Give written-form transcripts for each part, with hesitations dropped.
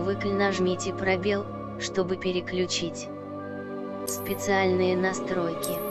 привыкли, нажмите пробел, чтобы переключить. Специальные настройки.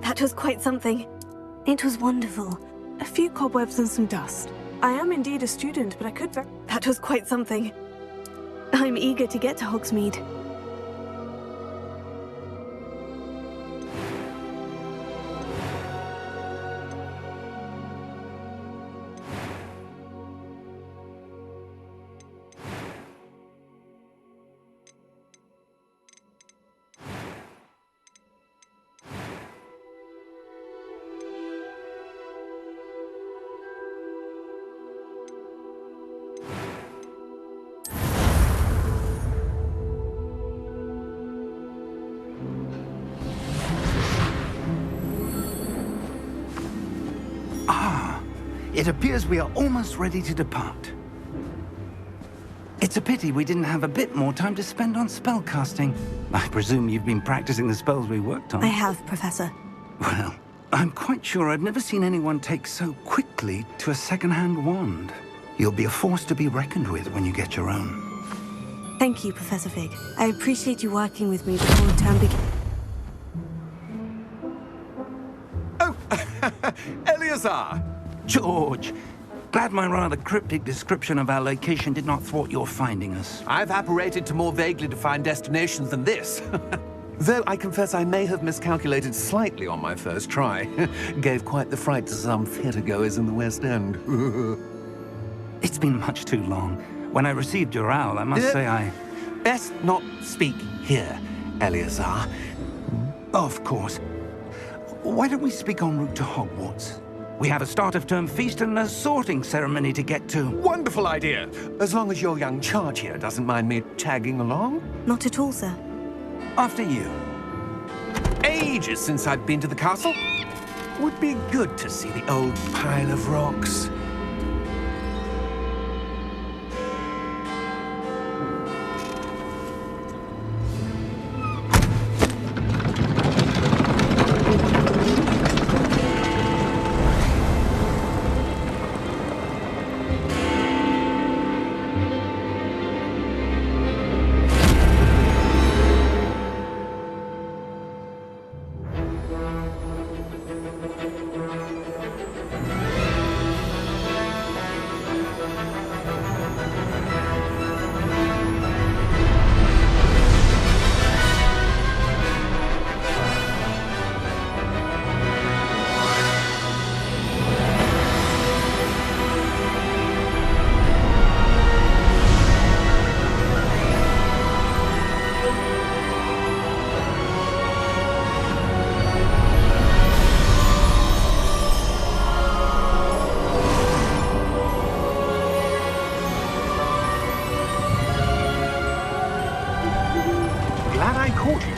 That was quite something. It was wonderful. A few cobwebs and some dust. I am indeed a student, but I could... That was quite something. I'm eager to get to Hogsmeade. It appears we are almost ready to depart. It's a pity we didn't have a bit more time to spend on spellcasting. I presume you've been practicing the spells we worked on. I have, Professor. Well, I'm quite sure I've never seen anyone take so quickly to a second-hand wand. You'll be a force to be reckoned with when you get your own. Thank you, Professor Fig. I appreciate you working with me before the term begins. Oh, Eleazar! George, glad my rather cryptic description of our location did not thwart your finding us. I've apparated to more vaguely defined destinations than this. Though I confess I may have miscalculated slightly on my first try. Gave quite the fright to some theatre-goers in the West End. It's been much too long. When I received your owl, I must say I... Best not speak here, Eleazar. Of course. Why don't we speak en route to Hogwarts? We have a start-of-term feast and a sorting ceremony to get to. Wonderful idea! As long as your young charge here doesn't mind me tagging along. Not at all, sir. After you. Ages since I've been to the castle. Would be good to see the old pile of rocks.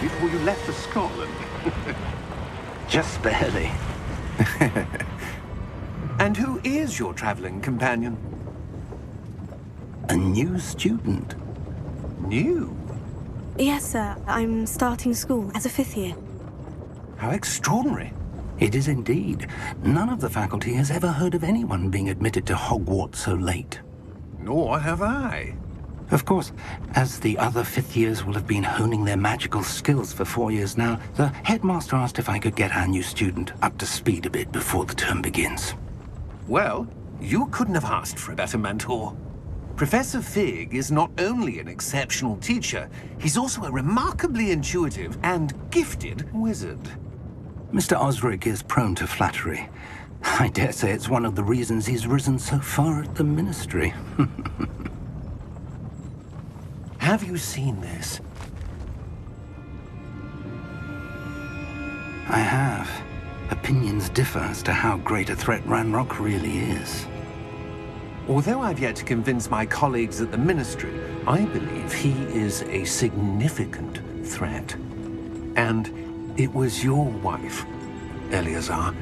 Before you left for Scotland. Just barely. And who is your traveling companion? A new student. New? Yes, sir. I'm starting school as a 5th year. How extraordinary. It is indeed. None of the faculty has ever heard of anyone being admitted to Hogwarts so late. Nor have I. Of course, as the other 5th years will have been honing their magical skills for 4 years now, the headmaster asked if I could get our new student up to speed a bit before the term begins. Well, you couldn't have asked for a better mentor. Professor Fig is not only an exceptional teacher, he's also a remarkably intuitive and gifted wizard. Mr. Osric is prone to flattery. I dare say it's one of the reasons he's risen so far at the ministry. Have you seen this? I have. Opinions differ as to how great a threat Ranrock really is. Although I've yet to convince my colleagues at the Ministry, I believe he is a significant threat. And it was your wife, Eleazar,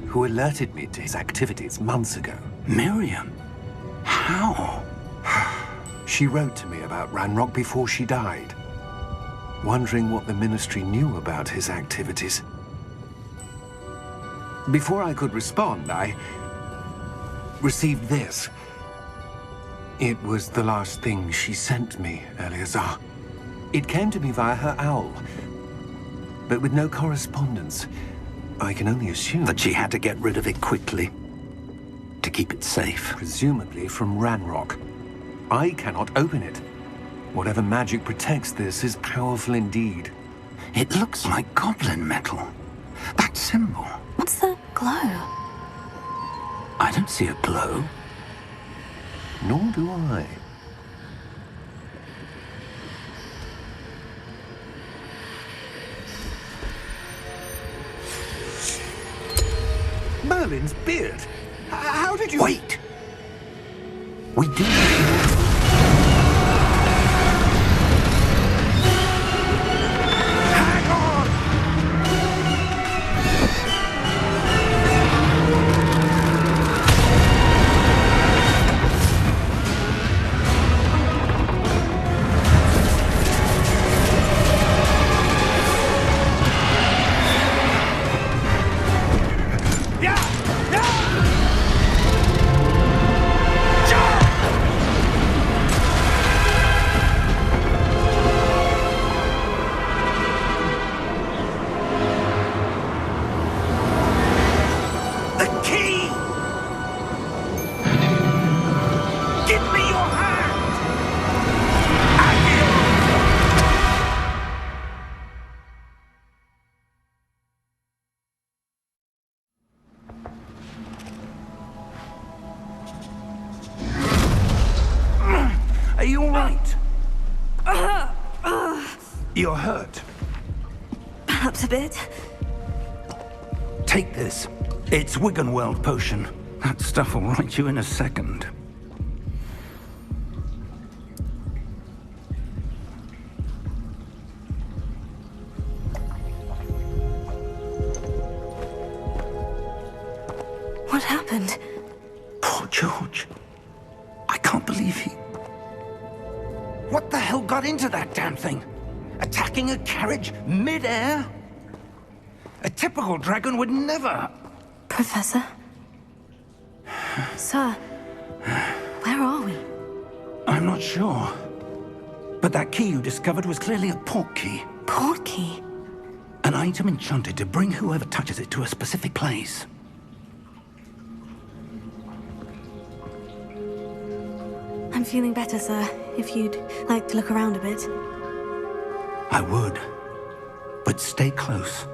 who alerted me to his activities months ago. Miriam? How? She wrote to me about Ranrock before she died, wondering what the Ministry knew about his activities. Before I could respond, I received this. It was the last thing she sent me, Eleazar. It came to me via her owl, but with no correspondence. I can only assume that she had to get rid of it quickly to keep it safe. Presumably from Ranrock. I cannot open it. Whatever magic protects this is powerful indeed. It looks like goblin metal. That symbol. What's the glow? I don't see a glow. Nor do I. Merlin's beard. How did you... Wait! We do... Hang on! Are you all right? You're hurt. Perhaps a bit. Take this. It's Wiggenweld potion. That stuff will right you in a second. What happened? Poor George. I can't believe he... What the hell got into that damn thing? Attacking a carriage mid-air? A typical dragon would never... Professor? Sir, where are we? I'm not sure. But that key you discovered was clearly a port key. Port key? An item enchanted to bring whoever touches it to a specific place. I'm feeling better, sir. If you'd like to look around a bit. I would. But stay close.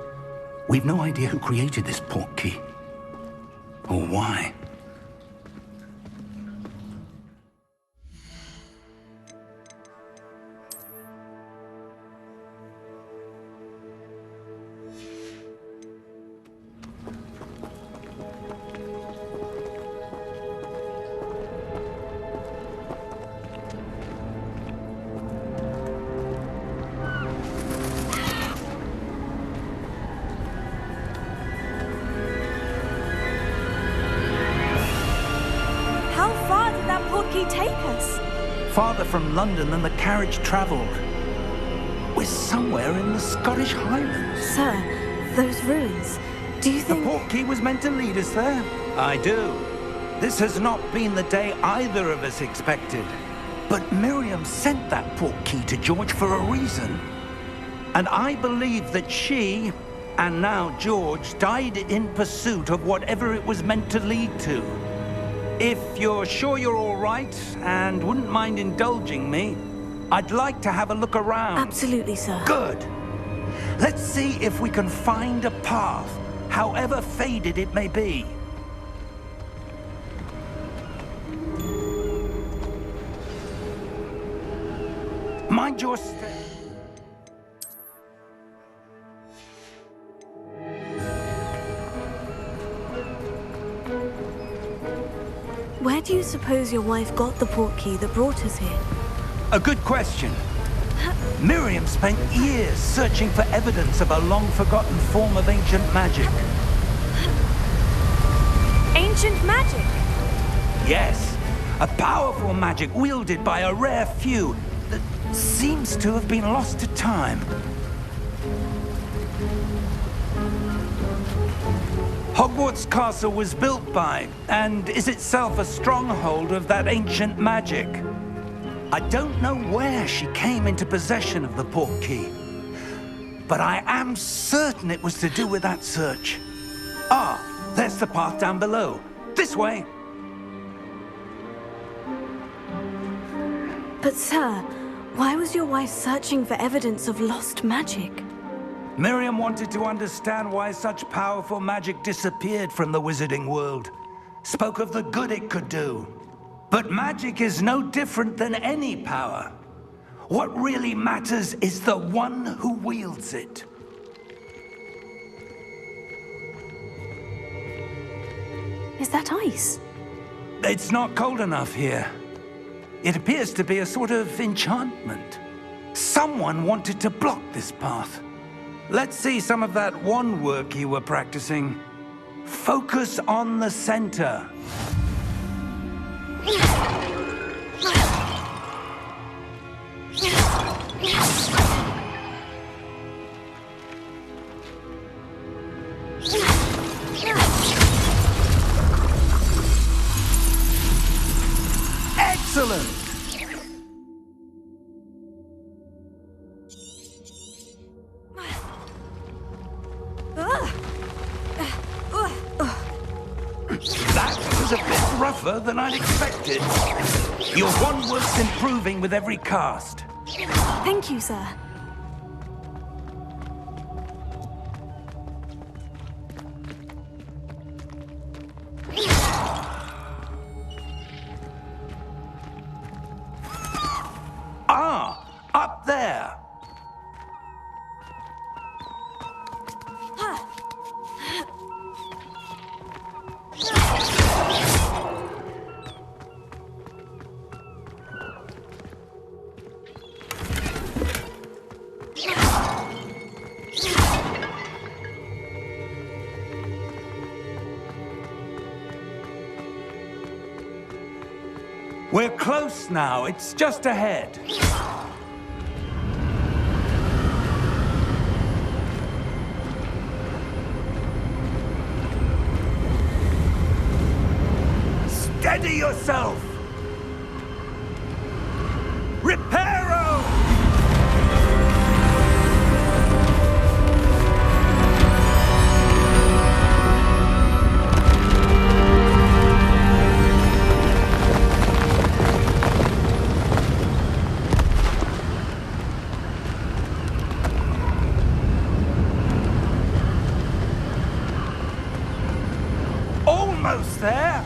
We've no idea who created this port key. Or why. Take us? Farther from London than the carriage travelled. We're somewhere in the Scottish Highlands. Sir, those ruins, do you think... The port key was meant to lead us there? I do. This has not been the day either of us expected. But Miriam sent that port key to George for a reason. And I believe that she, and now George, died in pursuit of whatever it was meant to lead to. If you're sure you're all right and wouldn't mind indulging me, I'd like to have a look around. Absolutely, sir. Good. Let's see if we can find a path, however faded it may be. Mind your step. Where do you suppose your wife got the port key that brought us here? A good question. Miriam spent years searching for evidence of a long-forgotten form of ancient magic. Ancient magic? Yes, a powerful magic wielded by a rare few that seems to have been lost to time. Hogwarts Castle was built by, and is itself a stronghold of that ancient magic. I don't know where she came into possession of the port key, but I am certain it was to do with that search. Ah, there's the path down below. This way. But sir, why was your wife searching for evidence of lost magic? Miriam wanted to understand why such powerful magic disappeared from the wizarding world. Spoke of the good it could do. But magic is no different than any power. What really matters is the one who wields it. Is that ice? It's not cold enough here. It appears to be a sort of enchantment. Someone wanted to block this path. Let's see some of that wand work you were practicing. Focus on the center. Excellent! That was a bit rougher than I'd expected. Your wand work's improving with every cast. Thank you, sir. Ah, up there. We're close now. It's just ahead. Steady yourself! Reparo! Almost there!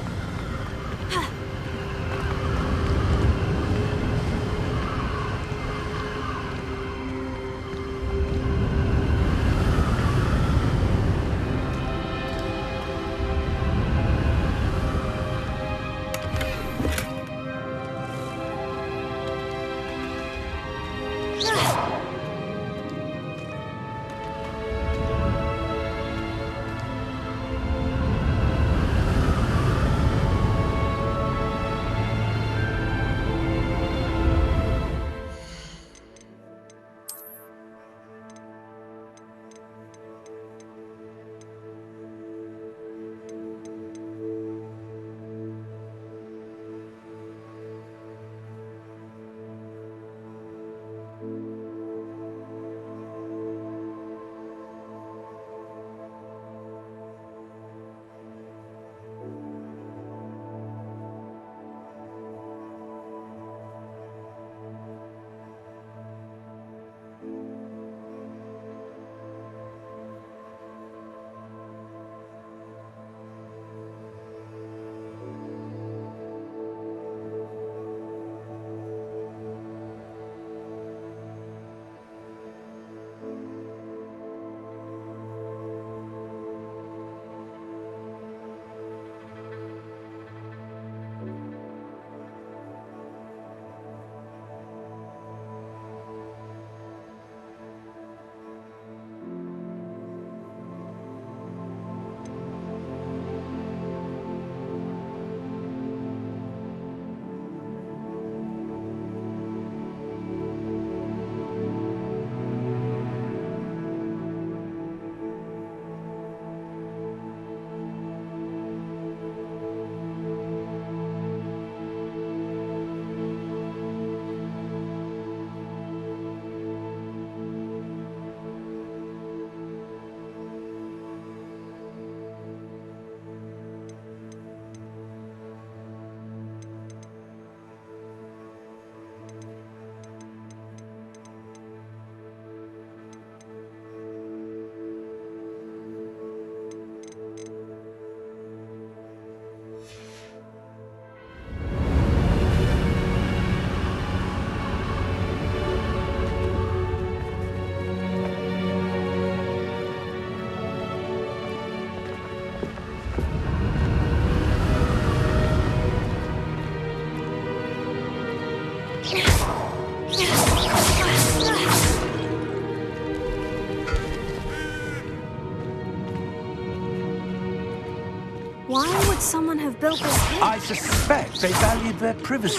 Why would someone have built this here? I suspect they valued their privacy.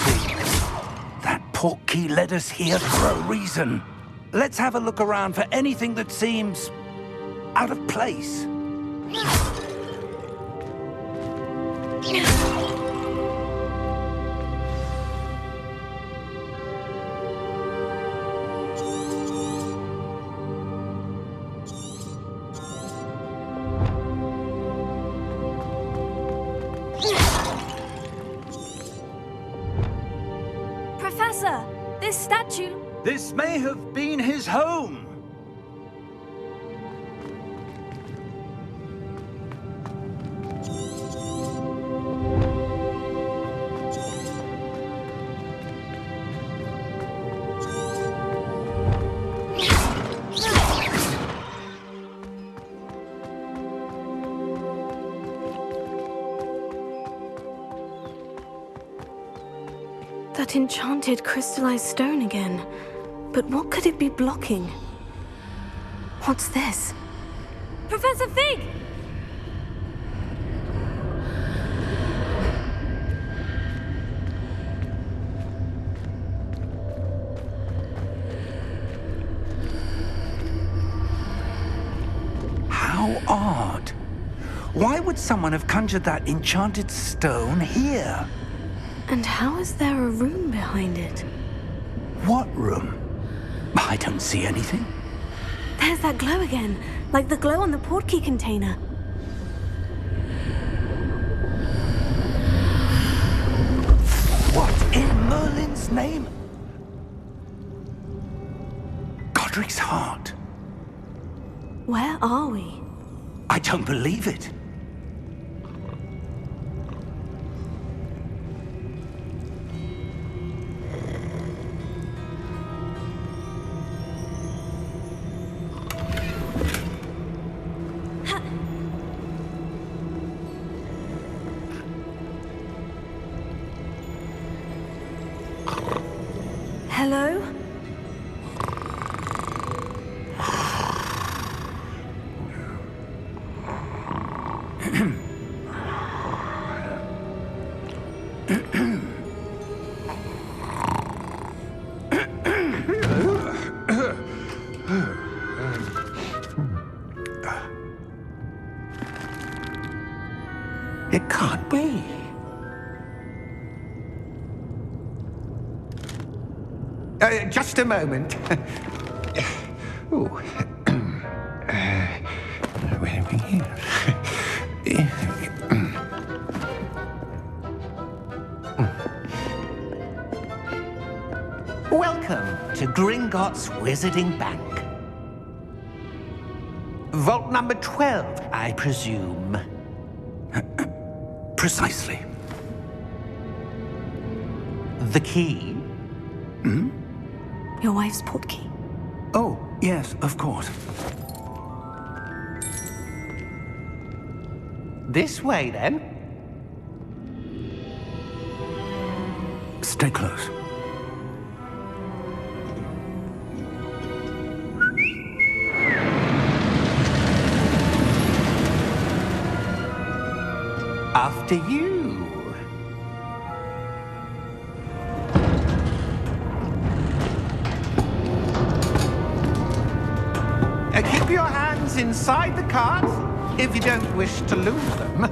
That portkey led us here for a reason. Let's have a look around for anything that seems out of place. Professor, this statue... This may have been his home. That enchanted crystallized stone again. But what could it be blocking? What's this? Professor Fig! How odd. Why would someone have conjured that enchanted stone here? And how is there a room behind it? What room? I don't see anything. There's that glow again, like the glow on the portkey container. What in Merlin's name? Godric's heart. Where are we? I don't believe it. Hello? It can't be. Just a moment. Oh. Where are we here? Welcome to Gringotts Wizarding Bank. Vault number 12, I presume. Precisely. The key? Hmm? Your wife's portkey. Oh, yes, of course. This way, then. Stay close. After you. Keep your hands inside the cart if you don't wish to lose them.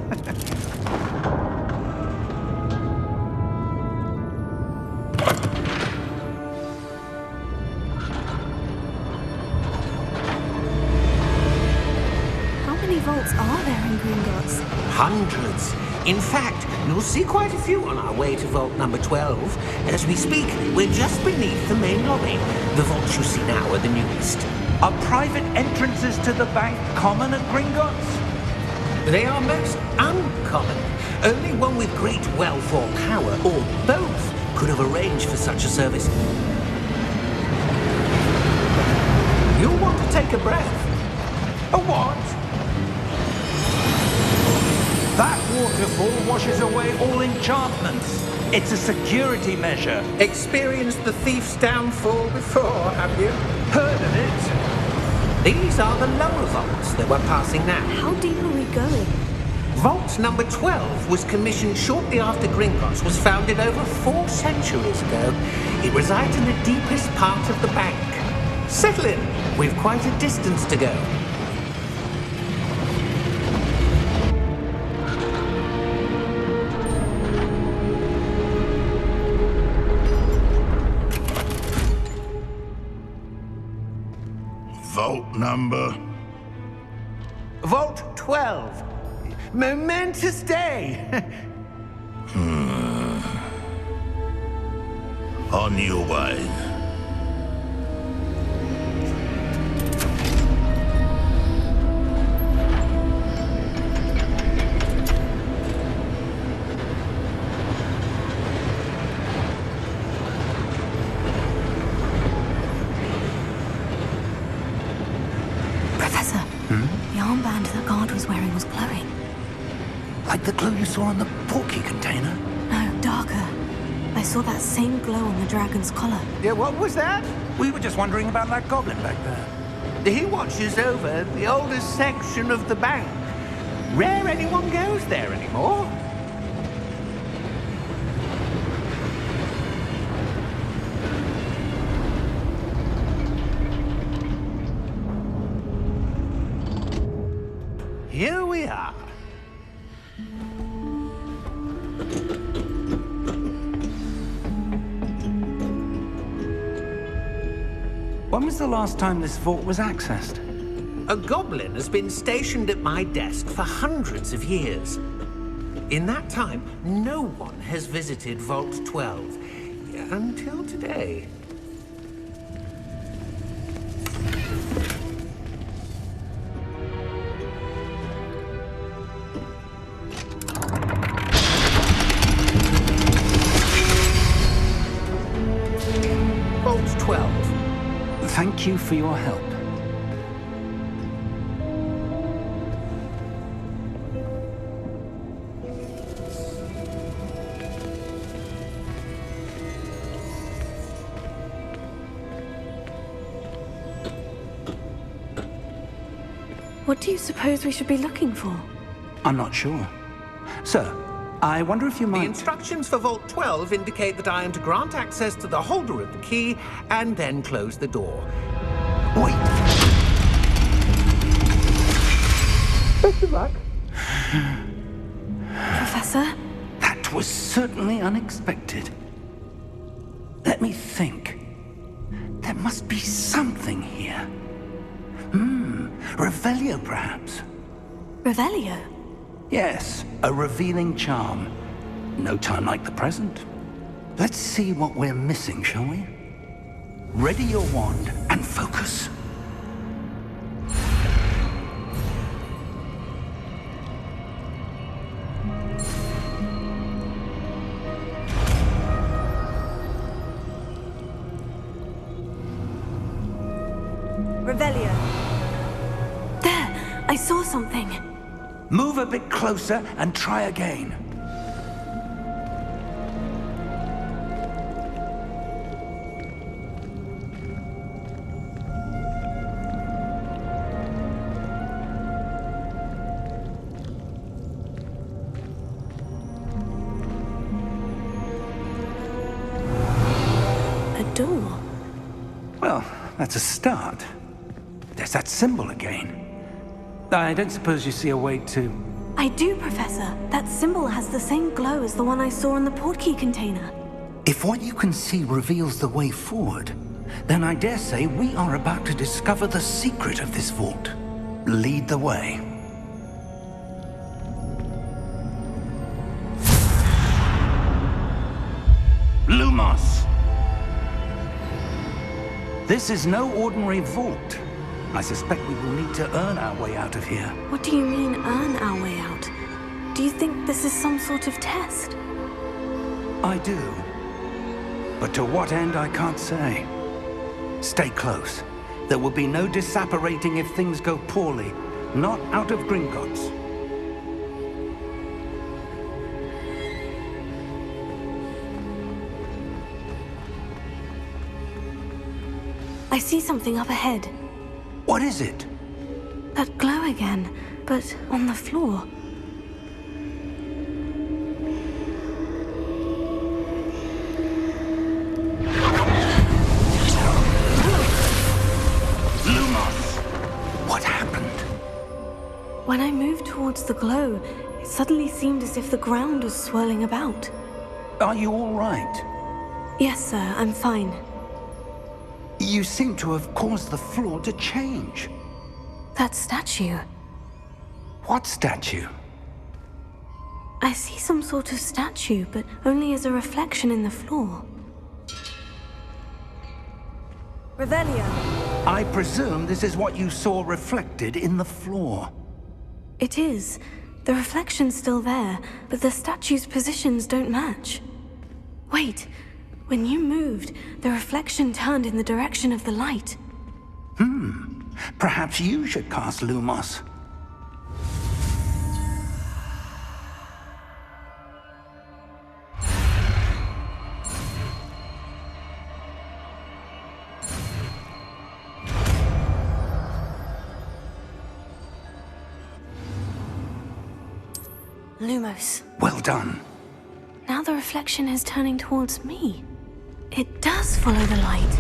How many vaults are there in Gringotts? Hundreds. In fact, you'll see quite a few on our way to vault number 12. As we speak, we're just beneath the main lobby. The vaults you see now are the newest. Are private entrances to the bank common at Gringotts? They are most uncommon. Only one with great wealth or power, or both, could have arranged for such a service. You'll want to take a breath. A what? That waterfall washes away all enchantments. It's a security measure. Experienced the thief's downfall before, have you? Heard of it? These are the lower vaults that we're passing now. How deep are we going? Vault number 12 was commissioned shortly after Gringotts was founded over 4 centuries ago. It resides in the deepest part of the bank. Settle in. We've quite a distance to go. Vault number? Vault 12. Momentous day. On your way. Professor, the armband that guard was wearing was glowing. Like the glow you saw on the portkey container? No, darker. I saw that same glow on the dragon's collar. Yeah, what was that? We were just wondering about that goblin back there. He watches over the oldest section of the bank. Rare anyone goes there anymore. Here we are. When was the last time this vault was accessed? A goblin has been stationed at my desk for hundreds of years. In that time, no one has visited Vault 12 until today. Vault 12. Thank you for your help. What do you suppose we should be looking for? I'm not sure. Sir, I wonder if you The might... instructions for Vault 12 indicate that I am to grant access to the holder of the key and then close the door. Wait. Best of luck. Professor? That was certainly unexpected. Let me think. There must be something here. Revelio, perhaps? Revelio? Yes, a revealing charm. No time like the present. Let's see what we're missing, shall we? Ready your wand and focus. Revelio. There! I saw something. Move a bit closer and try again. A door. Well, that's a start. There's that symbol again. I don't suppose you see a way to... I do, Professor. That symbol has the same glow as the one I saw in the portkey container. If what you can see reveals the way forward, then I dare say we are about to discover the secret of this vault. Lead the way. Lumos! This is no ordinary vault. I suspect we will need to earn our way out of here. What do you mean, earn our way out? Do you think this is some sort of test? I do. But to what end, I can't say. Stay close. There will be no disapparating if things go poorly. Not out of Gringotts. I see something up ahead. What is it? That glow again, but on the floor. When I moved towards the glow, it suddenly seemed as if the ground was swirling about. Are you all right? Yes, sir, I'm fine. You seem to have caused the floor to change. That statue. What statue? I see some sort of statue, but only as a reflection in the floor. Revelio. I presume this is what you saw reflected in the floor. It is. The reflection's still there, but the statue's positions don't match. Wait, when you moved, the reflection turned in the direction of the light. Perhaps you should cast Lumos. Lumos. Well done. Now the reflection is turning towards me. It does follow the light.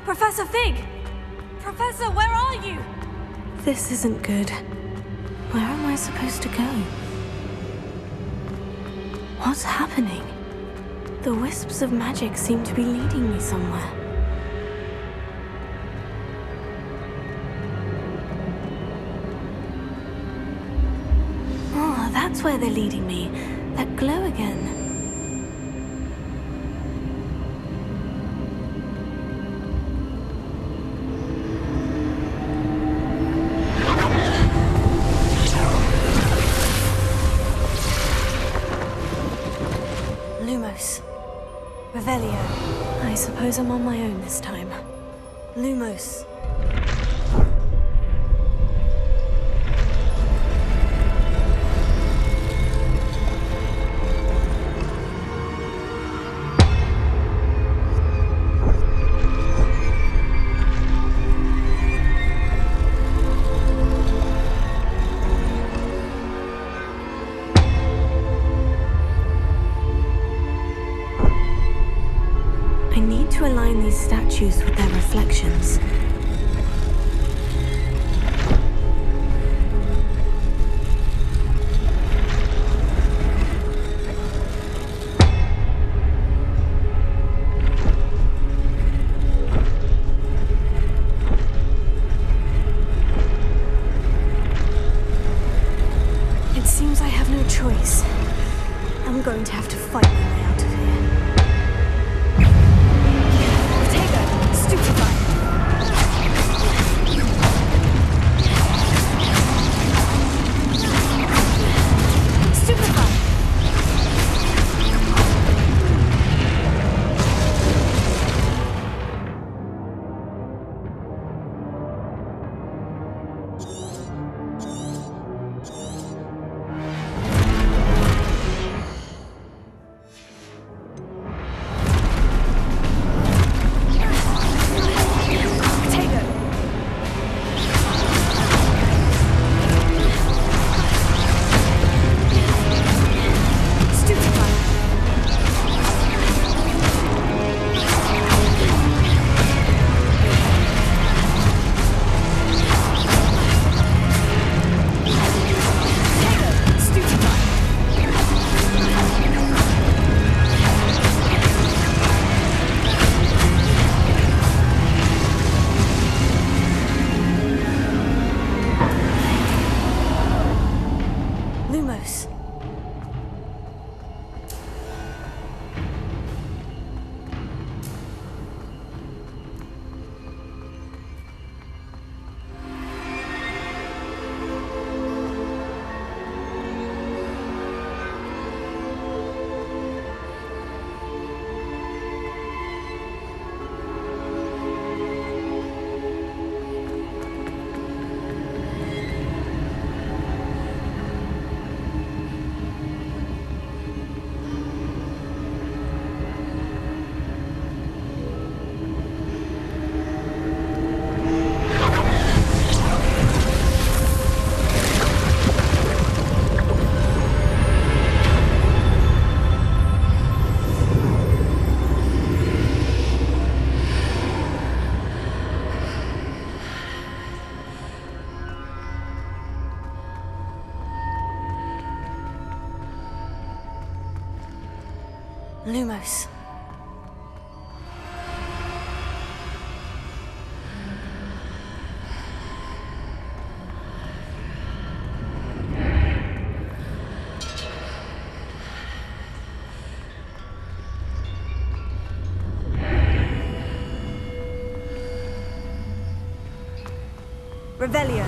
Professor Fig! Professor, where are you? This isn't good. Where am I supposed to go? What's happening? The wisps of magic seem to be leading me somewhere. Oh, that's where they're leading me. That glow again. Revelio. I suppose I'm on my own this time. Lumos. To align these statues with their reflections. It seems I have no choice. I'm going to have to fight my way out of here. Stupefy! Lumos. Revelio.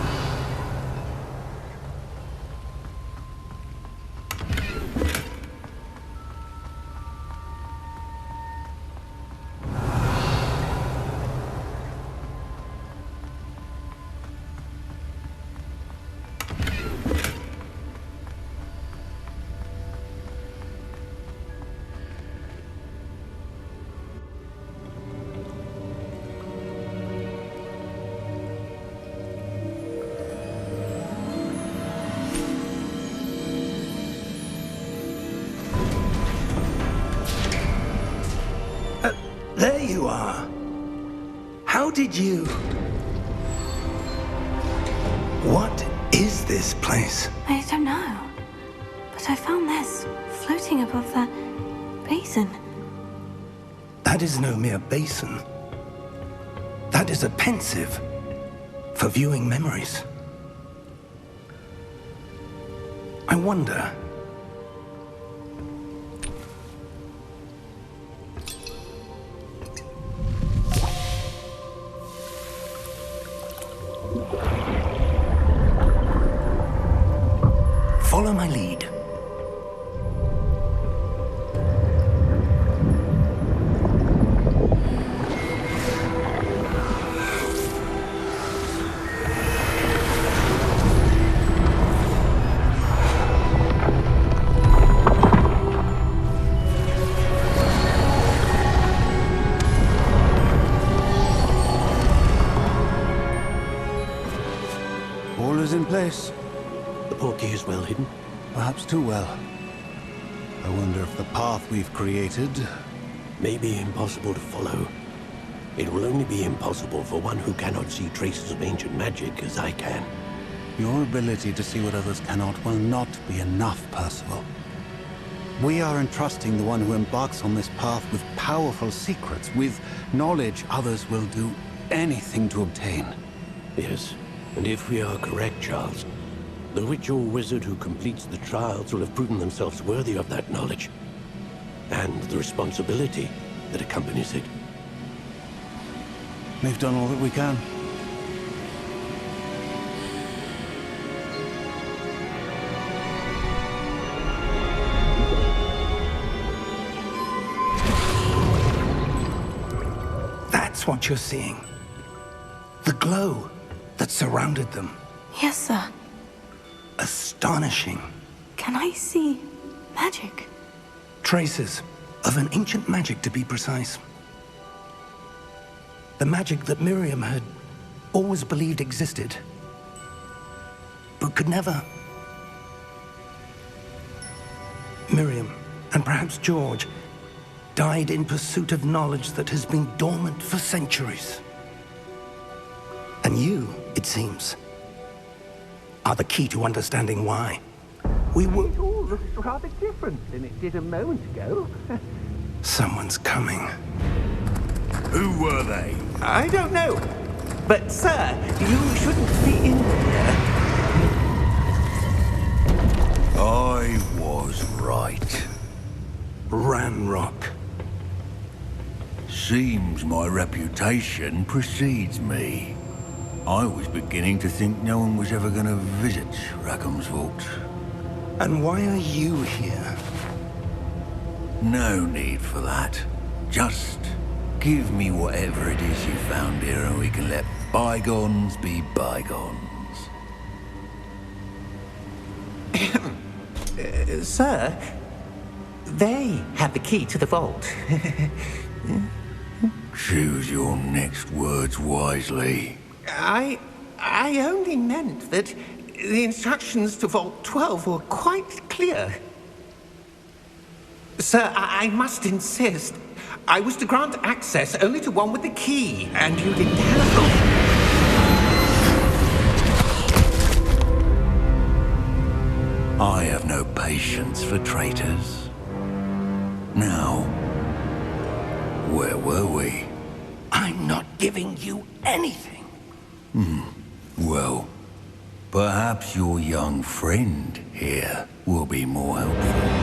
There you are. How did you... What is this place? I don't know. But I found this floating above that basin. That is no mere basin. That is a pensive for viewing memories. I wonder... Follow my lead. All is in place. The portkey is well hidden. Perhaps too well. I wonder if the path we've created... May be impossible to follow. It will only be impossible for one who cannot see traces of ancient magic as I can. Your ability to see what others cannot will not be enough, Percival. We are entrusting the one who embarks on this path with powerful secrets, with knowledge others will do anything to obtain. Yes, and if we are correct, Charles, the witch or wizard who completes the trials will have proven themselves worthy of that knowledge, and the responsibility that accompanies it. We've done all that we can. That's what you're seeing. The glow that surrounded them. Yes, sir. Astonishing. Can I see magic? Traces of an ancient magic, to be precise. The magic that Miriam had always believed existed, but could never. Miriam, and perhaps George, died in pursuit of knowledge that has been dormant for centuries. And you, it seems, are the key to understanding why. We were... It all looks rather different than it did a moment ago. Someone's coming. Who were they? I don't know. But, sir, you shouldn't be in here. I was right. Ranrock. Seems my reputation precedes me. I was beginning to think no one was ever going to visit Rackham's vault. And why are you here? No need for that. Just give me whatever it is you found here and we can let bygones be bygones. Sir, they have the key to the vault. Choose your next words wisely. I only meant that the instructions to Vault 12 were quite clear. Sir, I must insist. I was to grant access only to one with the key, and you didn't have I have no patience for traitors. Now, where were we? I'm not giving you anything. Well, perhaps your young friend here will be more helpful.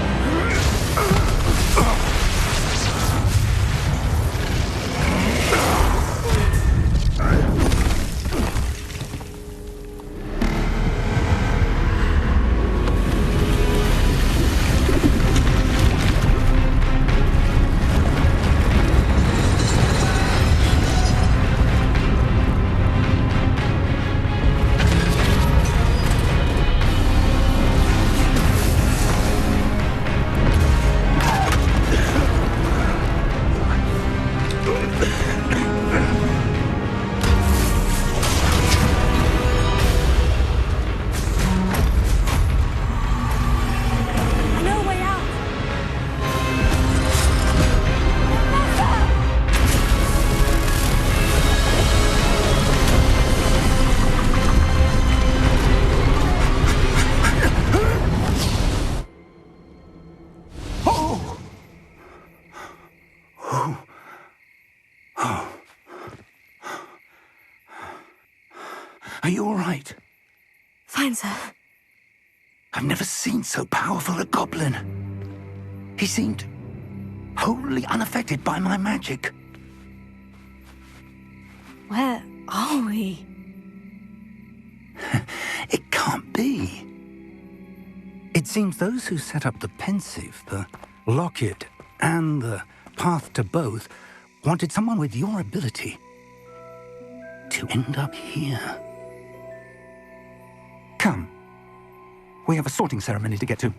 Are you all right? Fine, sir. I've never seen so powerful a goblin. He seemed wholly unaffected by my magic. Where are we? It can't be. It seems those who set up the pensive, the locket, and the path to both wanted someone with your ability to end up here. Come. We have a sorting ceremony to get to.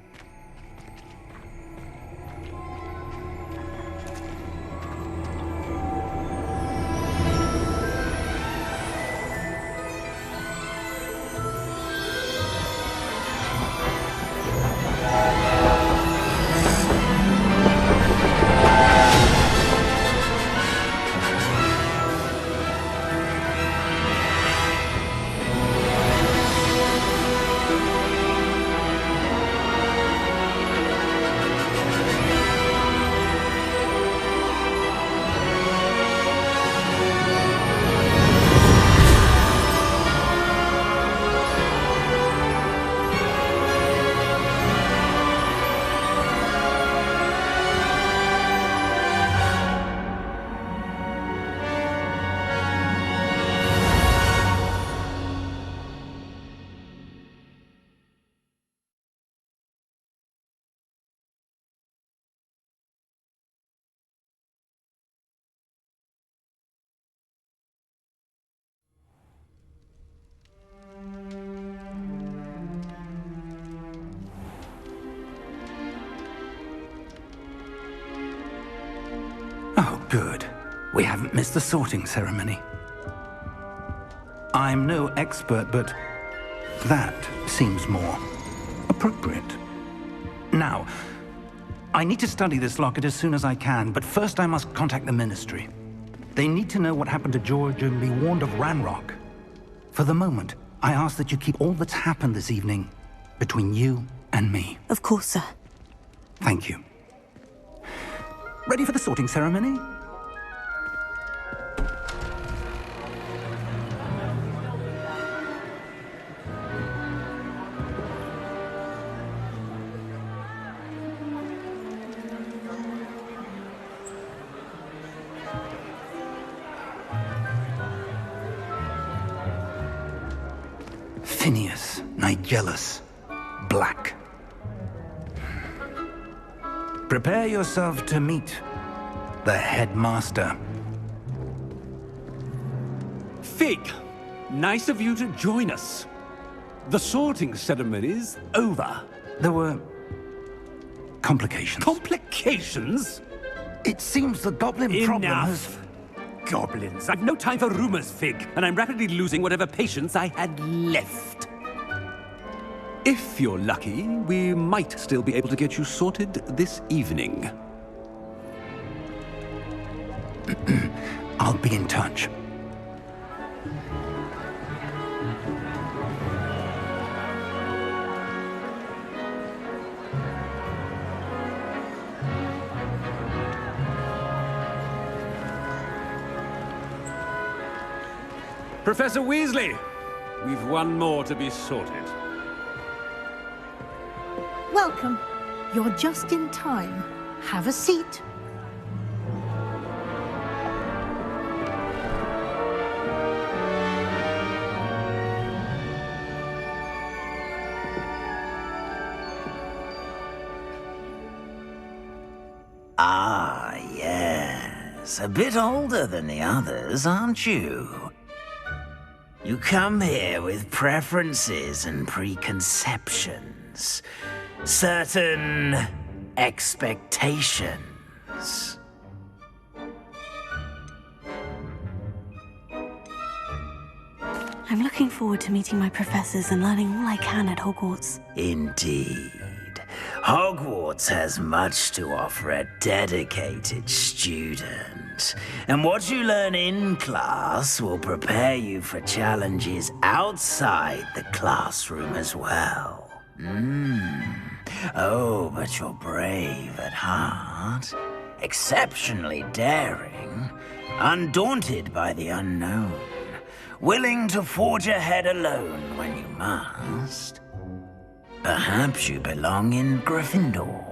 Oh, good. We haven't missed the sorting ceremony. I'm no expert, but that seems more appropriate. Now, I need to study this locket as soon as I can, but first I must contact the Ministry. They need to know what happened to George and be warned of Ranrock. For the moment, I ask that you keep all that's happened this evening between you and me. Of course, sir. Thank you. Ready for the sorting ceremony? Phineas, Nigellus, Black. Prepare yourself to meet the headmaster. Fig, nice of you to join us. The sorting ceremony's over. There were complications. Complications? It seems the goblin problem has... Enough! Goblins. I've no time for rumors, Fig, and I'm rapidly losing whatever patience I had left. If you're lucky, we might still be able to get you sorted this evening. I'll be in touch. Professor Weasley, we've one more to be sorted. Welcome. You're just in time. Have a seat. Ah, yes. A bit older than the others, aren't you? You come here with preferences and preconceptions. Certain expectations. I'm looking forward to meeting my professors and learning all I can at Hogwarts. Indeed. Hogwarts has much to offer a dedicated student. And what you learn in class will prepare you for challenges outside the classroom as well. Oh, but you're brave at heart, exceptionally daring, undaunted by the unknown, willing to forge ahead alone when you must. Perhaps you belong in Gryffindor.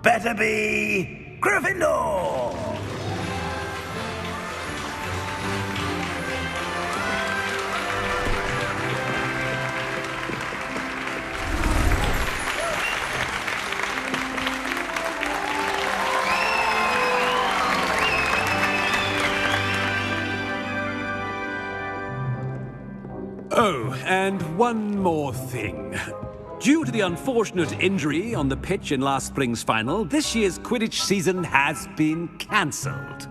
Better be Gryffindor! Oh, and one more thing. Due to the unfortunate injury on the pitch in last spring's final, this year's Quidditch season has been cancelled.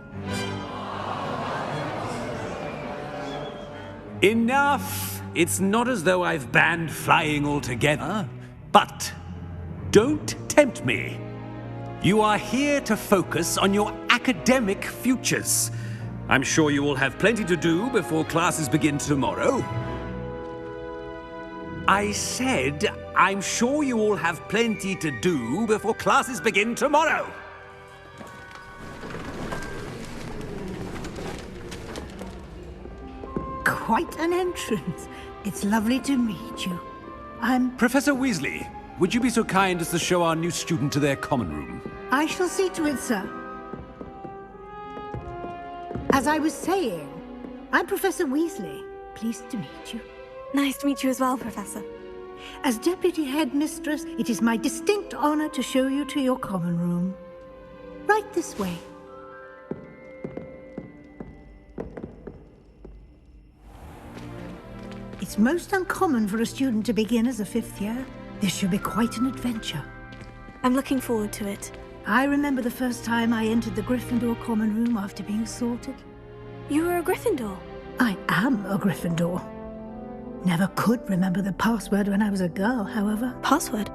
Enough! It's not as though I've banned flying altogether, but don't tempt me. You are here to focus on your academic futures. I'm sure you will have plenty to do before classes begin tomorrow. I said, I'm sure you all have plenty to do before classes begin tomorrow. Quite an entrance. It's lovely to meet you. Professor Weasley, would you be so kind as to show our new student to their common room? I shall see to it, sir. As I was saying, I'm Professor Weasley. Pleased to meet you. Nice to meet you as well, Professor. As Deputy Headmistress, it is my distinct honor to show you to your common room. Right this way. It's most uncommon for a student to begin as a fifth year. This should be quite an adventure. I'm looking forward to it. I remember the first time I entered the Gryffindor common room after being sorted. You were a Gryffindor? I am a Gryffindor. Never could remember the password when I was a girl, however. Password?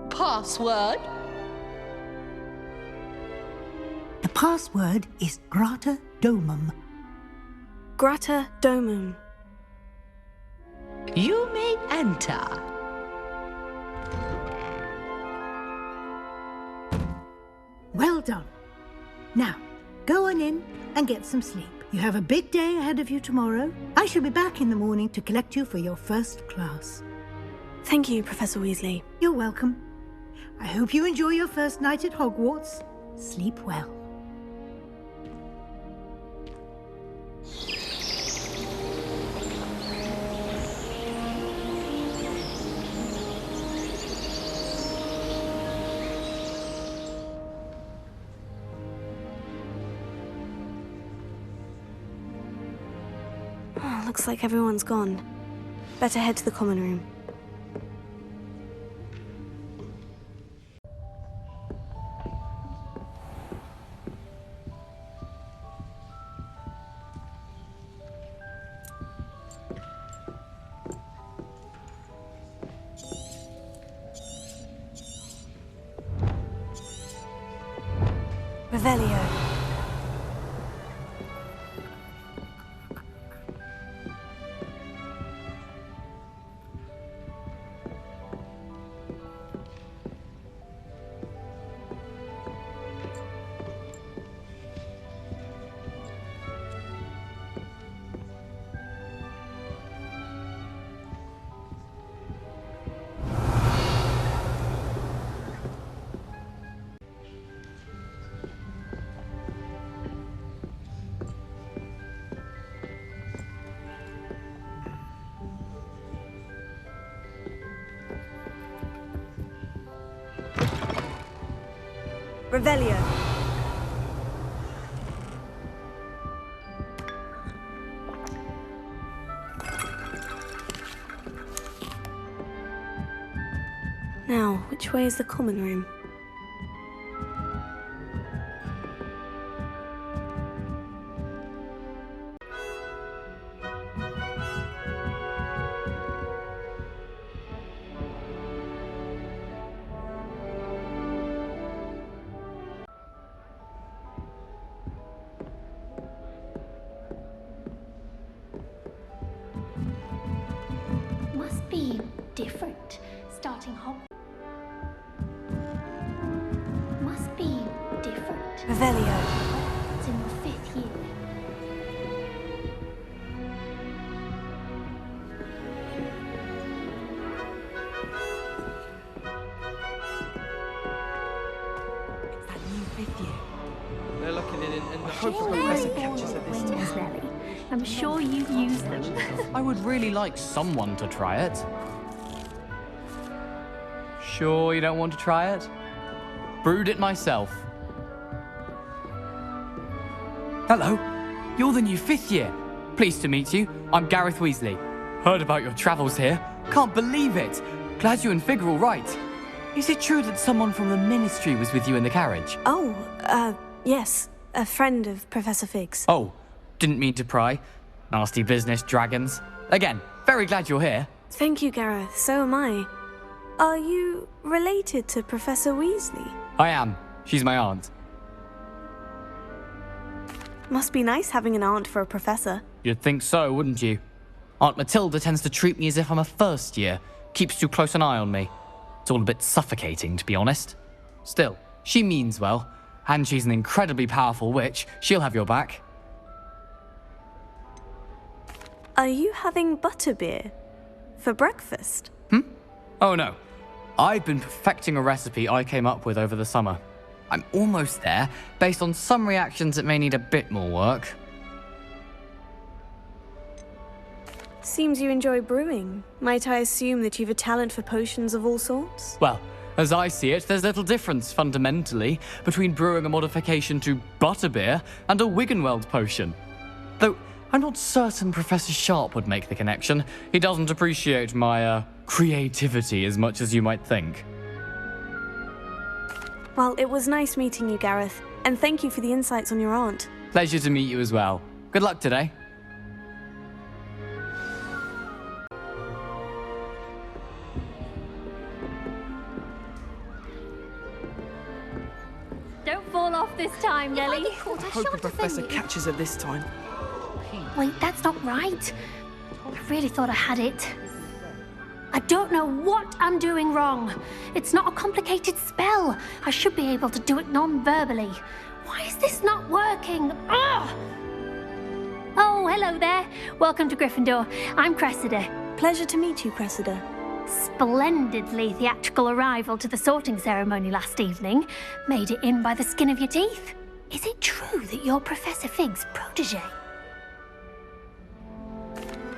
Password? The password is Grata Domum. Grata Domum. You may enter. Well done. Now, go on in and get some sleep. You have a big day ahead of you tomorrow. I shall be back in the morning to collect you for your first class. Thank you, Professor Weasley. You're welcome. I hope you enjoy your first night at Hogwarts. Sleep well. Looks like everyone's gone. Better head to the common room. Revelio. Revelio. Now, which way is the common room? Must be different starting Hogwarts. Must be different. Revelio. It's in your 5th year. It's that new 5th year. They're looking in the hope the professor catches her this time. Nelly. I'm sure you've used them. I would really like someone to try it. Sure you don't want to try it? Brewed it myself. Hello, you're the new 5th year. Pleased to meet you. I'm Gareth Weasley. Heard about your travels here. Can't believe it. Glad you and Fig are all right. Is it true that someone from the Ministry was with you in the carriage? Oh, yes. A friend of Professor Fig's. Oh, didn't mean to pry. Nasty business, dragons. Again, very glad you're here. Thank you, Gareth. So am I. Are you related to Professor Weasley? I am. She's my aunt. Must be nice having an aunt for a professor. You'd think so, wouldn't you? Aunt Matilda tends to treat me as if I'm a first year. Keeps too close an eye on me. It's all a bit suffocating, to be honest. Still, she means well. And she's an incredibly powerful witch. She'll have your back. Are you having butterbeer for breakfast? Oh no. I've been perfecting a recipe I came up with over the summer. I'm almost there, based on some reactions that may need a bit more work. Seems you enjoy brewing. Might I assume that you've a talent for potions of all sorts? Well, as I see it, there's little difference, fundamentally, between brewing a modification to butterbeer and a Wiggenweld potion. Though, I'm not certain Professor Sharp would make the connection. He doesn't appreciate my, creativity as much as you might think. Well, it was nice meeting you, Gareth. And thank you for the insights on your aunt. Pleasure to meet you as well. Good luck today. Don't fall off this time, Nelly. I hope the professor catches her this time. Wait, that's not right. I really thought I had it. I don't know what I'm doing wrong. It's not a complicated spell. I should be able to do it non-verbally. Why is this not working? Ugh! Oh, hello there. Welcome to Gryffindor. I'm Cressida. Pleasure to meet you, Cressida. Splendidly theatrical arrival to the sorting ceremony last evening. Made it in by the skin of your teeth. Is it true that you're Professor Fig's protege?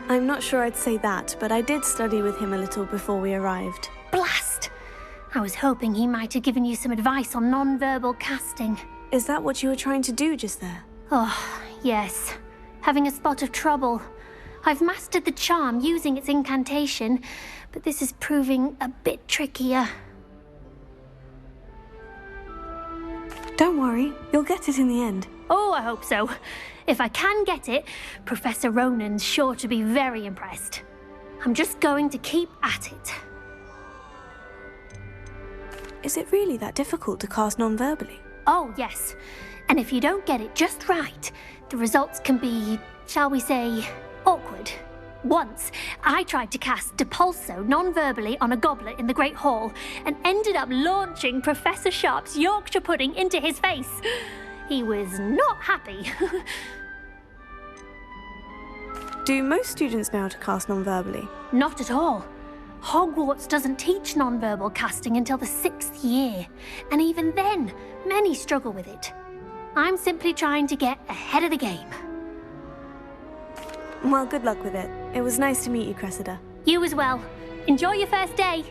I'm not sure I'd say that, but I did study with him a little before we arrived. Blast! I was hoping he might have given you some advice on non-verbal casting. Is that what you were trying to do just there? Oh, yes. Having a spot of trouble. I've mastered the charm using its incantation, but this is proving a bit trickier. Don't worry, you'll get it in the end. Oh, I hope so. If I can get it, Professor Ronan's sure to be very impressed. I'm just going to keep at it. Is it really that difficult to cast non-verbally? Oh, yes. And if you don't get it just right, the results can be, shall we say, awkward. Once, I tried to cast Depulso non-verbally on a goblet in the Great Hall and ended up launching Professor Sharp's Yorkshire pudding into his face. He was not happy. Do most students know how to cast non-verbally? Not at all. Hogwarts doesn't teach non-verbal casting until the 6th year, and even then, many struggle with it. I'm simply trying to get ahead of the game. Well, good luck with it. It was nice to meet you, Cressida. You as well. Enjoy your first day.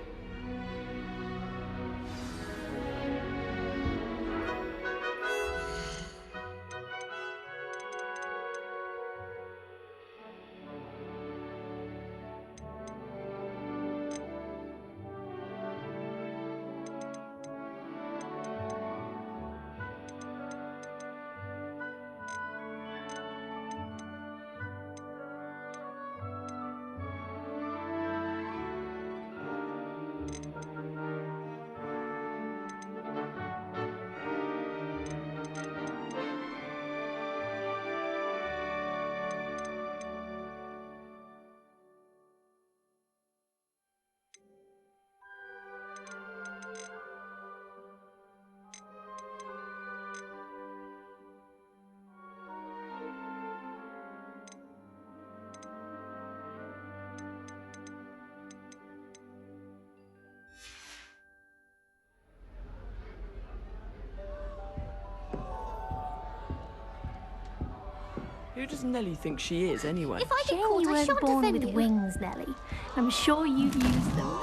Who does Nellie think she is, anyway? If I get caught, I shan't born defend with you. wings, Nellie. I'm sure you've used them.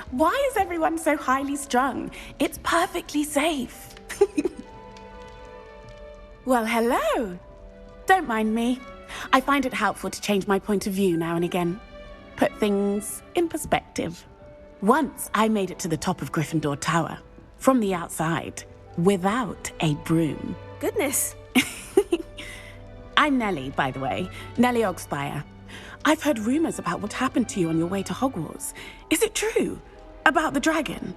Why is everyone so highly strung? It's perfectly safe. Well, hello. Don't mind me. I find it helpful to change my point of view now and again. Put things in perspective. Once I made it to the top of Gryffindor Tower, from the outside, without a broom. Goodness. I'm Nellie, by the way. Nellie Ogspire. I've heard rumors about what happened to you on your way to Hogwarts. Is it true? About the dragon?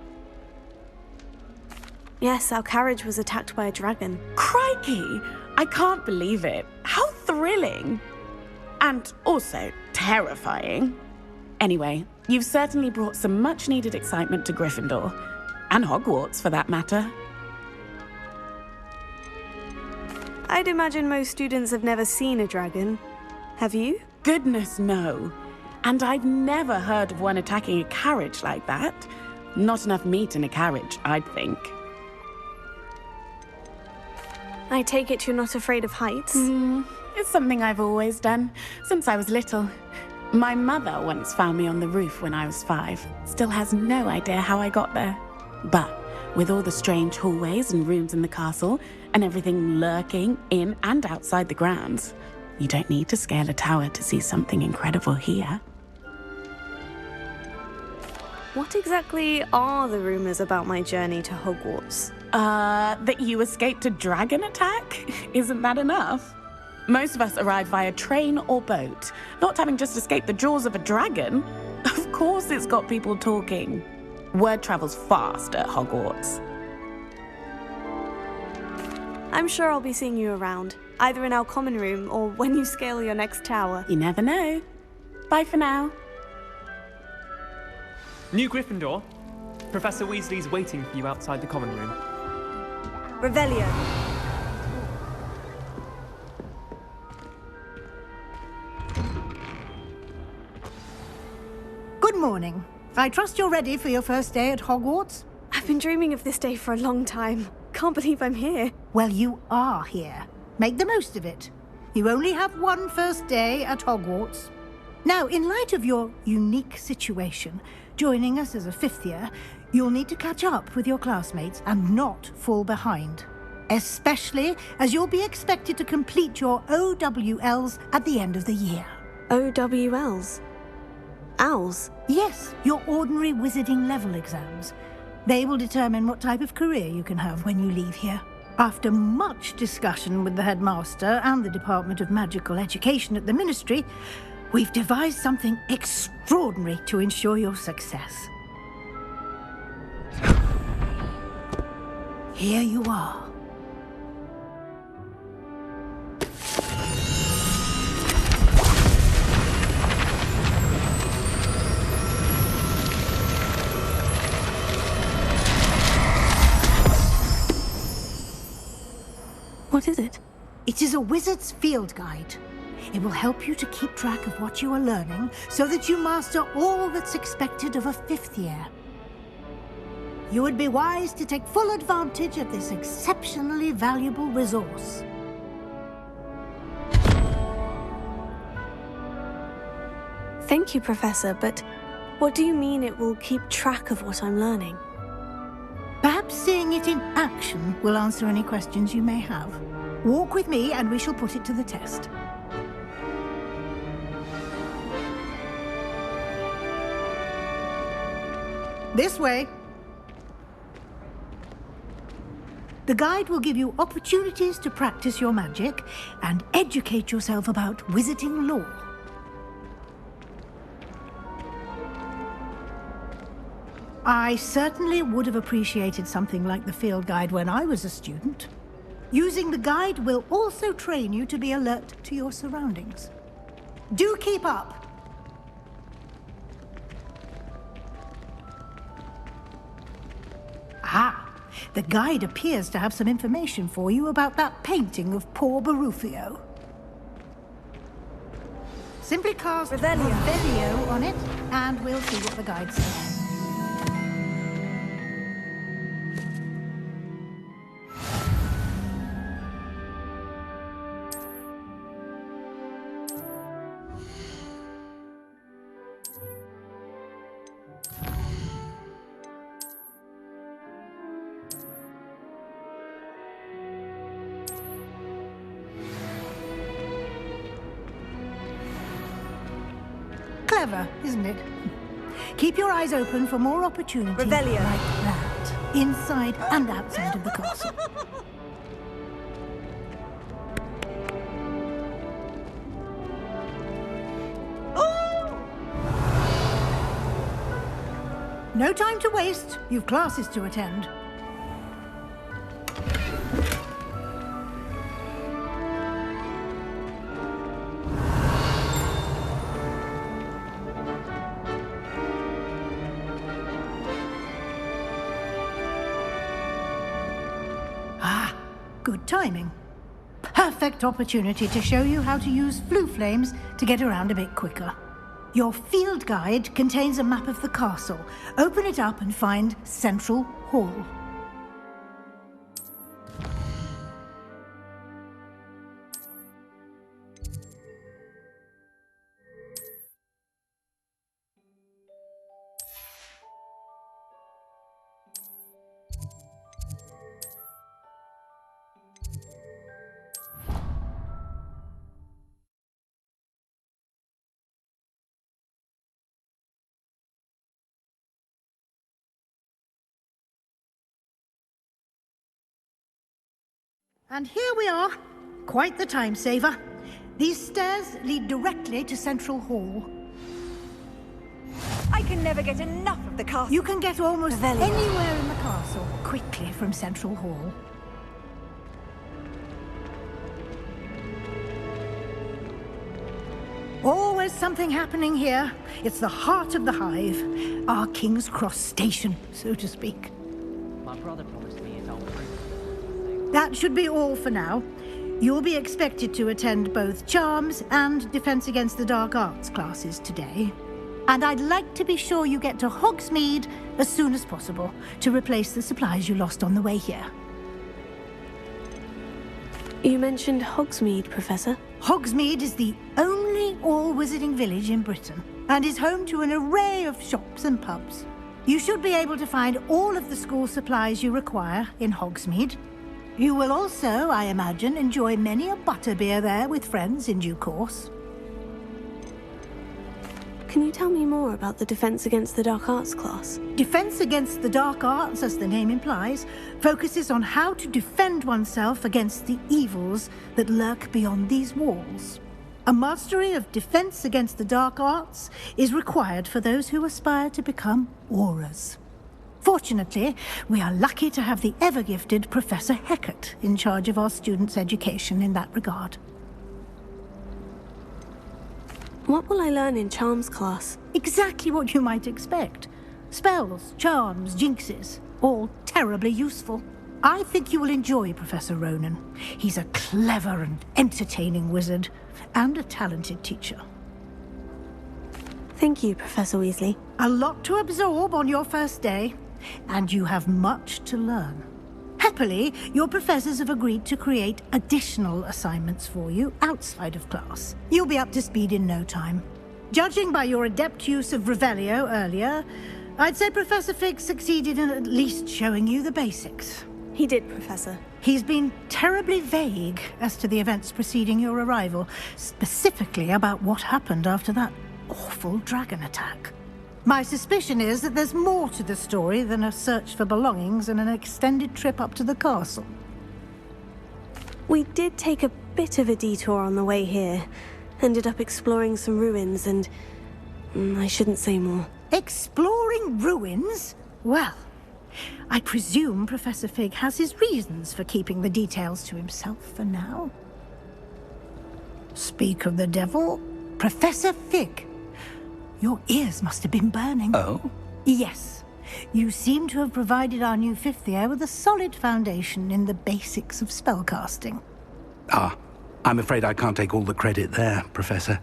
Yes, our carriage was attacked by a dragon. Crikey! I can't believe it. How thrilling! And also terrifying. Anyway, you've certainly brought some much-needed excitement to Gryffindor. And Hogwarts, for that matter. I'd imagine most students have never seen a dragon. Have you? Goodness, no. And I've never heard of one attacking a carriage like that. Not enough meat in a carriage, I'd think. I take it you're not afraid of heights? It's something I've always done, since I was little. My mother once found me on the roof when I was 5. Still has no idea how I got there. But with all the strange hallways and rooms in the castle, and everything lurking in and outside the grounds, you don't need to scale a tower to see something incredible here. What exactly are the rumors about my journey to Hogwarts? That you escaped a dragon attack? Isn't that enough? Most of us arrive via train or boat, not having just escaped the jaws of a dragon. Of course it's got people talking. Word travels fast at Hogwarts. I'm sure I'll be seeing you around, either in our common room or when you scale your next tower. You never know. Bye for now. New Gryffindor, Professor Weasley's waiting for you outside the common room. Revelio. Good morning. I trust you're ready for your first day at Hogwarts? I've been dreaming of this day for a long time. Can't believe I'm here. Well, you are here. Make the most of it. You only have one first day at Hogwarts. Now, in light of your unique situation, joining us as a 5th year, you'll need to catch up with your classmates and not fall behind. Especially as you'll be expected to complete your OWLs at the end of the year. OWLs? Owls? Yes, your ordinary wizarding level exams. They will determine what type of career you can have when you leave here. After much discussion with the headmaster and the Department of Magical Education at the Ministry, we've devised something extraordinary to ensure your success. Here you are. What is it? It is a wizard's field guide. It will help you to keep track of what you are learning so that you master all that's expected of a 5th year. You would be wise to take full advantage of this exceptionally valuable resource. Thank you, Professor, but what do you mean it will keep track of what I'm learning? Perhaps seeing it in action will answer any questions you may have. Walk with me and we shall put it to the test. This way. The guide will give you opportunities to practice your magic and educate yourself about wizarding lore. I certainly would have appreciated something like the field guide when I was a student. Using the guide will also train you to be alert to your surroundings. Do keep up! Ah, the guide appears to have some information for you about that painting of poor Barufio. Simply cast Revelio on it, and we'll see what the guide says. Clever, isn't it? Keep your eyes open for more opportunities like that, inside and outside of the castle. No time to waste. You've classes to attend. Ah, good timing. Perfect opportunity to show you how to use flue flames to get around a bit quicker. Your field guide contains a map of the castle. Open it up and find Central Hall. And here we are. Quite the time saver. These stairs lead directly to Central Hall. I can never get enough of the castle. You can get almost anywhere in the castle quickly from Central Hall. Always something happening here. It's the heart of the hive. Our King's Cross station, so to speak. My brother promised me his old room. That should be all for now. You'll be expected to attend both Charms and Defense Against the Dark Arts classes today. And I'd like to be sure you get to Hogsmeade as soon as possible to replace the supplies you lost on the way here. You mentioned Hogsmeade, Professor. Hogsmeade is the only all-wizarding village in Britain and is home to an array of shops and pubs. You should be able to find all of the school supplies you require in Hogsmeade. You will also, I imagine, enjoy many a butterbeer there with friends in due course. Can you tell me more about the Defense Against the Dark Arts class? Defense Against the Dark Arts, as the name implies, focuses on how to defend oneself against the evils that lurk beyond these walls. A mastery of Defense Against the Dark Arts is required for those who aspire to become Aurors. Fortunately, we are lucky to have the ever-gifted Professor Hecat in charge of our students' education in that regard. What will I learn in Charms class? Exactly what you might expect. Spells, charms, jinxes, all terribly useful. I think you will enjoy Professor Ronan. He's a clever and entertaining wizard, and a talented teacher. Thank you, Professor Weasley. A lot to absorb on your first day, and you have much to learn. Happily, your professors have agreed to create additional assignments for you outside of class. You'll be up to speed in no time. Judging by your adept use of Revelio earlier, I'd say Professor Fig succeeded in at least showing you the basics. He did, Professor. He's been terribly vague as to the events preceding your arrival, specifically about what happened after that awful dragon attack. My suspicion is that there's more to the story than a search for belongings and an extended trip up to the castle. We did take a bit of a detour on the way here. Ended up exploring some ruins and... I shouldn't say more. Exploring ruins? Well, I presume Professor Fig has his reasons for keeping the details to himself for now. Speak of the devil, Professor Fig. Your ears must have been burning. Oh? Yes. You seem to have provided our new fifth year with a solid foundation in the basics of spellcasting. Ah, I'm afraid I can't take all the credit there, Professor.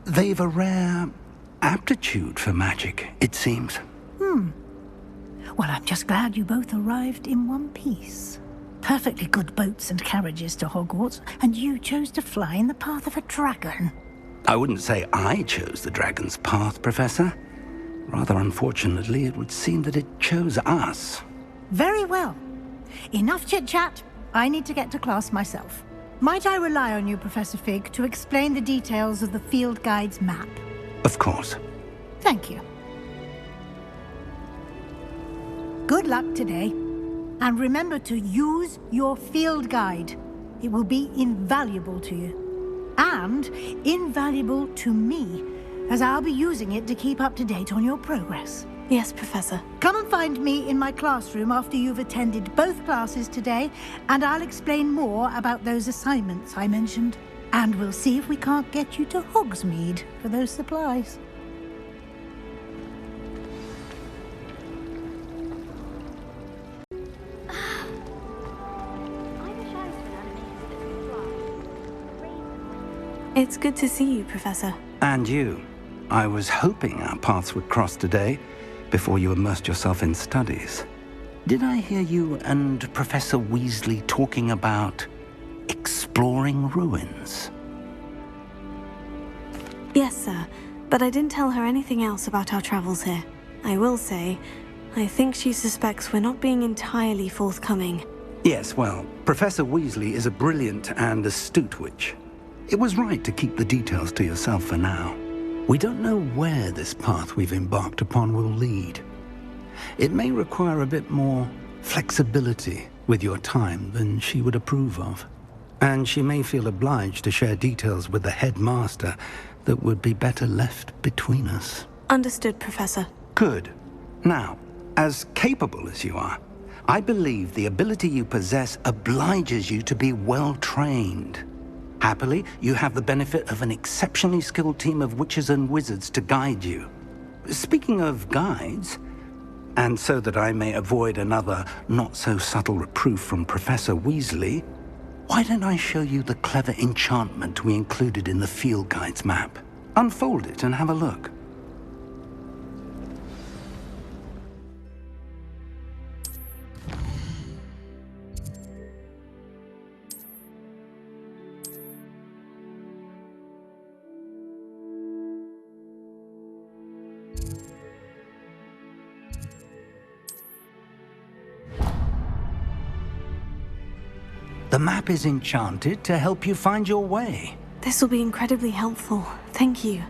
They've a rare aptitude for magic, it seems. Well, I'm just glad you both arrived in one piece. Perfectly good boats and carriages to Hogwarts, and you chose to fly in the path of a dragon. I wouldn't say I chose the dragon's path, Professor. Rather unfortunately, it would seem that it chose us. Very well. Enough chit-chat. I need to get to class myself. Might I rely on you, Professor Fig, to explain the details of the field guide's map? Of course. Thank you. Good luck today. And remember to use your field guide. It will be invaluable to you. And invaluable to me, as I'll be using it to keep up to date on your progress. Yes, Professor. Come and find me in my classroom after you've attended both classes today, and I'll explain more about those assignments I mentioned. And we'll see if we can't get you to Hogsmeade for those supplies. It's good to see you, Professor. And you. I was hoping our paths would cross today, before you immersed yourself in studies. Did I hear you and Professor Weasley talking about exploring ruins? Yes, sir. But I didn't tell her anything else about our travels here. I will say, I think she suspects we're not being entirely forthcoming. Yes, well, Professor Weasley is a brilliant and astute witch. It was right to keep the details to yourself for now. We don't know where this path we've embarked upon will lead. It may require a bit more flexibility with your time than she would approve of. And she may feel obliged to share details with the headmaster that would be better left between us. Understood, Professor. Good. Now, as capable as you are, I believe the ability you possess obliges you to be well trained. Happily, you have the benefit of an exceptionally skilled team of witches and wizards to guide you. Speaking of guides, and so that I may avoid another not-so-subtle reproof from Professor Weasley, why don't I show you the clever enchantment we included in the field guide's map? Unfold it and have a look. The map is enchanted to help you find your way. This will be incredibly helpful. Thank you.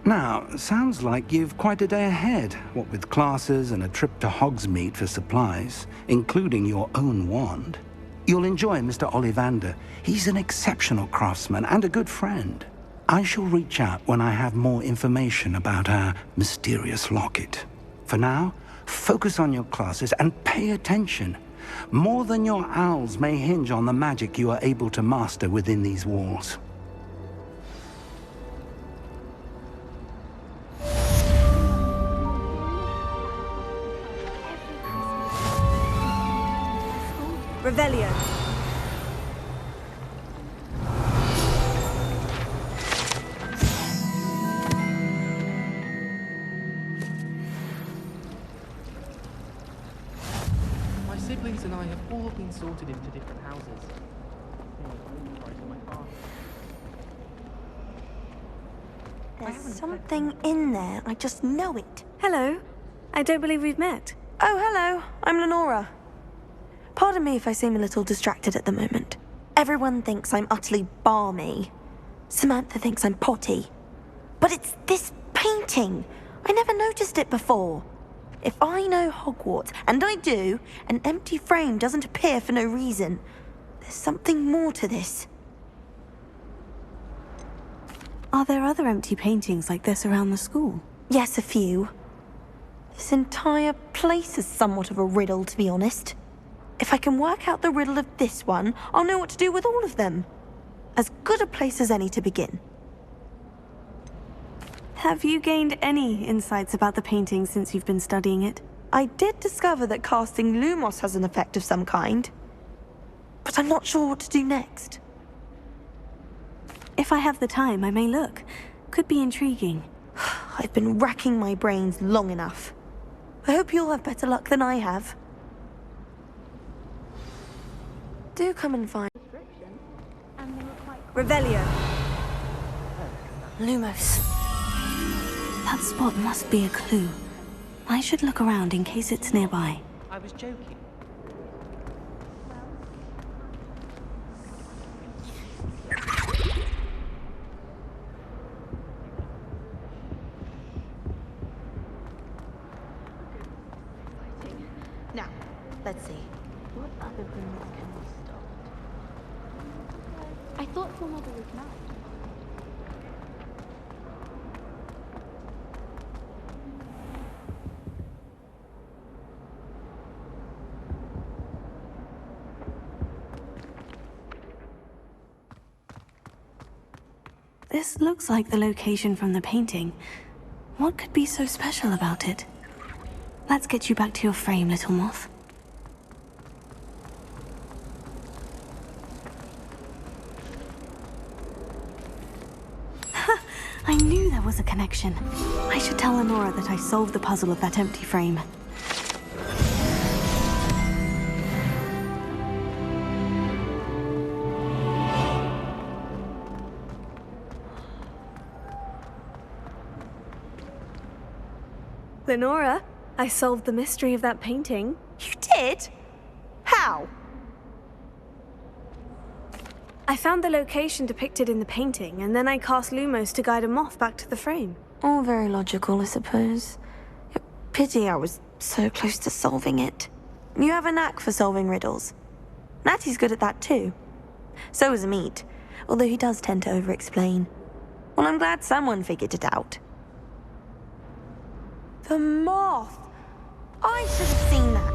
Now, sounds like you've quite a day ahead, what with classes and a trip to Hogsmeade for supplies, including your own wand. You'll enjoy Mr. Ollivander. He's an exceptional craftsman and a good friend. I shall reach out when I have more information about our mysterious locket. For now, focus on your classes and pay attention. More than your owls may hinge on the magic you are able to master within these walls. Revelio. My siblings and I have all been sorted into different houses. There's something in there. I just know it. Hello. I don't believe we've met. Oh, hello. I'm Lenora. Pardon me if I seem a little distracted at the moment. Everyone thinks I'm utterly balmy. Samantha thinks I'm potty. But it's this painting. I never noticed it before. If I know Hogwarts, and I do, an empty frame doesn't appear for no reason. There's something more to this. Are there other empty paintings like this around the school? Yes, a few. This entire place is somewhat of a riddle, to be honest. If I can work out the riddle of this one, I'll know what to do with all of them. As good a place as any to begin. Have you gained any insights about the painting since you've been studying it? I did discover that casting Lumos has an effect of some kind. But I'm not sure what to do next. If I have the time, I may look. Could be intriguing. I've been racking my brains long enough. I hope you'll have better luck than I have. Do come and find... Revelio. Lumos. That spot must be a clue. I should look around in case it's nearby. I was joking. Let's see. What other rumors can we stop? I thought your mother was mad. This looks like the location from the painting. What could be so special about it? Let's get you back to your frame, little moth. Ha! I knew there was a connection. I should tell Lenora that I solved the puzzle of that empty frame. Lenora, I solved the mystery of that painting. You did? How? I found the location depicted in the painting, and then I cast Lumos to guide a moth back to the frame. All very logical, I suppose. Pity I was so close to solving it. You have a knack for solving riddles. Natty's good at that too. So is Amit, although he does tend to over-explain. Well, I'm glad someone figured it out. The moth! I should have seen that.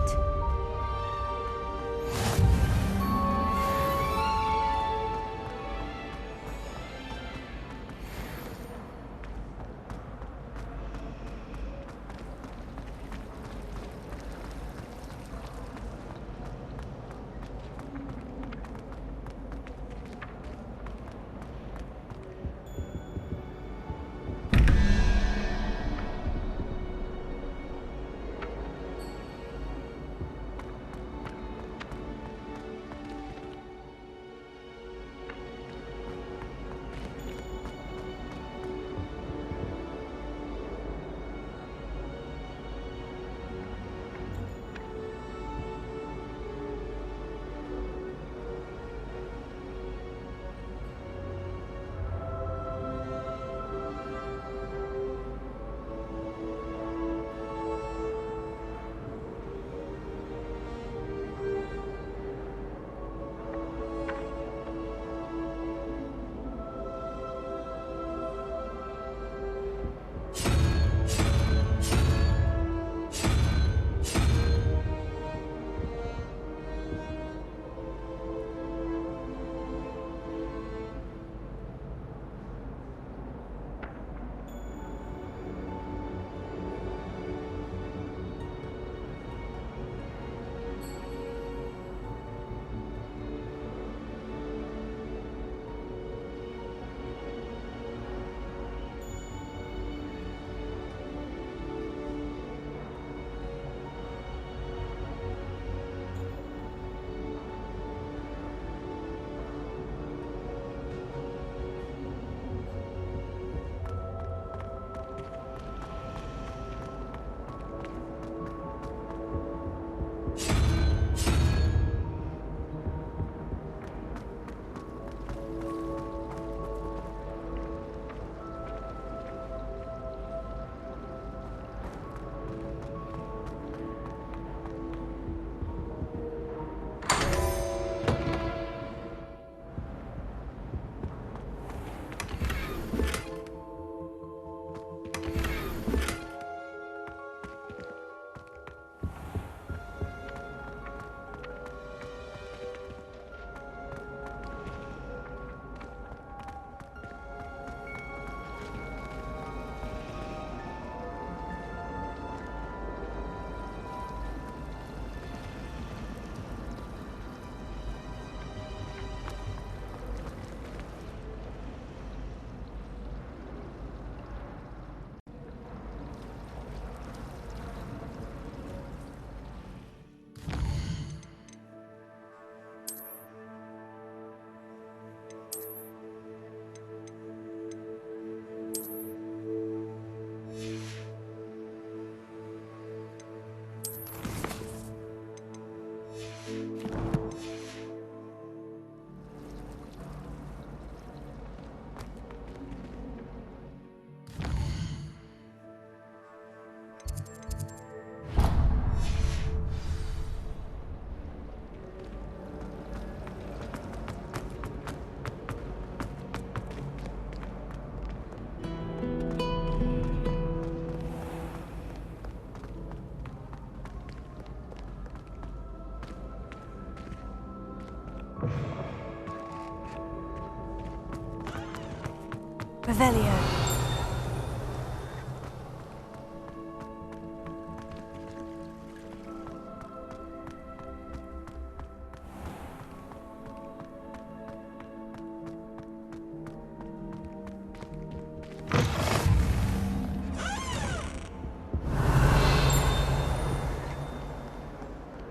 Revelio.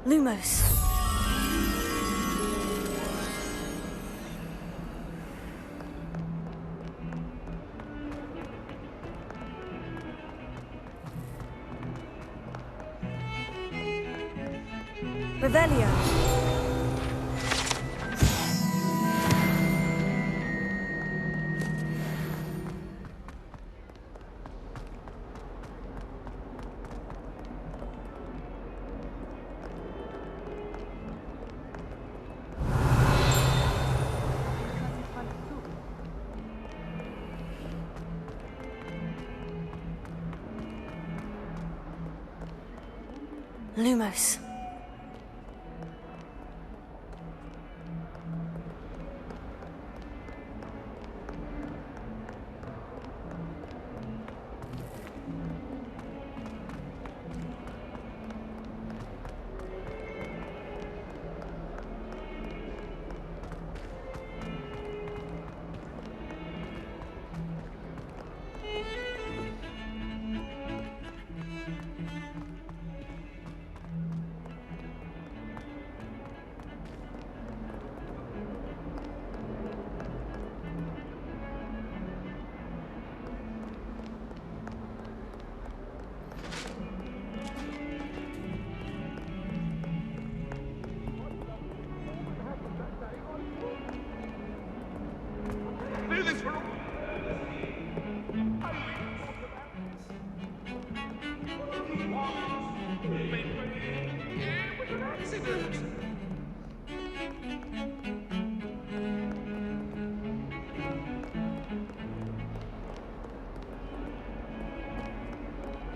Lumos. Revelio. Lumos.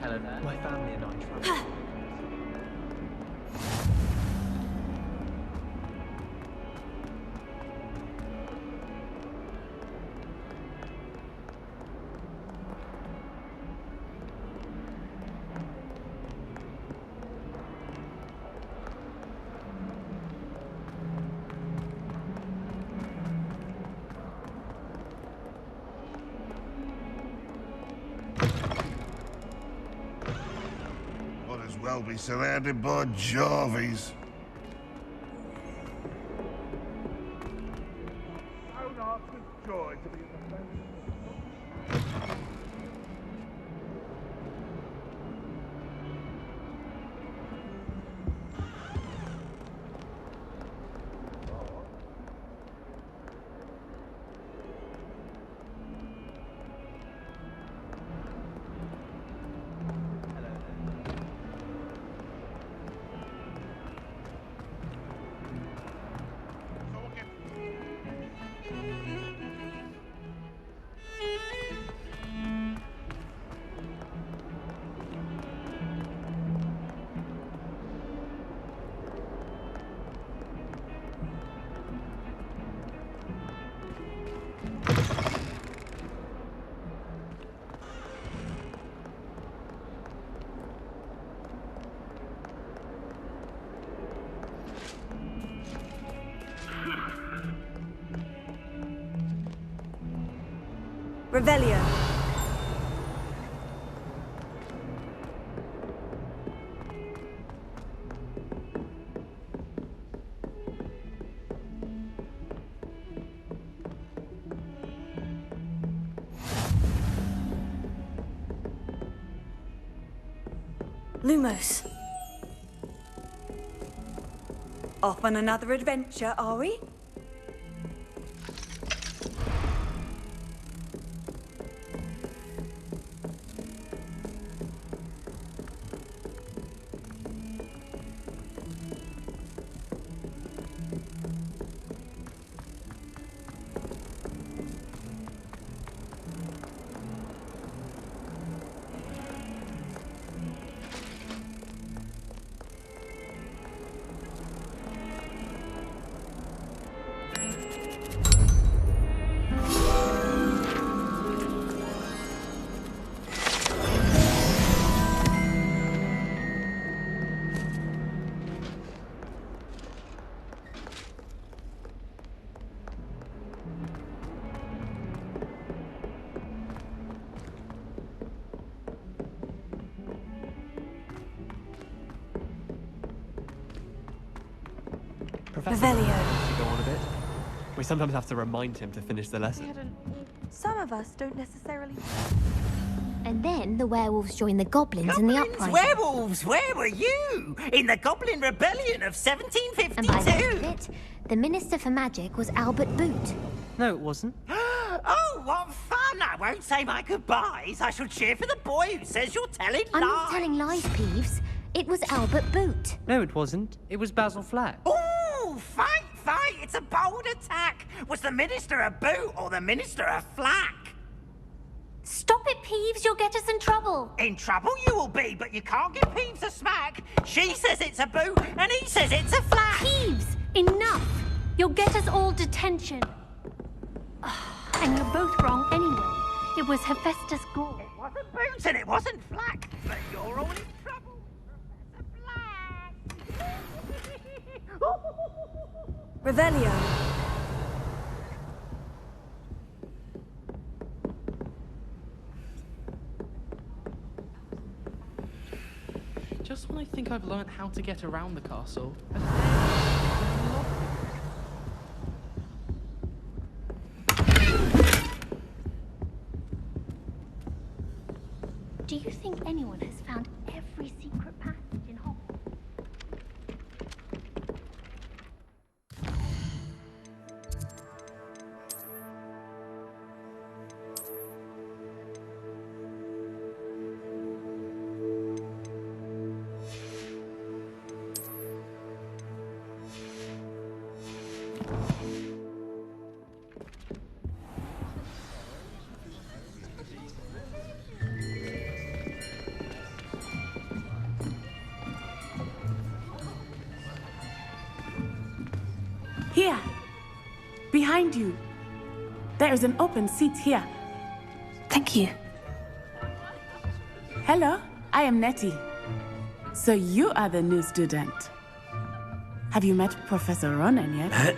Hello there. My family and I travel. Might as well be surrounded by Jarvies. Don't ask with joy to be in the family. Revelio. Lumos. Off on another adventure, are we? Professor Revelio. likes to go on a bit. We sometimes have to remind him to finish the lesson. Some of us don't necessarily. And then the werewolves joined the goblins in the uprising. Werewolves, where were you? In the Goblin Rebellion of 1752? And by the end of it, the Minister for Magic was Albert Boot. No, it wasn't. Oh, what fun! I won't say my goodbyes. I shall cheer for the boy who says you're telling lies. I'm not telling lies, Peeves. It was Albert Boot. No, it wasn't. It was Basil Flack. Ooh, fight! It's a bold attack. Was the Minister a boot or the Minister a flack? Stop it, Peeves. You'll get us in trouble. In trouble you will be, but you can't give Peeves a smack. She says it's a boot, and he says it's a flack. Peeves, enough. You'll get us all detention. And you're both wrong anyway. It was Hephaestus Gore. It wasn't boot and it wasn't flack, but you're all in trouble, Professor Flack. Revelio. Just when I think I've learned how to get around the castle. Do you think anyone has found every secret passage in Hogwarts? Here, behind you. There is an open seat here. Thank you. Hello, I am Nettie. So you are the new student. Have you met Professor Ronan yet?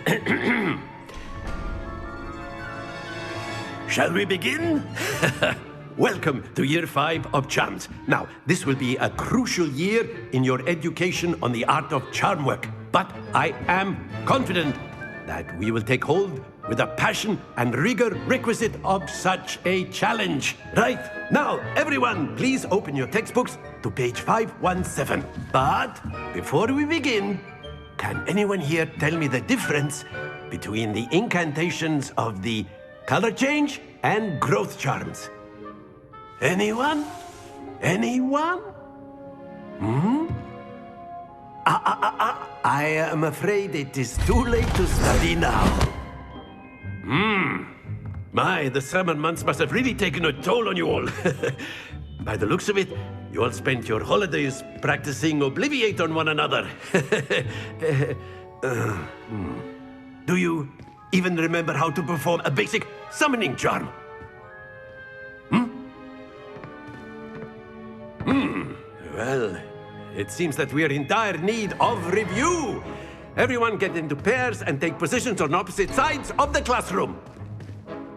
Shall we begin? Welcome to Year 5 of Charms. Now, this will be a crucial year in your education on the art of charm work. But I am confident that we will take hold with the passion and rigor requisite of such a challenge. Right, now, everyone, please open your textbooks to page 517. But before we begin, can anyone here tell me the difference between the incantations of the color change and growth charms? Anyone? Anyone? I am afraid it is too late to study now. My, the summer months must have really taken a toll on you all. By the looks of it, you all spent your holidays practicing Obliviate on one another. Do you even remember how to perform a basic summoning charm? Well, it seems that we are in dire need of review. Everyone get into pairs and take positions on opposite sides of the classroom.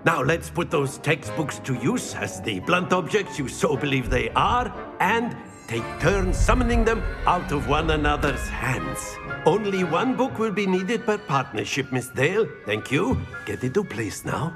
Now let's put those textbooks to use as the blunt objects you so believe they are, and take turns summoning them out of one another's hands. Only one book will be needed per partnership, Miss Dale. Thank you. Get into place now.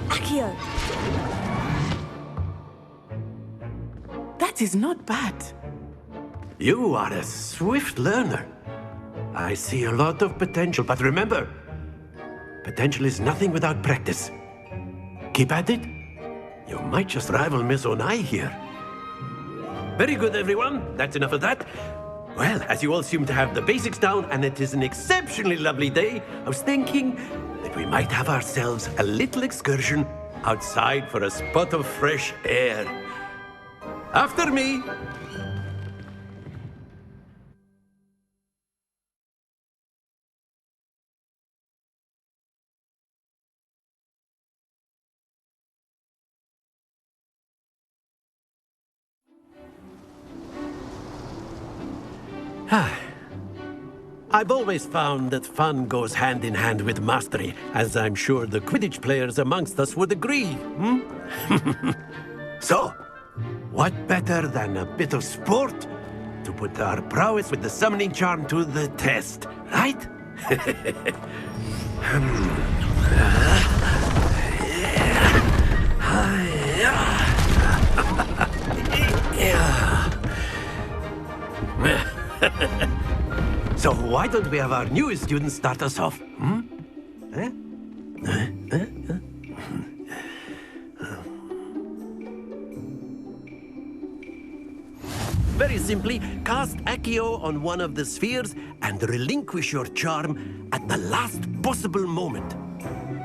Accio. That is not bad. You are a swift learner. I see a lot of potential, but remember, potential is nothing without practice. Keep at it. You might just rival Miss Onai here. Very good, everyone. That's enough of that. Well, as you all seem to have the basics down, and it is an exceptionally lovely day, I was thinking that we might have ourselves a little excursion outside for a spot of fresh air. After me. I've always found that fun goes hand in hand with mastery, as I'm sure the Quidditch players amongst us would agree. So, what better than a bit of sport to put our prowess with the summoning charm to the test, right? So why don't we have our newest student start us off? Very simply, cast Accio on one of the spheres and relinquish your charm at the last possible moment.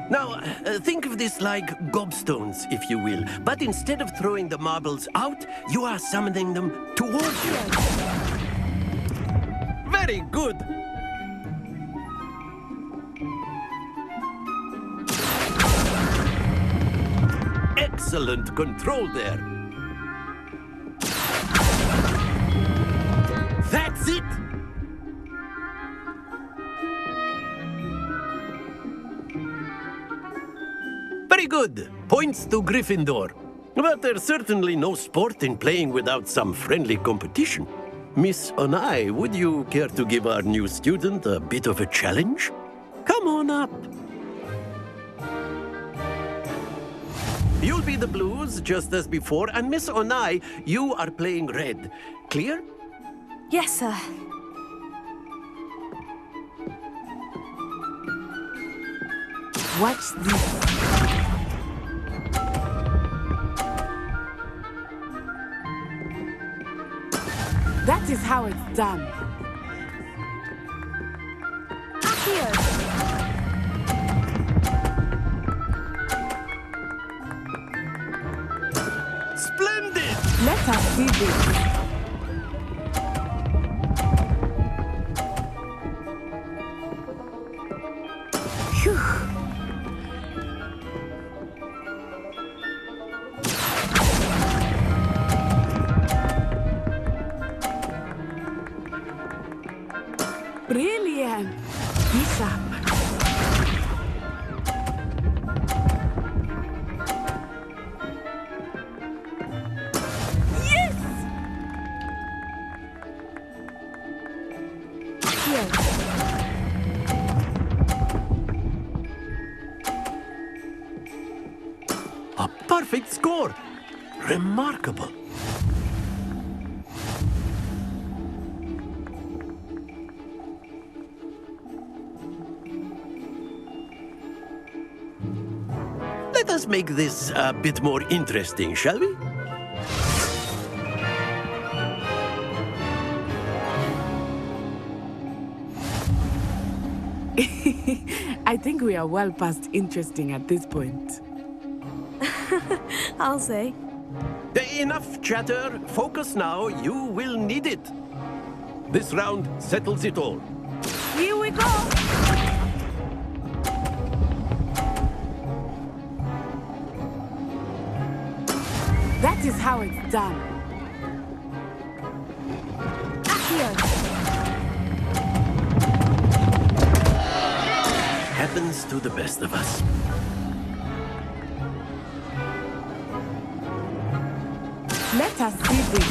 Now, think of this like gobstones, if you will, but instead of throwing the marbles out, you are summoning them towards you. Very good! Excellent control there. That's it! Very good. Points to Gryffindor. But there's certainly no sport in playing without some friendly competition. Miss Onai, would you care to give our new student a bit of a challenge? Come on up. You'll be the blues, just as before, and Miss Onai, you are playing red. Clear? Yes, sir. Watch this. That is how it's done. Splendid! Let us see this. Brilliant! Bishop. Yes! Here. A perfect score! Remarkable! Let us make this a bit more interesting, shall we? I think we are well past interesting at this point. I'll say. Enough chatter. Focus now. You will need it. This round settles it all. Here we go! That is how it's done. Happens to the best of us. Let us see this.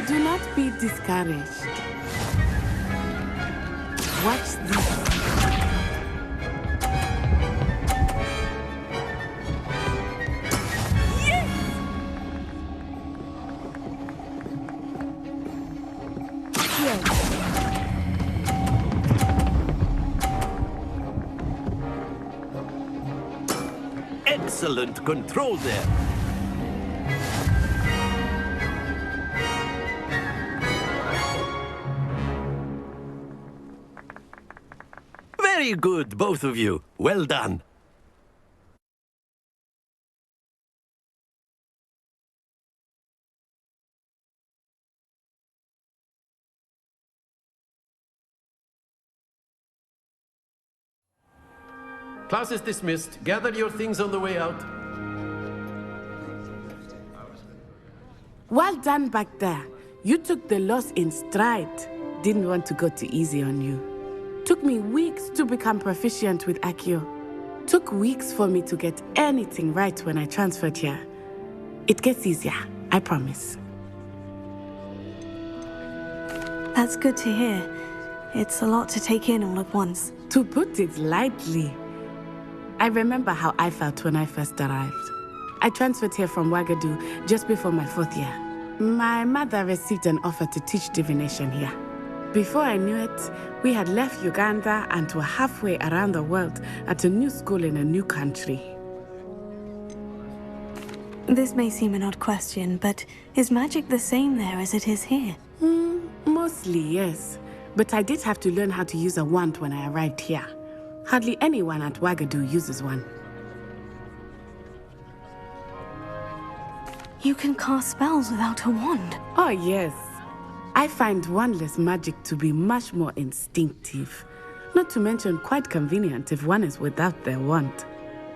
Do not be discouraged. Watch this. Excellent control there. Very good, both of you. Well done. class is dismissed. Gather your things on the way out. Well done back there. You took the loss in stride. Didn't want to go too easy on you. Took me weeks to become proficient with Accio. Took weeks for me to get anything right when I transferred here. It gets easier, I promise. That's good to hear. It's a lot to take in all at once. To put it lightly. I remember how I felt when I first arrived. I transferred here from Ouagadougou just before my 4th year. My mother received an offer to teach divination here. Before I knew it, we had left Uganda and were halfway around the world at a new school in a new country. This may seem an odd question, but is magic the same there as it is here? Mostly, yes. But I did have to learn how to use a wand when I arrived here. Hardly anyone at Ouagadougou uses one. You can cast spells without a wand? Oh, yes. I find wandless magic to be much more instinctive. Not to mention quite convenient if one is without their wand.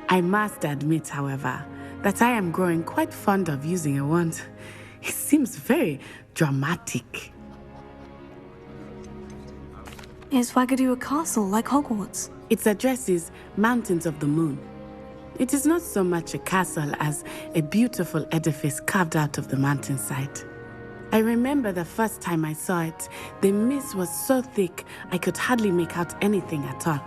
I must admit, however, that I am growing quite fond of using a wand. It seems very dramatic. Is Ouagadougou a castle like Hogwarts? Its address is Mountains of the Moon. It is not so much a castle as a beautiful edifice carved out of the mountainside. I remember the first time I saw it, the mist was so thick I could hardly make out anything at all.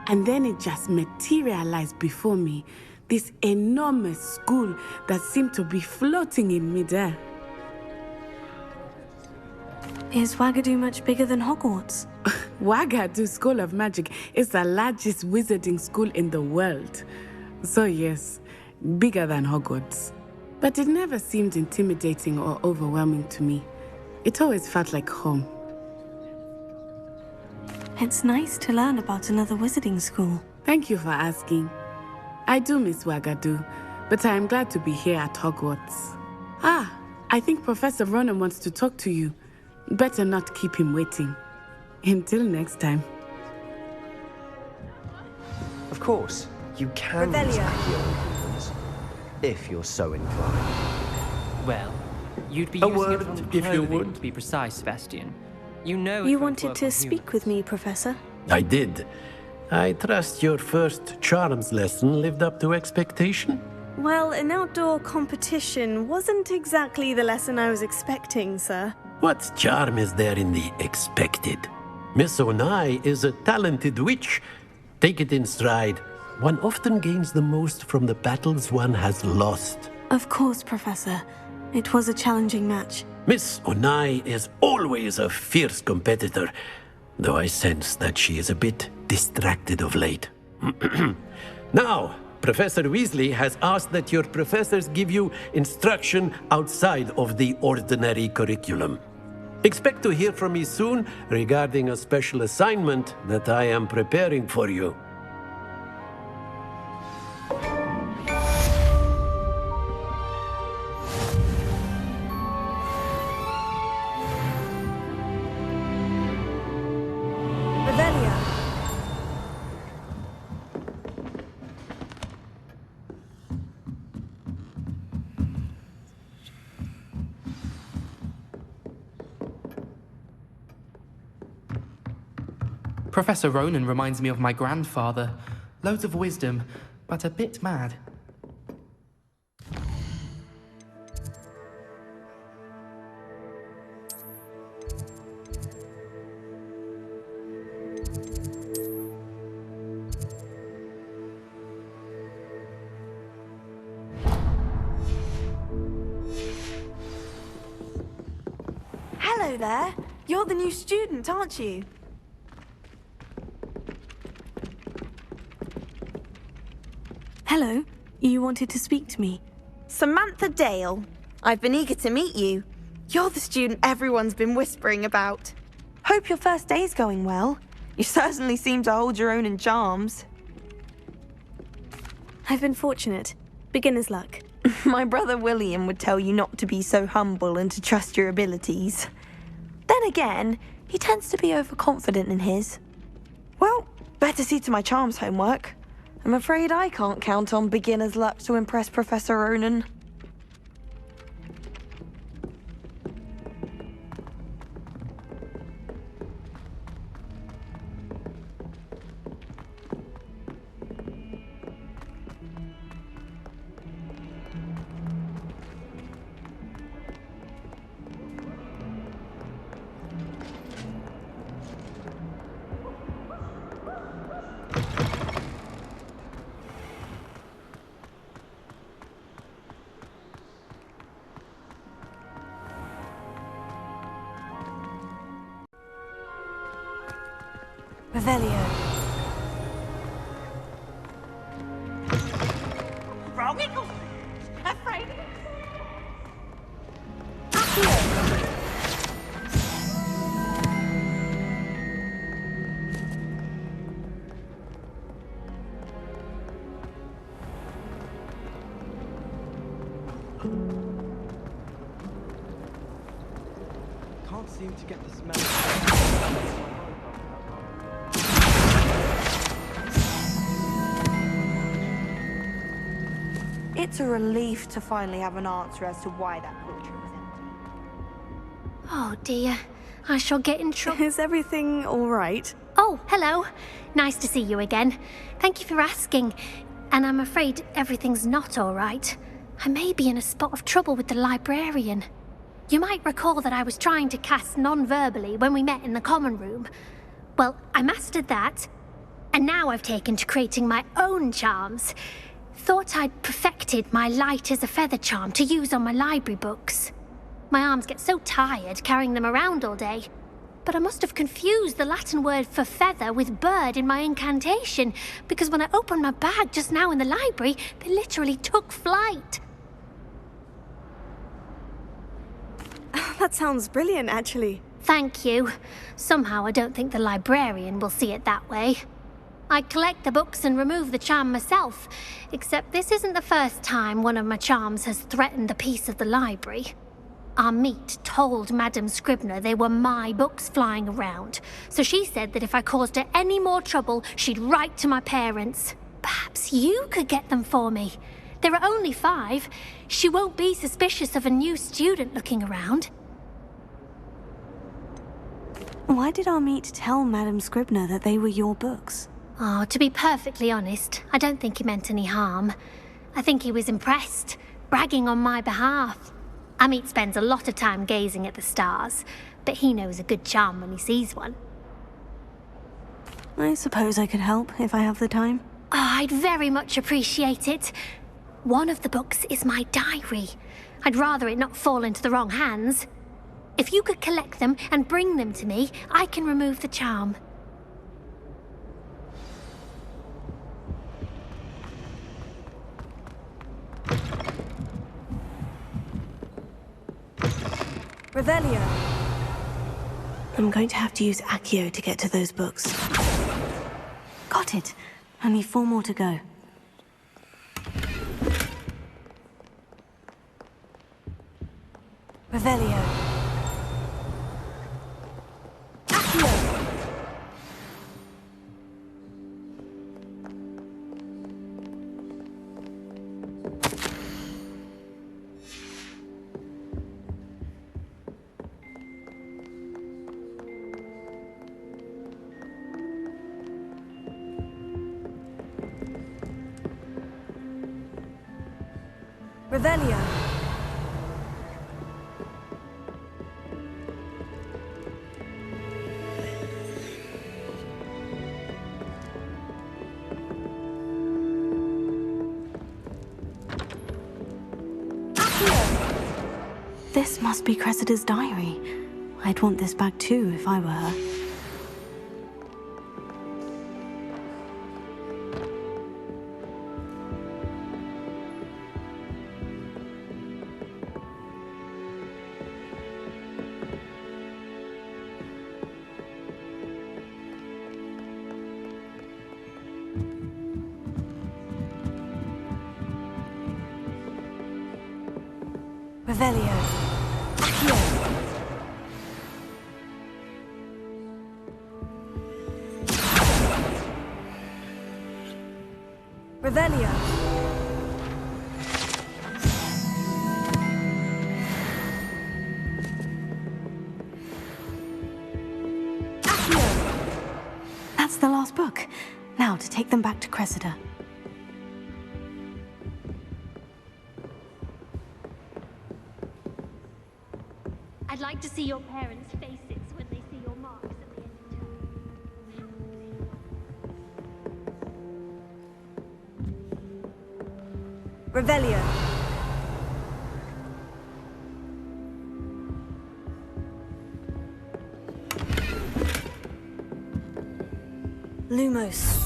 And then it just materialized before me, this enormous school that seemed to be floating in midair. Is Ouagadougou much bigger than Hogwarts? Ouagadougou School of Magic is the largest wizarding school in the world. So yes, bigger than Hogwarts. But it never seemed intimidating or overwhelming to me. It always felt like home. It's nice to learn about another wizarding school. Thank you for asking. I do miss Ouagadougou, but I am glad to be here at Hogwarts. Ah, I think Professor Ronan wants to talk to you. Better not keep him waiting. Until next time. Of course, you can use Accio if you're so inclined. Well, you'd be A using word, it on if you clothing, would. to be precise, Sebastian. You know You wanted to speak with me, Professor? I did. I trust your first charms lesson lived up to expectation? Well, an outdoor competition wasn't exactly the lesson I was expecting, sir. What charm is there in the expected? Miss Onai is a talented witch. Take it in stride. One often gains the most from the battles one has lost. Of course, Professor. It was a challenging match. Miss Onai is always a fierce competitor, though I sense that she is a bit distracted of late. Now, Professor Weasley has asked that your professors give you instruction outside of the ordinary curriculum. Expect to hear from me soon regarding a special assignment that I am preparing for you. Professor Ronan reminds me of my grandfather. Loads of wisdom, but a bit mad. Hello there. You're the new student, aren't you? Hello. You wanted to speak to me? Samantha Dale. I've been eager to meet you. You're the student everyone's been whispering about. Hope your first day's going well. You certainly seem to hold your own in charms. I've been fortunate. Beginner's luck. My brother William would tell you not to be so humble and to trust your abilities. Then again, he tends to be overconfident in his. Well, better see to my charms homework. I'm afraid I can't count on beginner's luck to impress Professor Ronan. Revelio. Wrong equals afraid. Can't seem to get the smell. It's a relief to finally have an answer as to why that portrait was empty. Oh dear, I shall get in trouble. Is everything all right? Oh, hello. Nice to see you again. Thank you for asking. And I'm afraid everything's not all right. I may be in a spot of trouble with the librarian. You might recall that I was trying to cast non-verbally when we met in the common room. Well, I mastered that, and now I've taken to creating my own charms. Thought I'd perfected my light as a feather charm to use on my library books. My arms get so tired carrying them around all day. But I must have confused the Latin word for feather with bird in my incantation, because when I opened my bag just now in the library, they literally took flight. That sounds brilliant, actually. Thank you. Somehow I don't think the librarian will see it that way. I collect the books and remove the charm myself, except this isn't the first time one of my charms has threatened the peace of the library. Our meet told Madame Scribner they were my books flying around, so she said that if I caused her any more trouble, she'd write to my parents. Perhaps you could get them for me. There are only 5. She won't be suspicious of a new student looking around. Why did our meet tell Madame Scribner that they were your books? Oh, to be perfectly honest, I don't think he meant any harm. I think he was impressed, bragging on my behalf. Amit spends a lot of time gazing at the stars, but he knows a good charm when he sees one. I suppose I could help if I have the time. Oh, I'd very much appreciate it. One of the books is my diary. I'd rather it not fall into the wrong hands. If you could collect them and bring them to me, I can remove the charm. Revelio. I'm going to have to use Accio to get to those books. Got it. Only 4 more to go. Revelio. Accio. Revelio. This must be Cressida's diary. I'd want this back too if I were her. Revelio. Accio. Revelio. That's the last book. Now to take them back to Cressida. I'd like to see your parents' faces when they see your marks at the end of term. Revelio. Lumos.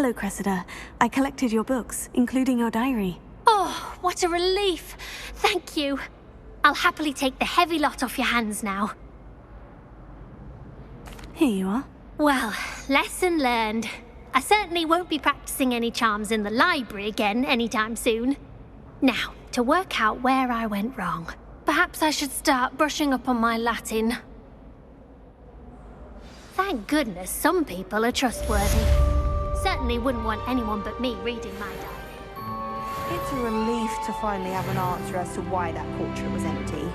Hello, Cressida. I collected your books, including your diary. Oh, what a relief. Thank you. I'll happily take the heavy lot off your hands now. Here you are. Well, lesson learned. I certainly won't be practicing any charms in the library again anytime soon. Now, to work out where I went wrong. Perhaps I should start brushing up on my Latin. Thank goodness some people are trustworthy. Certainly wouldn't want anyone but me reading my diary. It's a relief to finally have an answer as to why that portrait was empty.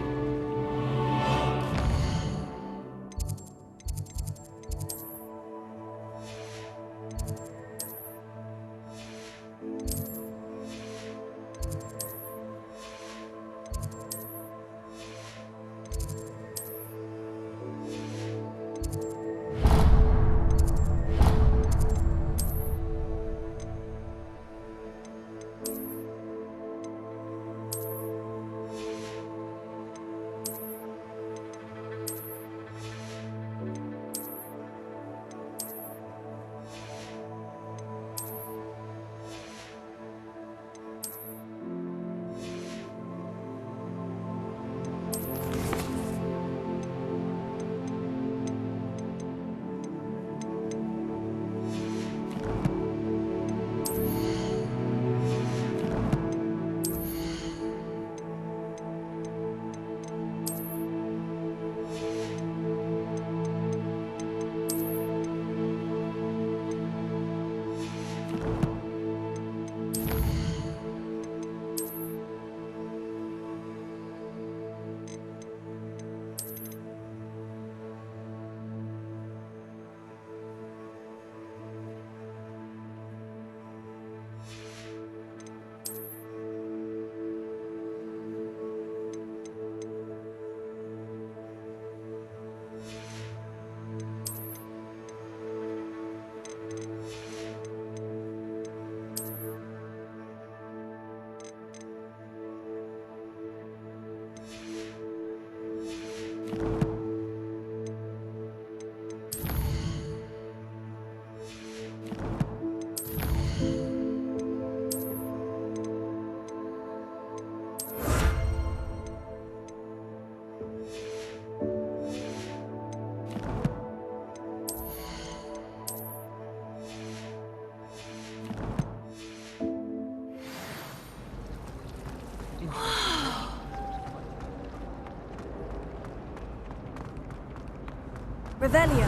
Revelio.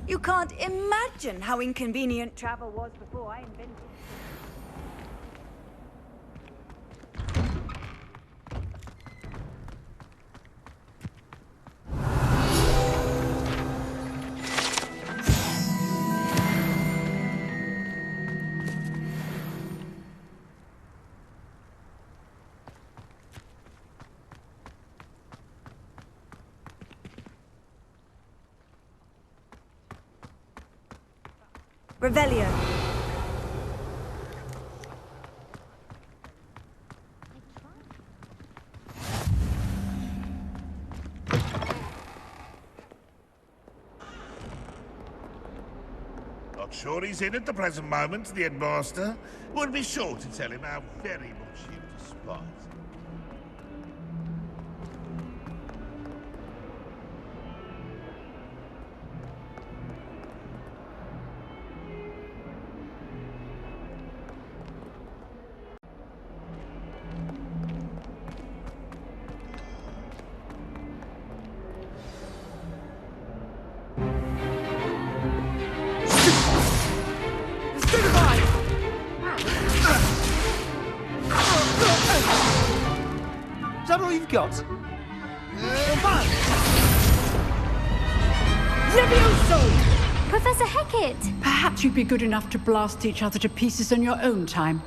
You can't imagine how inconvenient travel was before I invented it. Revelio. Not sure he's in at the present moment, the headmaster. Would be sure to tell him how very much you despise him. Is that all you've got? Levioso! Professor Hecat! Perhaps you'd be good enough to blast each other to pieces in your own time.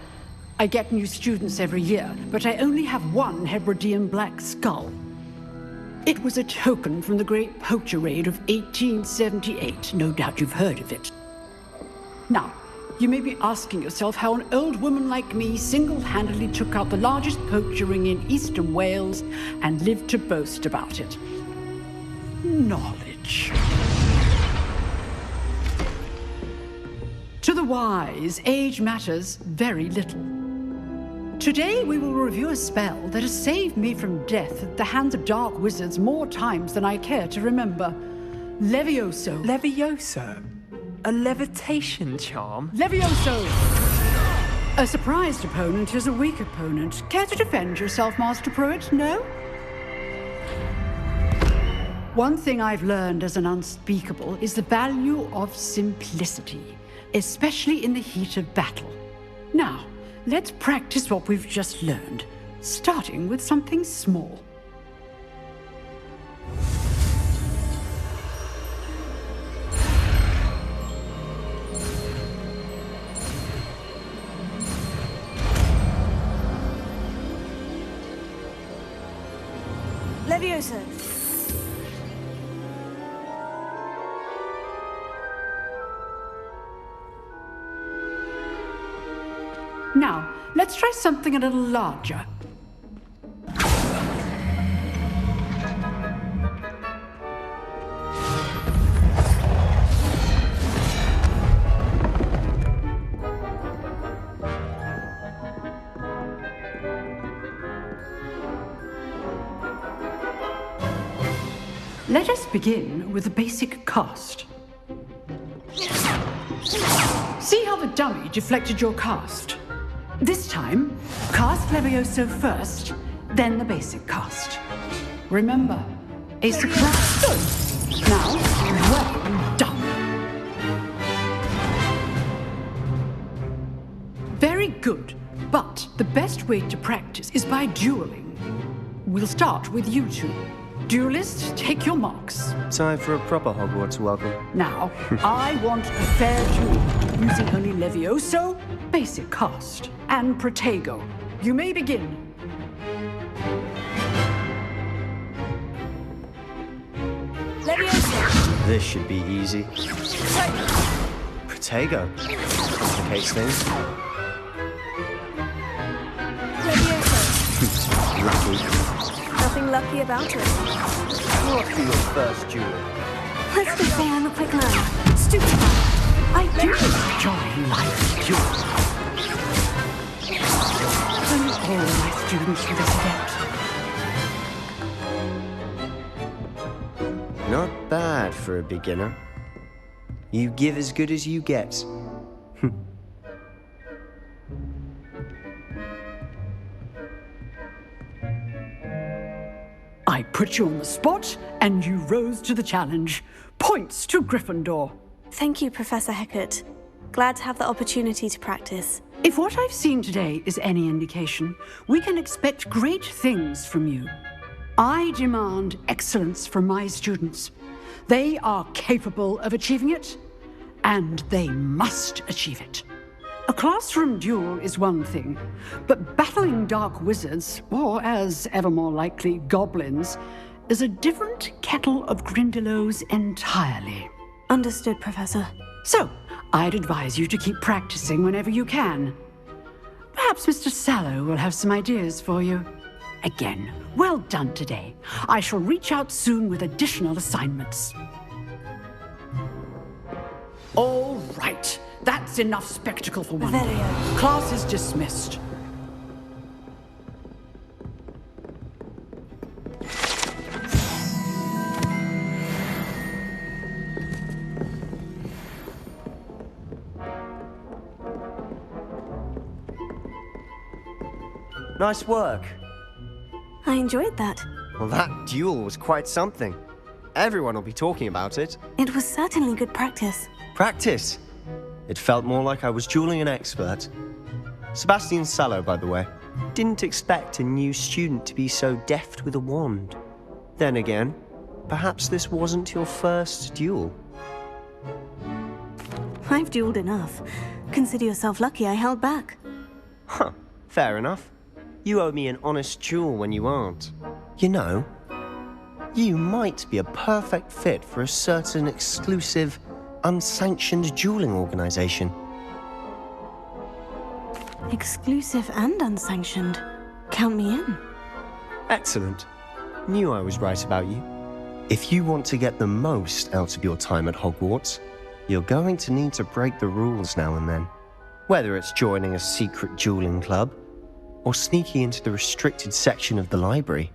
I get new students every year, but I only have one Hebridean black skull. It was a token from the Great Poacher Raid of 1878. No doubt you've heard of it. Now, you may be asking yourself how an old woman like me single-handedly took out the largest poacher ring in eastern Wales and lived to boast about it. Knowledge. To the wise, age matters very little. Today we will review a spell that has saved me from death at the hands of dark wizards more times than I care to remember. Levioso. Levioso? A levitation charm? Levioso! A surprised opponent is a weak opponent. Care to defend yourself, Master Pruitt? No? One thing I've learned as an unspeakable is the value of simplicity, especially in the heat of battle. Now, let's practice what we've just learned, starting with something small. Levioso. Now, let's try something a little larger. Let us begin with the basic cast. See how the dummy deflected your cast? This time, cast Levioso first, then the basic cast. Remember, a surprise. Good. Now, well done. Very good, but the best way to practice is by dueling. We'll start with you two. Duelists, take your marks. Time for a proper Hogwarts welcome. Now, I want a fair duel, using only Levioso, basic cast, and Protego. You may begin. Levioso. This should be easy. Protego. Complicates things. Levioso. Lucky. Nothing lucky about it. What's for your first duel? Let's just say I'm a quick learner. Stupid. I do enjoy life duels. And all my students for this event. Not bad for a beginner. You give as good as you get. I put you on the spot, and you rose to the challenge. Points to Gryffindor. Thank you, Professor Hecat. Glad to have the opportunity to practice. If what I've seen today is any indication, we can expect great things from you. I demand excellence from my students. They are capable of achieving it, and they must achieve it. A classroom duel is one thing, but battling dark wizards, or as ever more likely, goblins, is a different kettle of Grindylows entirely. Understood, Professor. So, I'd advise you to keep practicing whenever you can. Perhaps Mr. Sallow will have some ideas for you. Again, well done today. I shall reach out soon with additional assignments. All right. That's enough spectacle for one day. Class is dismissed. Nice work. I enjoyed that. Well, that duel was quite something. Everyone will be talking about it. It was certainly good practice. Practice? It felt more like I was dueling an expert. Sebastian Sallow, by the way. Didn't expect a new student to be so deft with a wand. Then again, perhaps this wasn't your first duel. I've dueled enough. Consider yourself lucky I held back. Huh, fair enough. You owe me an honest duel when you aren't. You know, you might be a perfect fit for a certain exclusive, unsanctioned dueling organization. Exclusive and unsanctioned. Count me in. Excellent. Knew I was right about you. If you want to get the most out of your time at Hogwarts, you're going to need to break the rules now and then. Whether it's joining a secret dueling club, or sneaking into the restricted section of the library,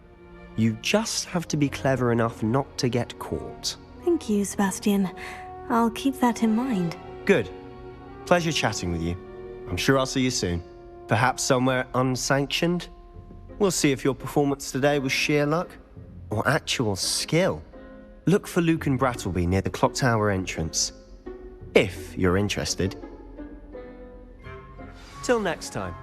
you just have to be clever enough not to get caught. Thank you, Sebastian. I'll keep that in mind. Good. Pleasure chatting with you. I'm sure I'll see you soon. Perhaps somewhere unsanctioned? We'll see if your performance today was sheer luck or actual skill. Look for Luke and Brattleby near the clock tower entrance, if you're interested. Till next time.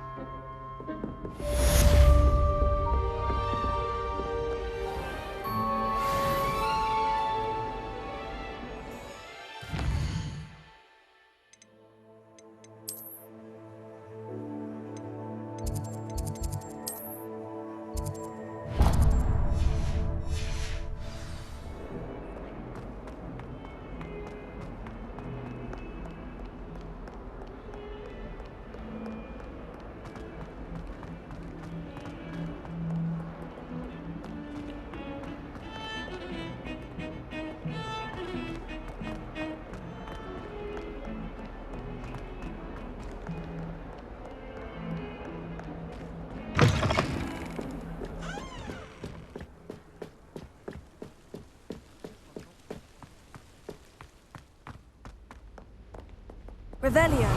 Revelio.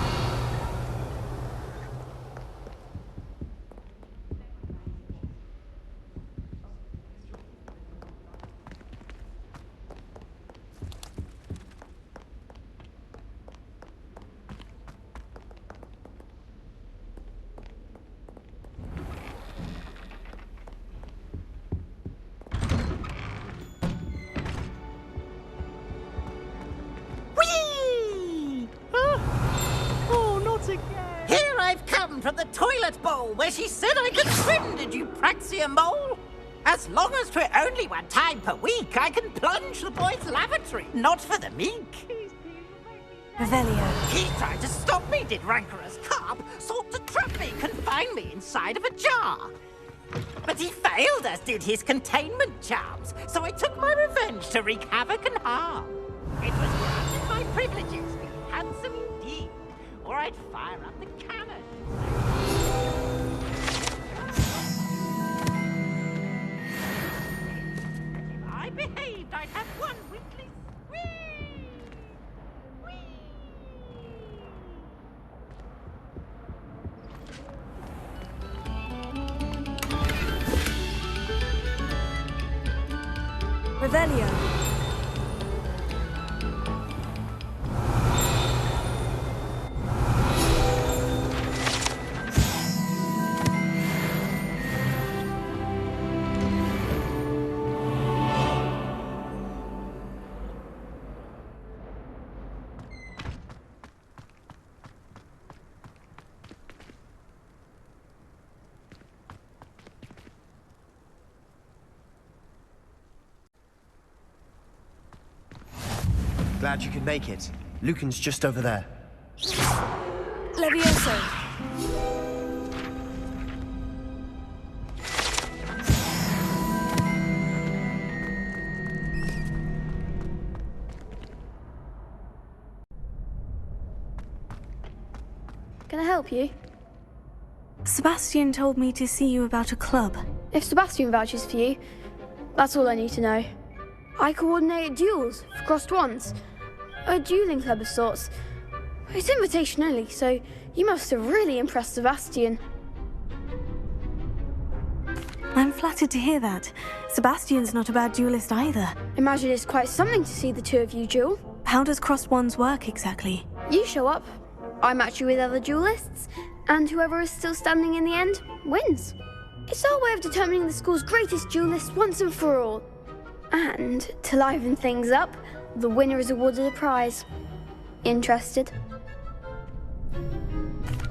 From the toilet bowl where she said I could swim, did you praxia mole? As long as 'twere only one time per week, I can plunge the boys' lavatory, not for the meek. Revelio. He tried to stop me, did rancorous carp, sought to trap me, confine me inside of a jar. But he failed, as did his containment charms, so I took my revenge to wreak havoc and harm. It was granted my privileges, be handsome indeed, or I'd fire up the cannon. If I behaved, I'd have one weekly whee! Revelio. Glad you could make it. Lucan's just over there. Levioso. Can I help you? Sebastian told me to see you about a club. If Sebastian vouches for you, that's all I need to know. I coordinate duels for crossed wands. A dueling club of sorts. It's invitation only, so you must have really impressed Sebastian. I'm flattered to hear that. Sebastian's not a bad duelist either. Imagine it's quite something to see the two of you duel. How does crossed wands work exactly? You show up, I match you with other duelists, and whoever is still standing in the end wins. It's our way of determining the school's greatest duelist once and for all. And to liven things up, the winner is awarded a prize. Interested?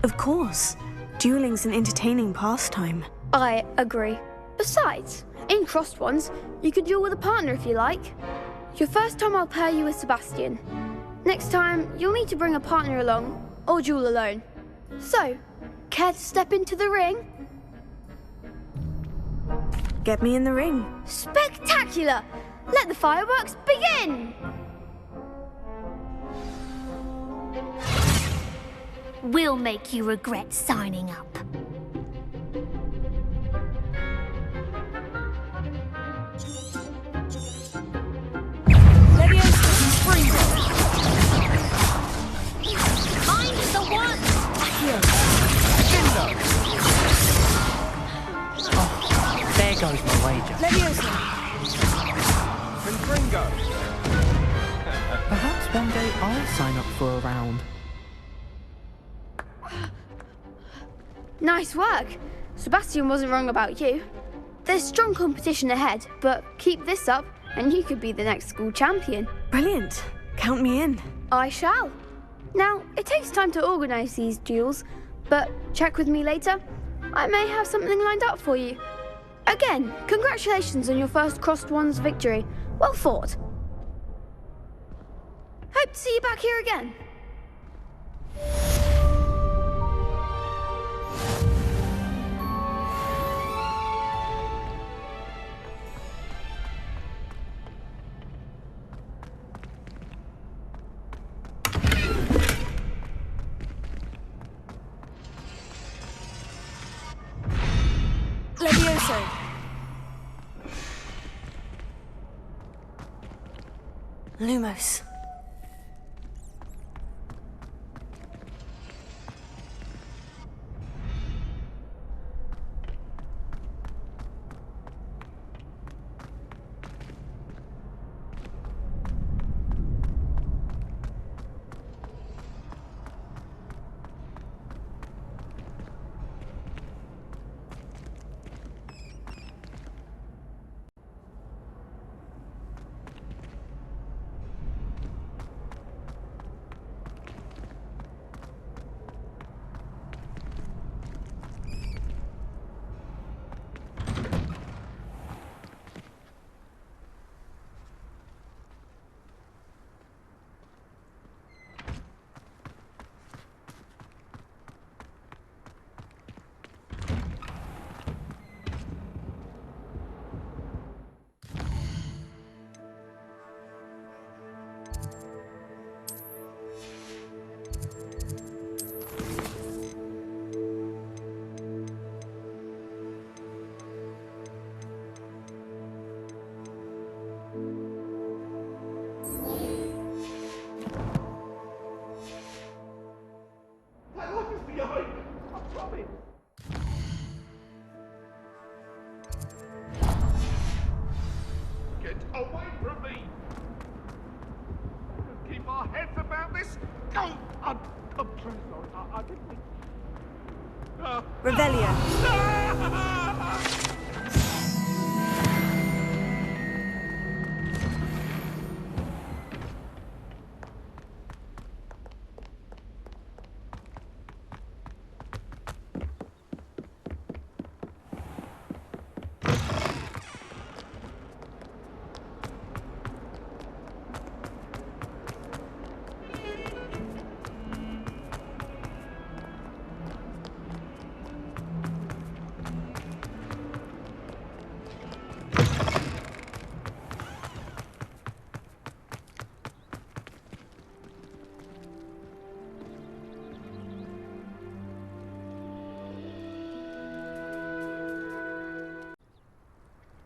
Of course. Dueling's an entertaining pastime. I agree. Besides, in crossed ones, you could duel with a partner if you like. Your first time I'll pair you with Sebastian. Next time, you'll need to bring a partner along, or duel alone. So, care to step into the ring? Get me in the ring. Spectacular! Let the fireworks begin! We'll make you regret signing up. Mind the one! Oh, there goes my wager. Leviosa. Confringo. Perhaps one day I'll sign up for a round. Nice work. Sebastian wasn't wrong about you. There's strong competition ahead, but keep this up and you could be the next school champion. Brilliant. Count me in. I shall. Now, it takes time to organise these duels, but check with me later. I may have something lined up for you. Again, congratulations on your first crossed wands victory. Well fought. Hope to see you back here again. Levioso. Lumos. Get away Oh, I'm truly sorry. I didn't mean... Revelio.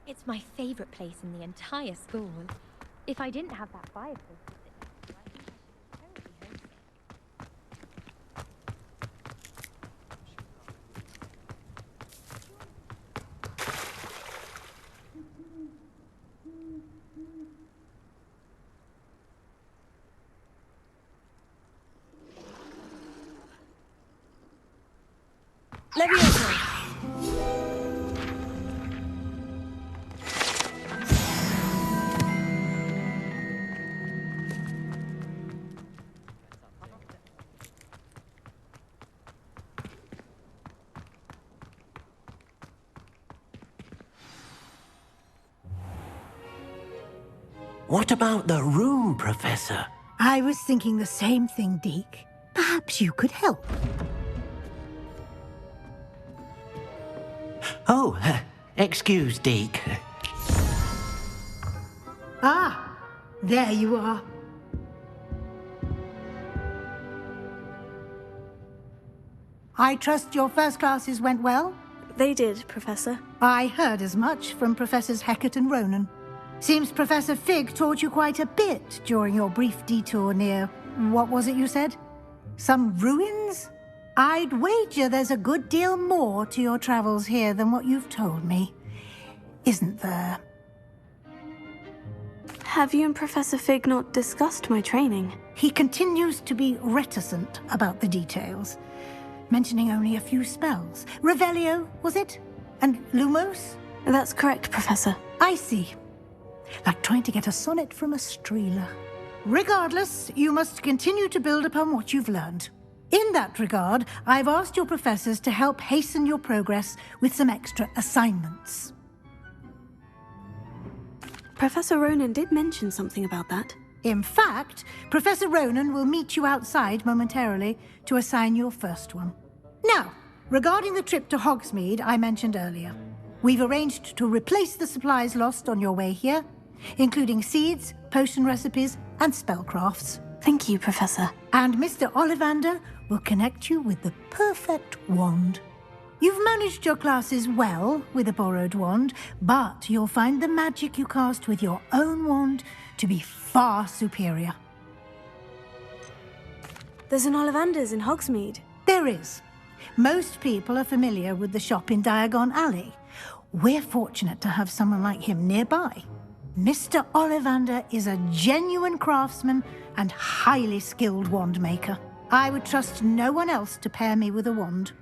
It's my favorite place in the entire school. If I didn't have that fireplace to sit next to, I think I'd be terribly Leviosa. What about the room, Professor? I was thinking the same thing, Deke. Perhaps you could help. Oh, excuse, Deke. Ah, there you are. I trust your first classes went well? They did, Professor. I heard as much from Professors Hecat and Ronan. Seems Professor Fig taught you quite a bit during your brief detour near... what was it you said? Some ruins? I'd wager there's a good deal more to your travels here than what you've told me. Isn't there? Have you and Professor Fig not discussed my training? He continues to be reticent about the details, mentioning only a few spells. Revelio, was it? And Lumos? That's correct, Professor. I see. Like trying to get a sonnet from a streeler. Regardless, you must continue to build upon what you've learned. In that regard, I've asked your professors to help hasten your progress with some extra assignments. Professor Ronan did mention something about that. In fact, Professor Ronan will meet you outside momentarily to assign your first one. Now, regarding the trip to Hogsmeade I mentioned earlier, we've arranged to replace the supplies lost on your way here, including seeds, potion recipes, and spellcrafts. Thank you, Professor. And Mr. Ollivander will connect you with the perfect wand. You've managed your classes well with a borrowed wand, but you'll find the magic you cast with your own wand to be far superior. There's an Ollivander's in Hogsmeade. There is. Most people are familiar with the shop in Diagon Alley. We're fortunate to have someone like him nearby. Mr. Ollivander is a genuine craftsman and highly skilled wand maker. I would trust no one else to pair me with a wand.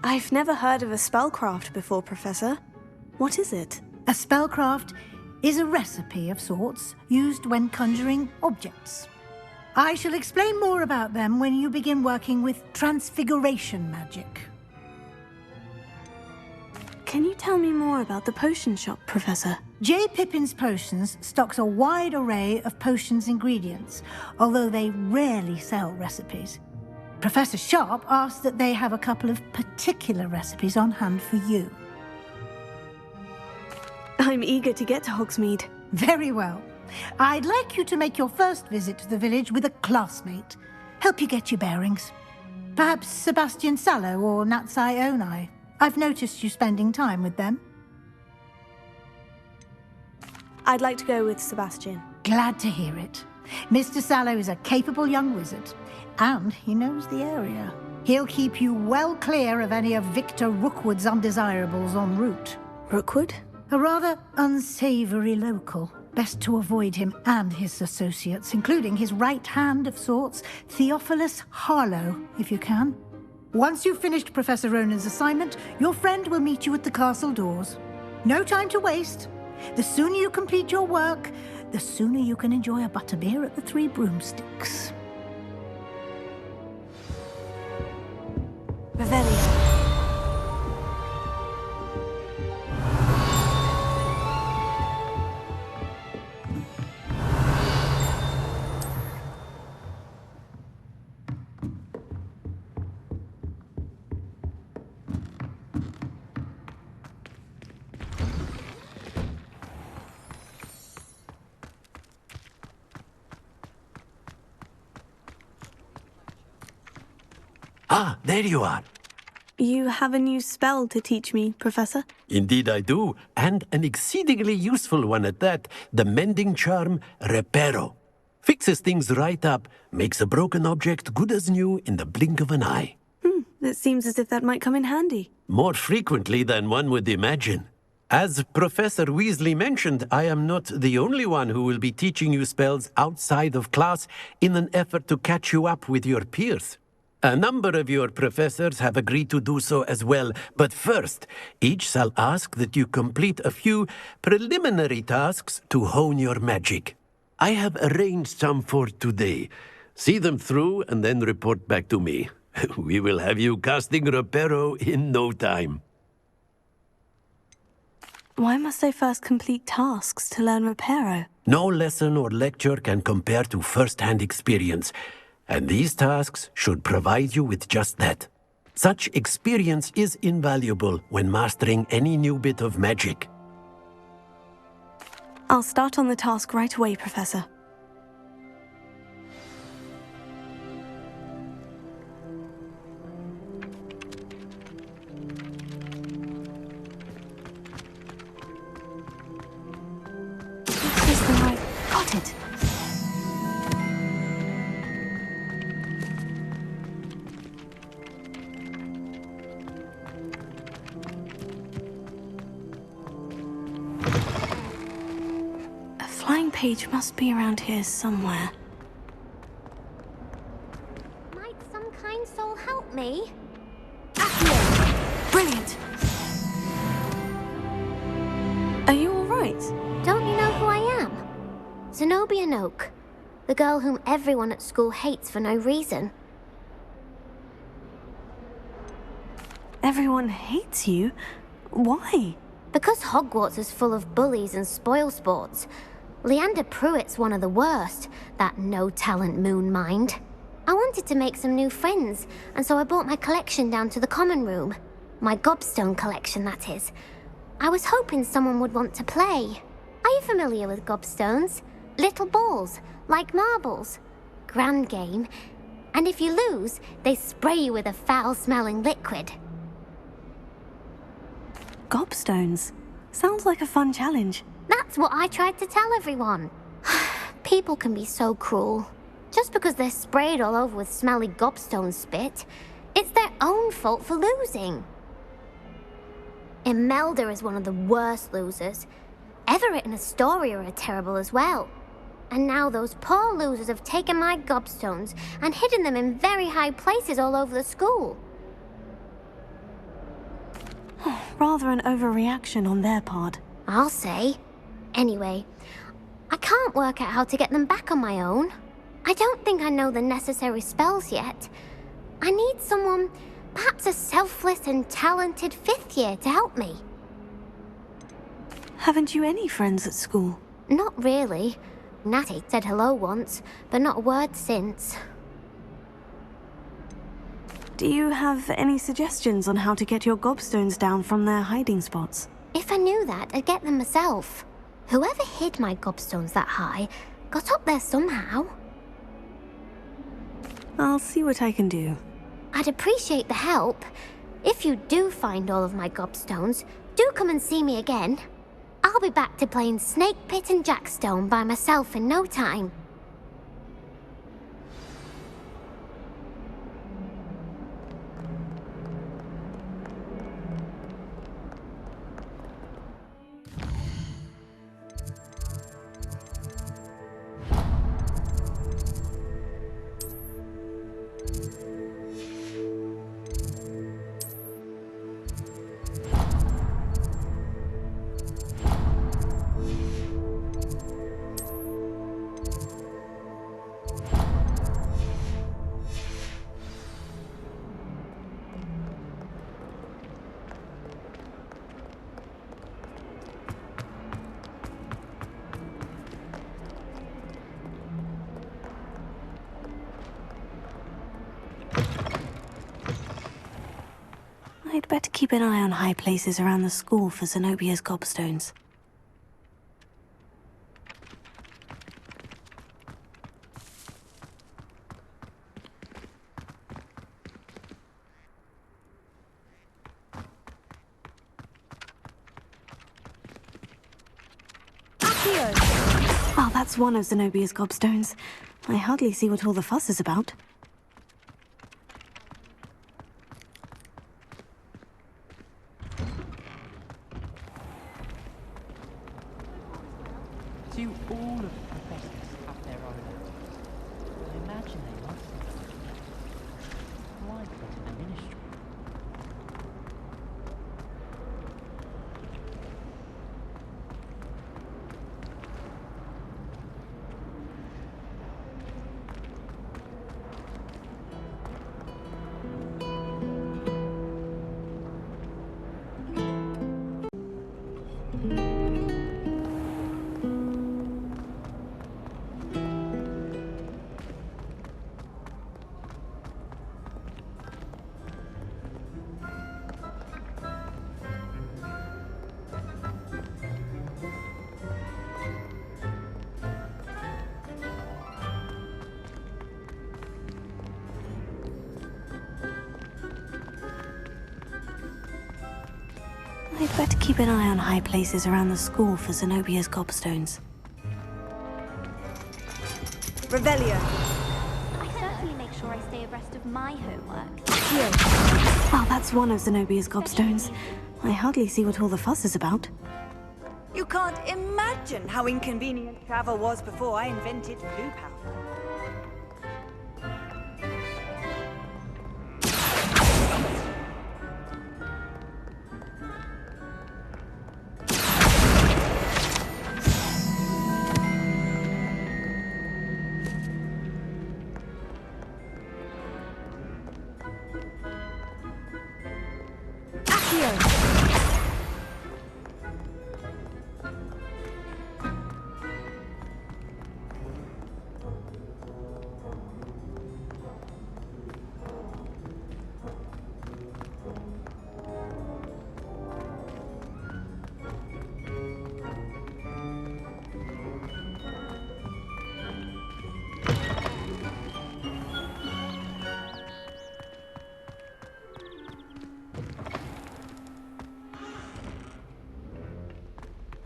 I've never heard of a spellcraft before, Professor. What is it? A spellcraft is a recipe of sorts used when conjuring objects. I shall explain more about them when you begin working with transfiguration magic. Can you tell me more about the potion shop, Professor? J. Pippin's Potions stocks a wide array of potions ingredients, although they rarely sell recipes. Professor Sharp asked that they have a couple of particular recipes on hand for you. I'm eager to get to Hogsmeade. Very well. I'd like you to make your first visit to the village with a classmate. Help you get your bearings. Perhaps Sebastian Sallow or Natsai Onai. I've noticed you spending time with them. I'd like to go with Sebastian. Glad to hear it. Mr. Sallow is a capable young wizard, and he knows the area. He'll keep you well clear of any of Victor Rookwood's undesirables en route. Rookwood? A rather unsavory local. Best to avoid him and his associates, including his right hand of sorts, Theophilus Harlow, if you can. Once you've finished Professor Ronan's assignment, your friend will meet you at the castle doors. No time to waste. The sooner you complete your work, the sooner you can enjoy a butterbeer at the Three Broomsticks. Revelio. Ah, there you are. You have a new spell to teach me, Professor? Indeed I do, and an exceedingly useful one at that, the mending charm Reparo. Fixes things right up, makes a broken object good as new in the blink of an eye. It seems as if that might come in handy. More frequently than one would imagine. As Professor Weasley mentioned, I am not the only one who will be teaching you spells outside of class in an effort to catch you up with your peers. A number of your professors have agreed to do so as well, but first, each shall ask that you complete a few preliminary tasks to hone your magic. I have arranged some for today. See them through and then report back to me. We will have you casting Reparo in no time. Why must I first complete tasks to learn Reparo? No lesson or lecture can compare to first-hand experience. And these tasks should provide you with just that. Such experience is invaluable when mastering any new bit of magic. I'll start on the task right away, Professor. Is the right... Got it! Flying page must be around here somewhere. Might some kind soul help me? Brilliant! Are you alright? Don't you know who I am? Zenobia Noak, the girl whom everyone at school hates for no reason. Everyone hates you? Why? Because Hogwarts is full of bullies and spoilsports. Leander Pruitt's one of the worst, that no-talent moon mind. I wanted to make some new friends, and so I brought my collection down to the common room. My gobstone collection, that is. I was hoping someone would want to play. Are you familiar with gobstones? Little balls, like marbles. Grand game. And if you lose, they spray you with a foul-smelling liquid. Gobstones? Sounds like a fun challenge. That's what I tried to tell everyone. People can be so cruel. Just because they're sprayed all over with smelly gobstone spit, it's their own fault for losing. Imelda is one of the worst losers. Everett and Astoria are terrible as well. And now those poor losers have taken my gobstones and hidden them in very high places all over the school. Rather an overreaction on their part. I'll say. Anyway, I can't work out how to get them back on my own. I don't think I know the necessary spells yet. I need someone, perhaps a selfless and talented fifth year to help me. Haven't you any friends at school? Not really. Natty said hello once, but not a word since. Do you have any suggestions on how to get your gobstones down from their hiding spots? If I knew that, I'd get them myself. Whoever hid my gobstones that high got up there somehow. I'll see what I can do. I'd appreciate the help. If you do find all of my gobstones, do come and see me again. I'll be back to playing Snake Pit and Jackstone by myself in no time. I'd better keep an eye on high places around the school for Zenobia's gobstones. Oh, that's one of Zenobia's gobstones. I hardly see what all the fuss is about. Do all of the professors have their own languages? I imagine they must. Why put in a ministry? I'd better keep an eye on high places around the school for Zenobia's gobstones. Revelio. I certainly make sure I stay abreast of my homework. Oh, that's one of Zenobia's gobstones. I hardly see what all the fuss is about. You can't imagine how inconvenient travel was before I invented blue powder.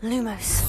Lumos.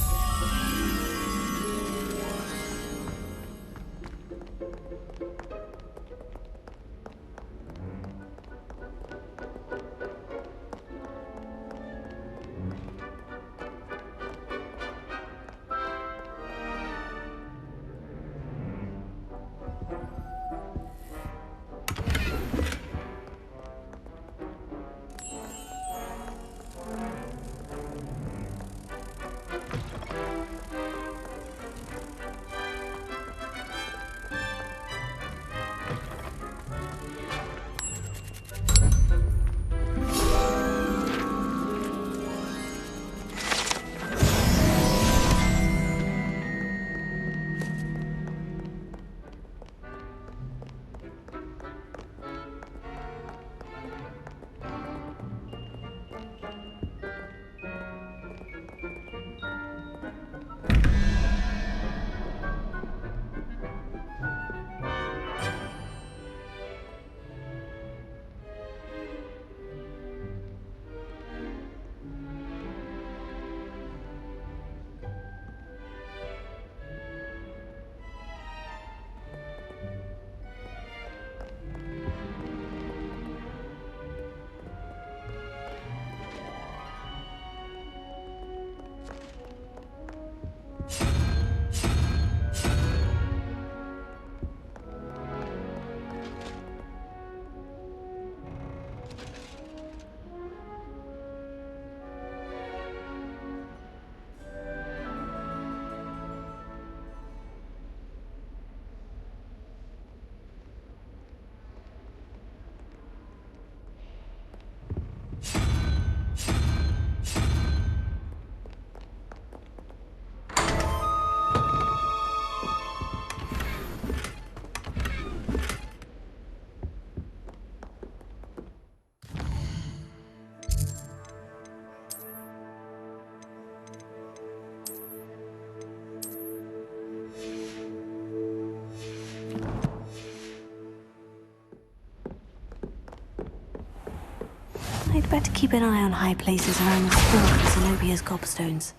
better keep an eye on high places around the school for Zenobia's gobstones.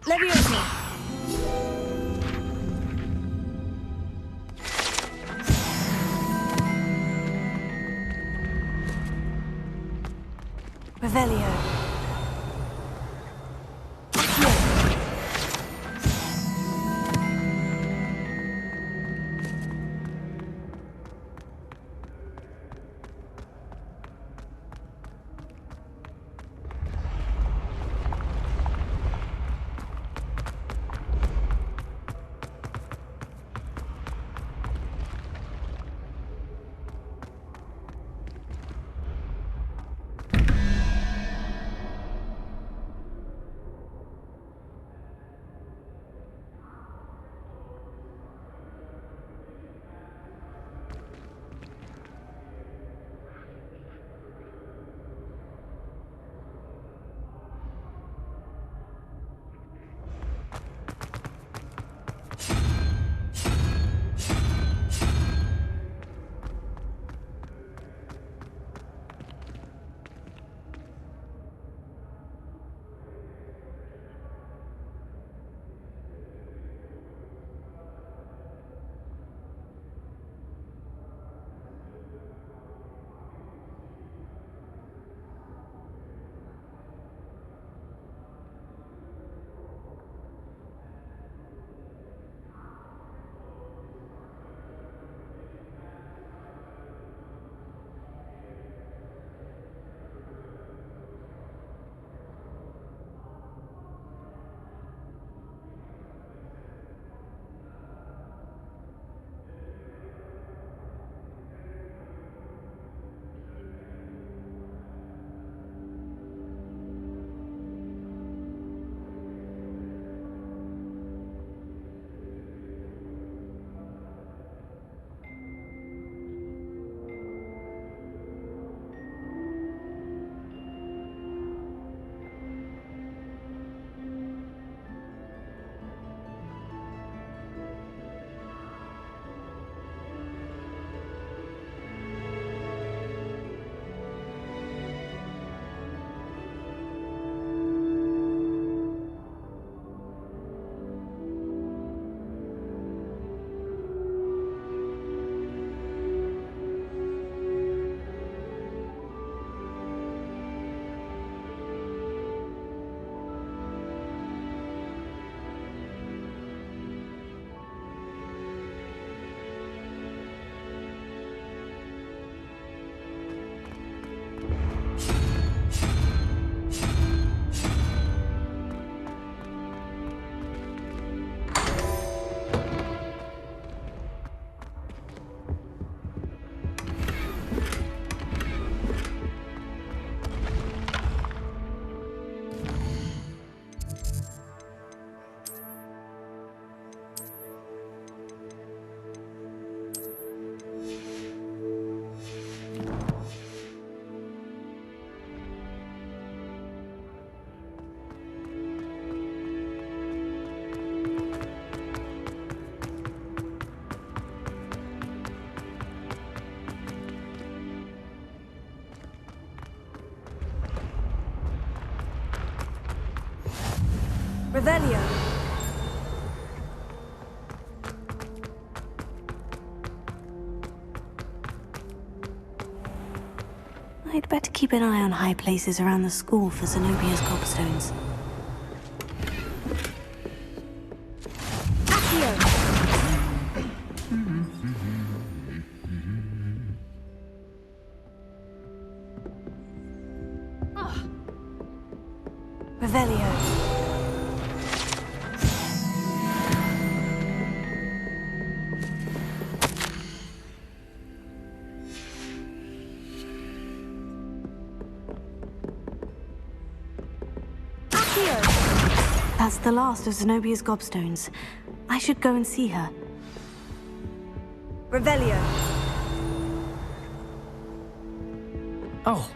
Leviosa! Revelio. Revelio. I'd better keep an eye on high places around the school for Zenobia's gobstones. Revelio. That's the last of Zenobia's gobstones. I should go and see her. Revelio. Oh.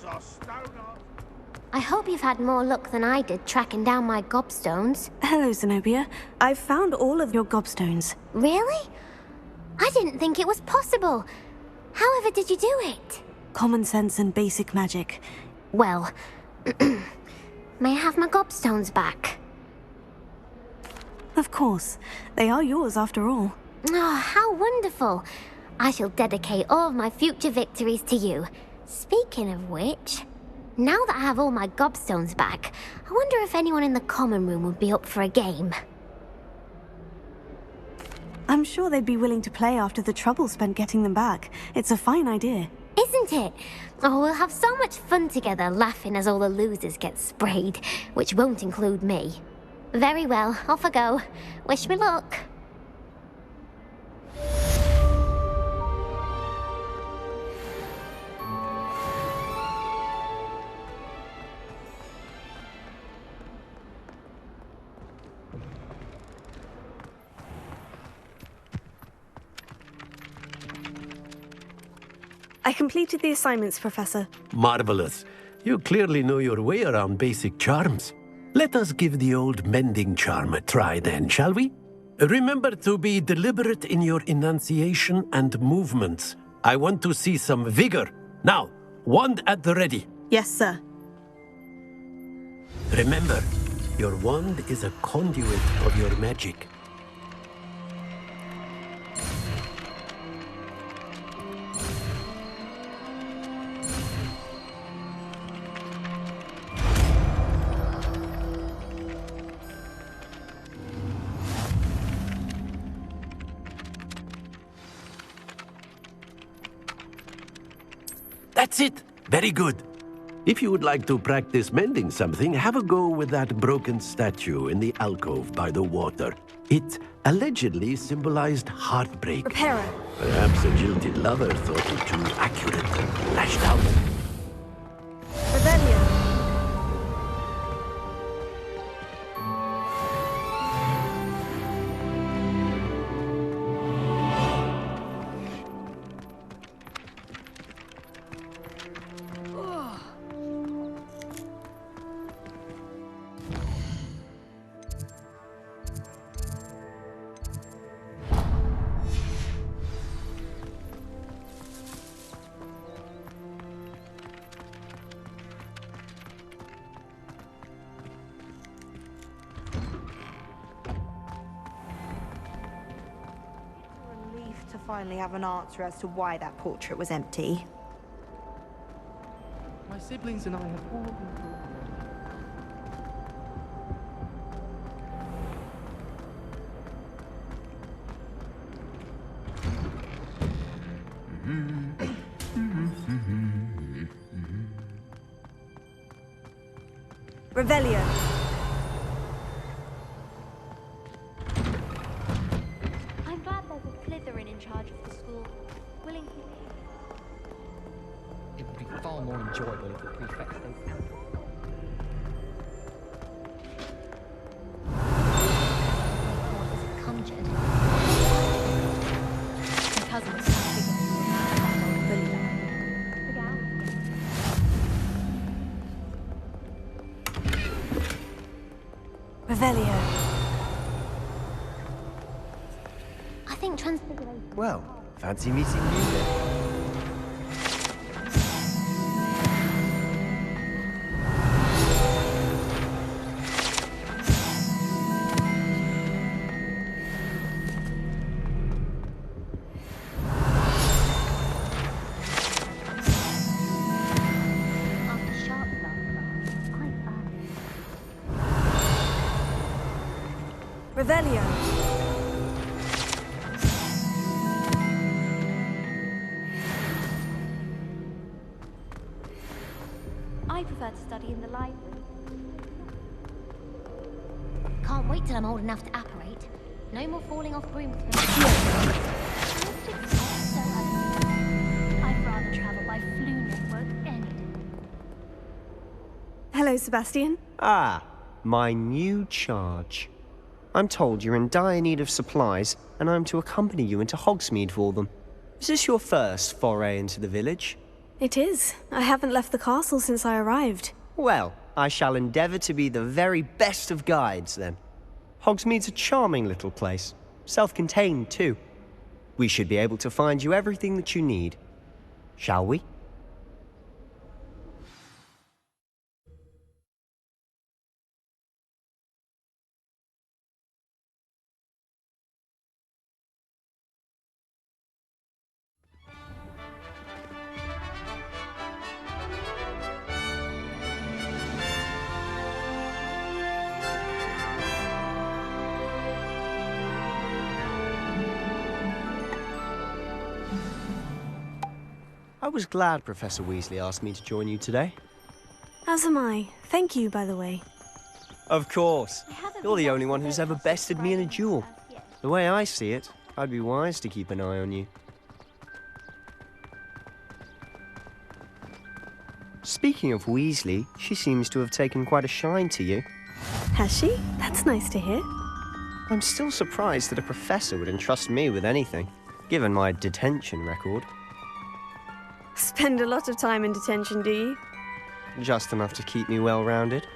Rules are stone hard. I hope you've had more luck than I did tracking down my gobstones. Hello, Zenobia. I've found all of your gobstones. Really? I didn't think it was possible. However did you do it? Common sense and basic magic. Well, may I have my gobstones back? Of course. They are yours after all. Oh, how wonderful. I shall dedicate all of my future victories to you. Speaking of which, now that I have all my gobstones back, I wonder if anyone in the common room would be up for a game. I'm sure they'd be willing to play after the trouble spent getting them back. It's a fine idea. Isn't it? Oh, we'll have so much fun together laughing as all the losers get sprayed, which won't include me. Very well, off I go. Wish me luck. I completed the assignments, Professor. Marvelous. You clearly know your way around basic charms. Let us give the old mending charm a try then, shall we? Remember to be deliberate in your enunciation and movements. I want to see some vigor. Now, wand at the ready. Yes, sir. Remember, your wand is a conduit of your magic. That's it. Very good. If you would like to practice mending something, have a go with that broken statue in the alcove by the water. It allegedly symbolized heartbreak. Repairer. Perhaps a jilted lover thought it too accurate and lashed out. Rebellion. To finally have an answer as to why that portrait was empty. My siblings and I have all been Revelio. I'm glad there's a Slytherin in charge of the school. Willing to... It would be far more enjoyable if the prefect stayed out. Conjured. My cousin was trying to figure Revelio. I think transfiguration... Well, fancy meeting you then. Revelio. I prefer to study in the library. Can't wait till I'm old enough to apparate. No more falling off brooms for me. I'd rather travel by flu network any day. Hello, Sebastian. Ah, my new charge. I'm told you're in dire need of supplies, and I'm to accompany you into Hogsmeade for them. Is this your first foray into the village? It is. I haven't left the castle since I arrived. Well, I shall endeavour to be the very best of guides, then. Hogsmeade's a charming little place. Self-contained, too. We should be able to find you everything that you need. Shall we? I was glad Professor Weasley asked me to join you today. As am I. Thank you, by the way. Of course. You're the only one who's ever bested me in a duel. The way I see it, I'd be wise to keep an eye on you. Speaking of Weasley, she seems to have taken quite a shine to you. Has she? That's nice to hear. I'm still surprised that a professor would entrust me with anything, given my detention record. Spend a lot of time in detention, do you? Just enough to keep me well-rounded.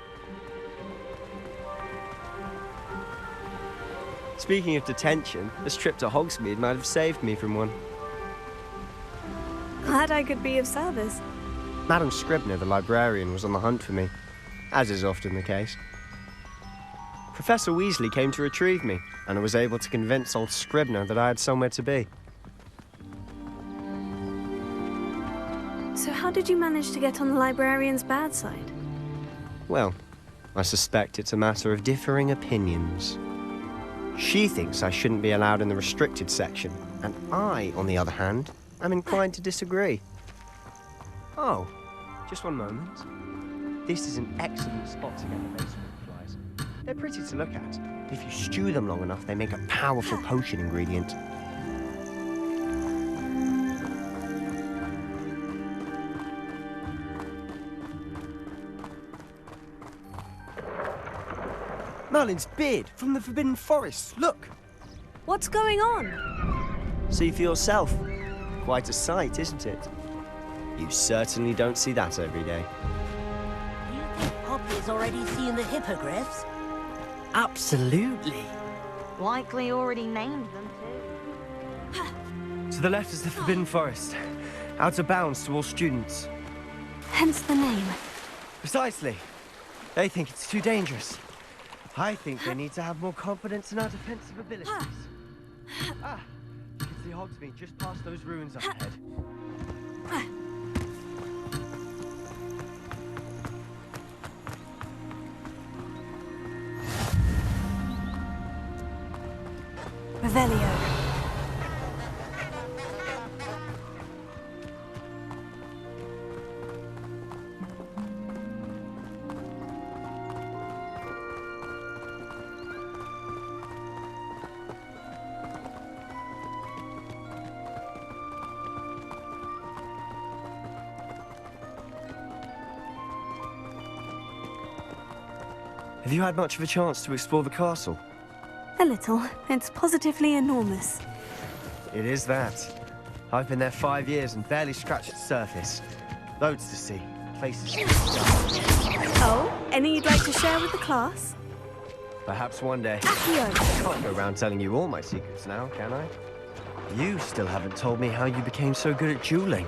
Speaking of detention, this trip to Hogsmeade might have saved me from one. Glad I could be of service. Madam Scribner, the librarian, was on the hunt for me, as is often the case. Professor Weasley came to retrieve me, and I was able to convince old Scribner that I had somewhere to be. So how did you manage to get on the librarian's bad side? Well, I suspect it's a matter of differing opinions. She thinks I shouldn't be allowed in the restricted section, and I, on the other hand, am inclined to disagree. Oh, just one moment. This is an excellent spot to get the basement flies. They're pretty to look at. If you stew them long enough, they make a powerful potion ingredient. Merlin's beard from the Forbidden Forest, look! What's going on? See for yourself. Quite a sight, isn't it? You certainly don't see that every day. You think Poppy's already seen the hippogriffs? Absolutely. Likely already named them too. To the left is the Forbidden Forest. Out of bounds to all students. Hence the name. Precisely. They think it's too dangerous. I think they need to have more confidence in our defensive abilities. Ah, you can see Hogsmeade just past those ruins up ahead. Revelio. Have you had much of a chance to explore the castle? A little. It's positively enormous. It is that. I've been there 5 years and barely scratched the surface. Loads to see. Places to discover. Oh, any you'd like to share with the class? Perhaps one day. Accio. I can't go around telling you all my secrets now, can I? You still haven't told me how you became so good at dueling.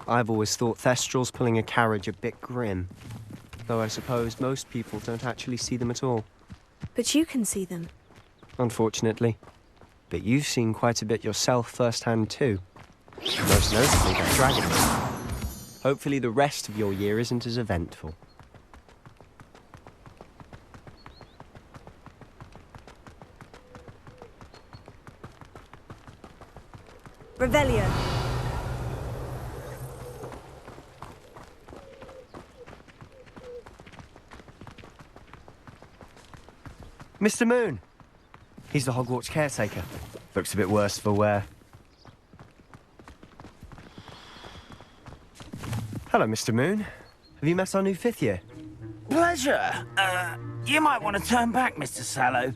I've always thought Thestrals pulling a carriage a bit grim, though I suppose most people don't actually see them at all. But you can see them. Unfortunately. But you've seen quite a bit yourself firsthand too. Most notably that dragon. Hopefully the rest of your year isn't as eventful. Revelio. Mr. Moon! He's the Hogwarts caretaker. Looks a bit worse for wear. Hello, Mr. Moon. Have you met our new 5th year? Pleasure. You might want to turn back, Mr. Sallow.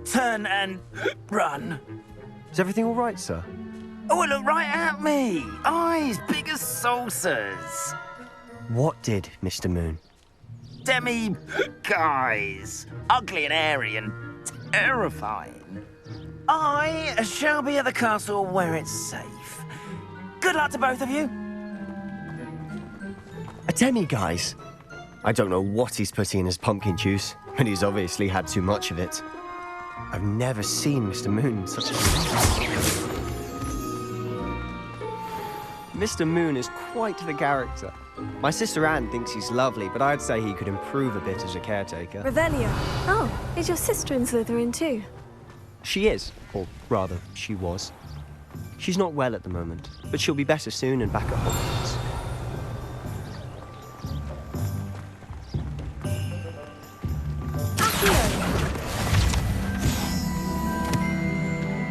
Turn and run. Is everything all right, sir? Oh, look right at me. Eyes big as saucers. What did, Mr. Moon? Guys. Ugly and airy and terrifying. I shall be at the castle where it's safe. Good luck to both of you. A demi-guise? I don't know what he's putting in his pumpkin juice, but he's obviously had too much of it. I've never seen Mr. Moon such a... Mr. Moon is quite the character. My sister Anne thinks he's lovely, but I'd say he could improve a bit as a caretaker. Revelio. Oh, is your sister in Slytherin too? She is, or rather, she was. She's not well at the moment, but she'll be better soon and back at Hogwarts.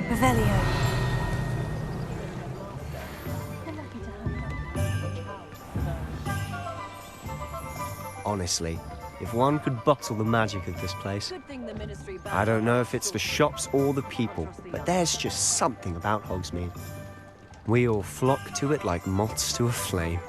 Revelio. Honestly, if one could bottle the magic of this place, I don't know if it's the shops or the people, but there's just something about Hogsmeade. We all flock to it like moths to a flame.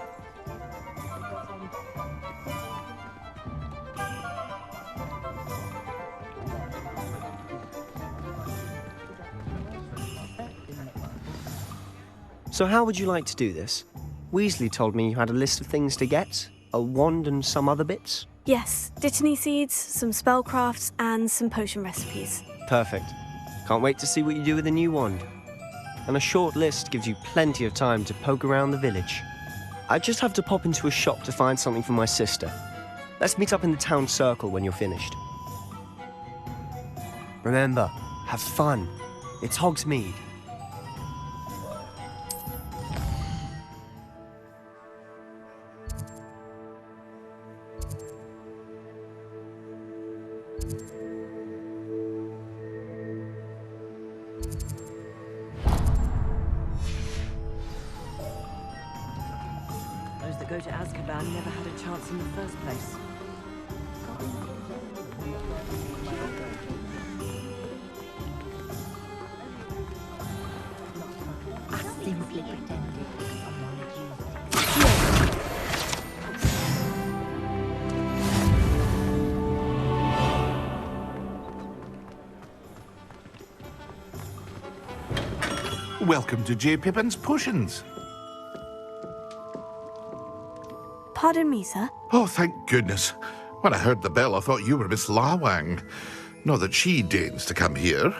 So how would you like to do this? Weasley told me you had a list of things to get. A wand and some other bits? Yes, Dittany seeds, some spellcrafts, and some potion recipes. Perfect. Can't wait to see what you do with the new wand. And a short list gives you plenty of time to poke around the village. I just have to pop into a shop to find something for my sister. Let's meet up in the town circle when you're finished. Remember, have fun. It's Hogsmeade. Those that go to Azkaban never had a chance in the first place. I simply pretended someone had used Welcome to J. Pippin's Potions. Pardon me, sir? Oh, thank goodness. When I heard the bell, I thought you were Miss Lawang. Not that she deigns to come here.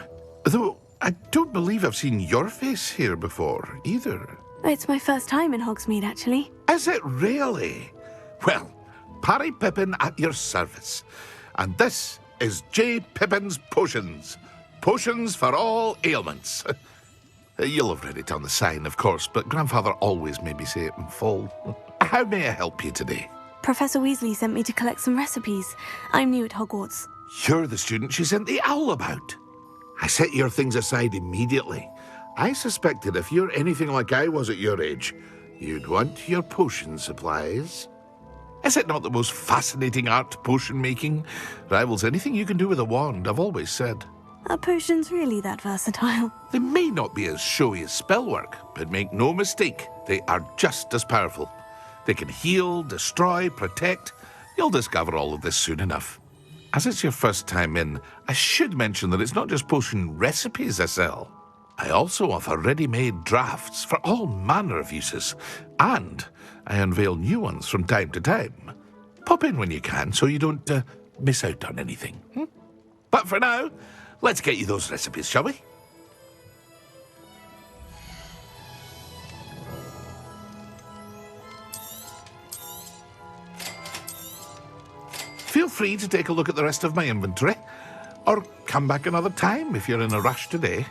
Though I don't believe I've seen your face here before, either. It's my first time in Hogsmeade, actually. Is it really? Well, Parry Pippin at your service. And this is J. Pippin's Potions. Potions for all ailments. You'll have read it on the sign, of course, but Grandfather always made me say it in full. How may I help you today? Professor Weasley sent me to collect some recipes. I'm new at Hogwarts. You're the student she sent the owl about. I set your things aside immediately. I suspected if you're anything like I was at your age, you'd want your potion supplies. Is it not the most fascinating art, potion making? Rivals anything you can do with a wand, I've always said. Are potions really that versatile? They may not be as showy as spellwork, but make no mistake, they are just as powerful. They can heal, destroy, protect. You'll discover all of this soon enough. As it's your first time in, I should mention that it's not just potion recipes I sell. I also offer ready-made drafts for all manner of uses, and I unveil new ones from time to time. Pop in when you can so you don't miss out on anything. But for now, let's get you those recipes, shall we? Feel free to take a look at the rest of my inventory, or come back another time if you're in a rush today.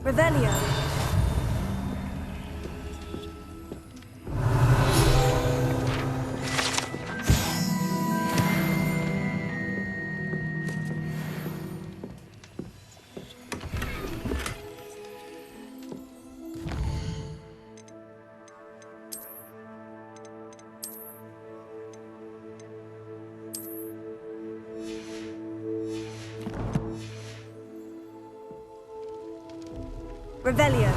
Revelio. Revelio.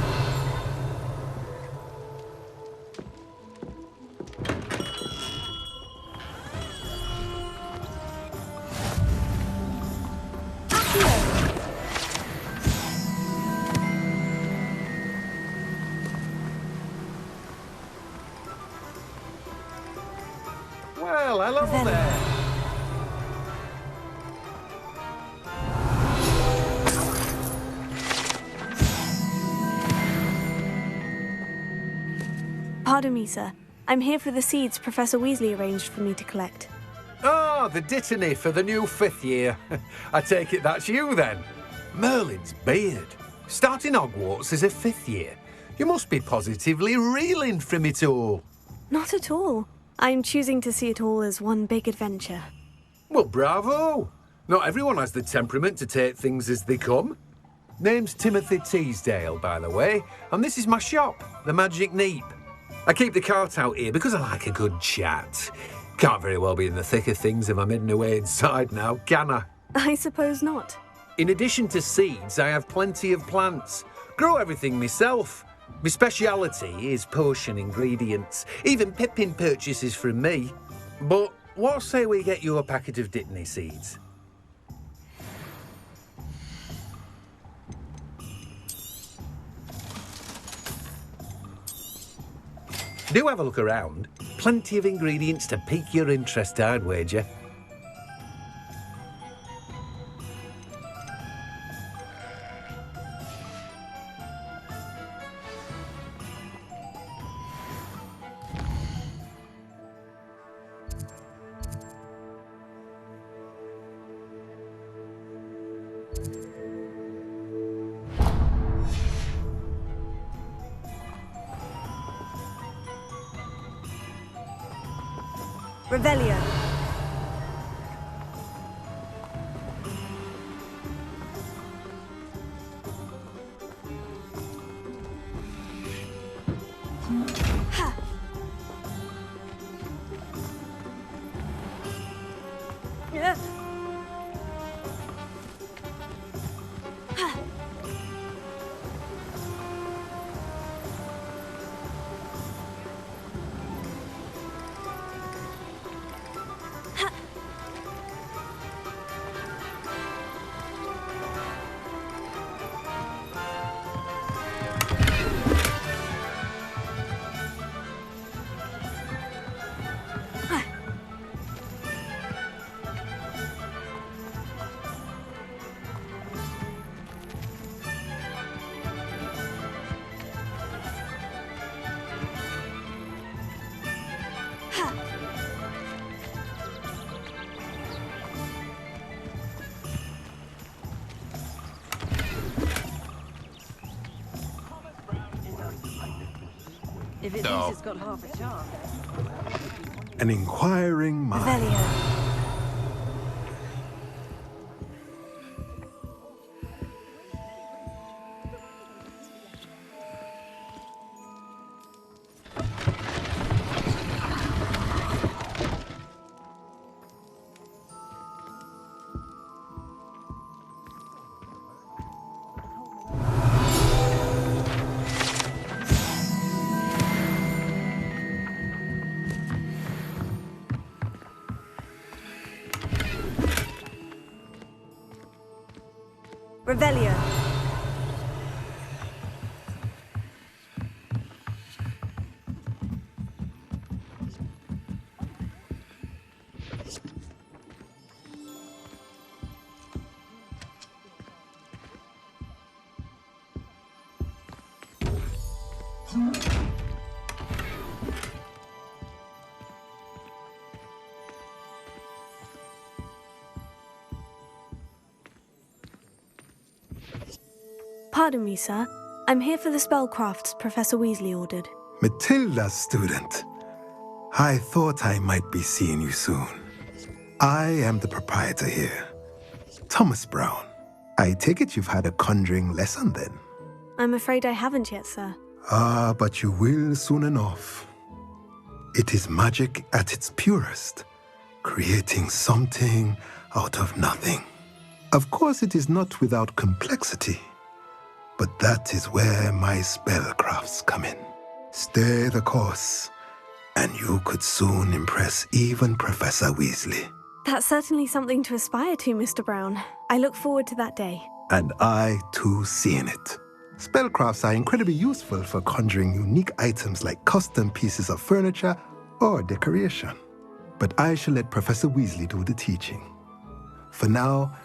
Well, hello there. Pardon me, sir. I'm here for the seeds Professor Weasley arranged for me to collect. Ah, the dittany for the new 5th year. I take it that's you, then. Merlin's beard. Starting Hogwarts as a 5th year. You must be positively reeling from it all. Not at all. I'm choosing to see it all as one big adventure. Well, bravo. Not everyone has the temperament to take things as they come. Name's Timothy Teasdale, by the way, and this is my shop, the Magic Neep. I keep the cart out here because I like a good chat. Can't very well be in the thick of things if I'm hidden away inside now, can I? I suppose not. In addition to seeds, I have plenty of plants. Grow everything myself. My speciality is potion ingredients. Even Pippin purchases from me. But what say we get you a packet of Dittany seeds? Do have a look around. Plenty of ingredients to pique your interest, I'd wager. Revelio. Ha. Yeah. Ha. If it thinks it's got half a chance. An inquiring mind. Revelio. Revelio. Pardon me, sir. I'm here for the spellcrafts Professor Weasley ordered. Matilda's student. I thought I might be seeing you soon. I am the proprietor here, Thomas Brown. I take it you've had a conjuring lesson then? I'm afraid I haven't yet, sir. Ah, but you will soon enough. It is magic at its purest, creating something out of nothing. Of course, it is not without complexity, but that is where my spellcrafts come in. Stay the course, and you could soon impress even Professor Weasley. That's certainly something to aspire to, Mr. Brown. I look forward to that day. And I, too, seeing it. Spellcrafts are incredibly useful for conjuring unique items like custom pieces of furniture or decoration. But I shall let Professor Weasley do the teaching. For now,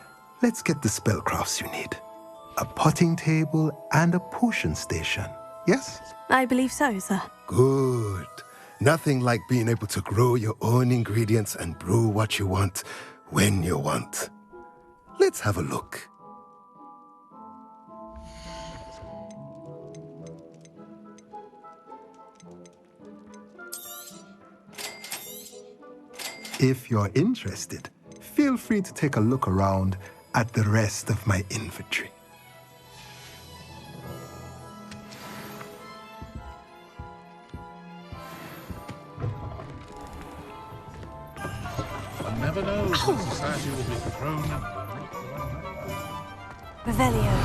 let's get the spellcrafts you need. A potting table and a potion station, yes? I believe so, sir. Good. Nothing like being able to grow your own ingredients and brew what you want when you want. Let's have a look. If you're interested, feel free to take a look around at the rest of my inventory. One never knows when society will be thrown. Revelio.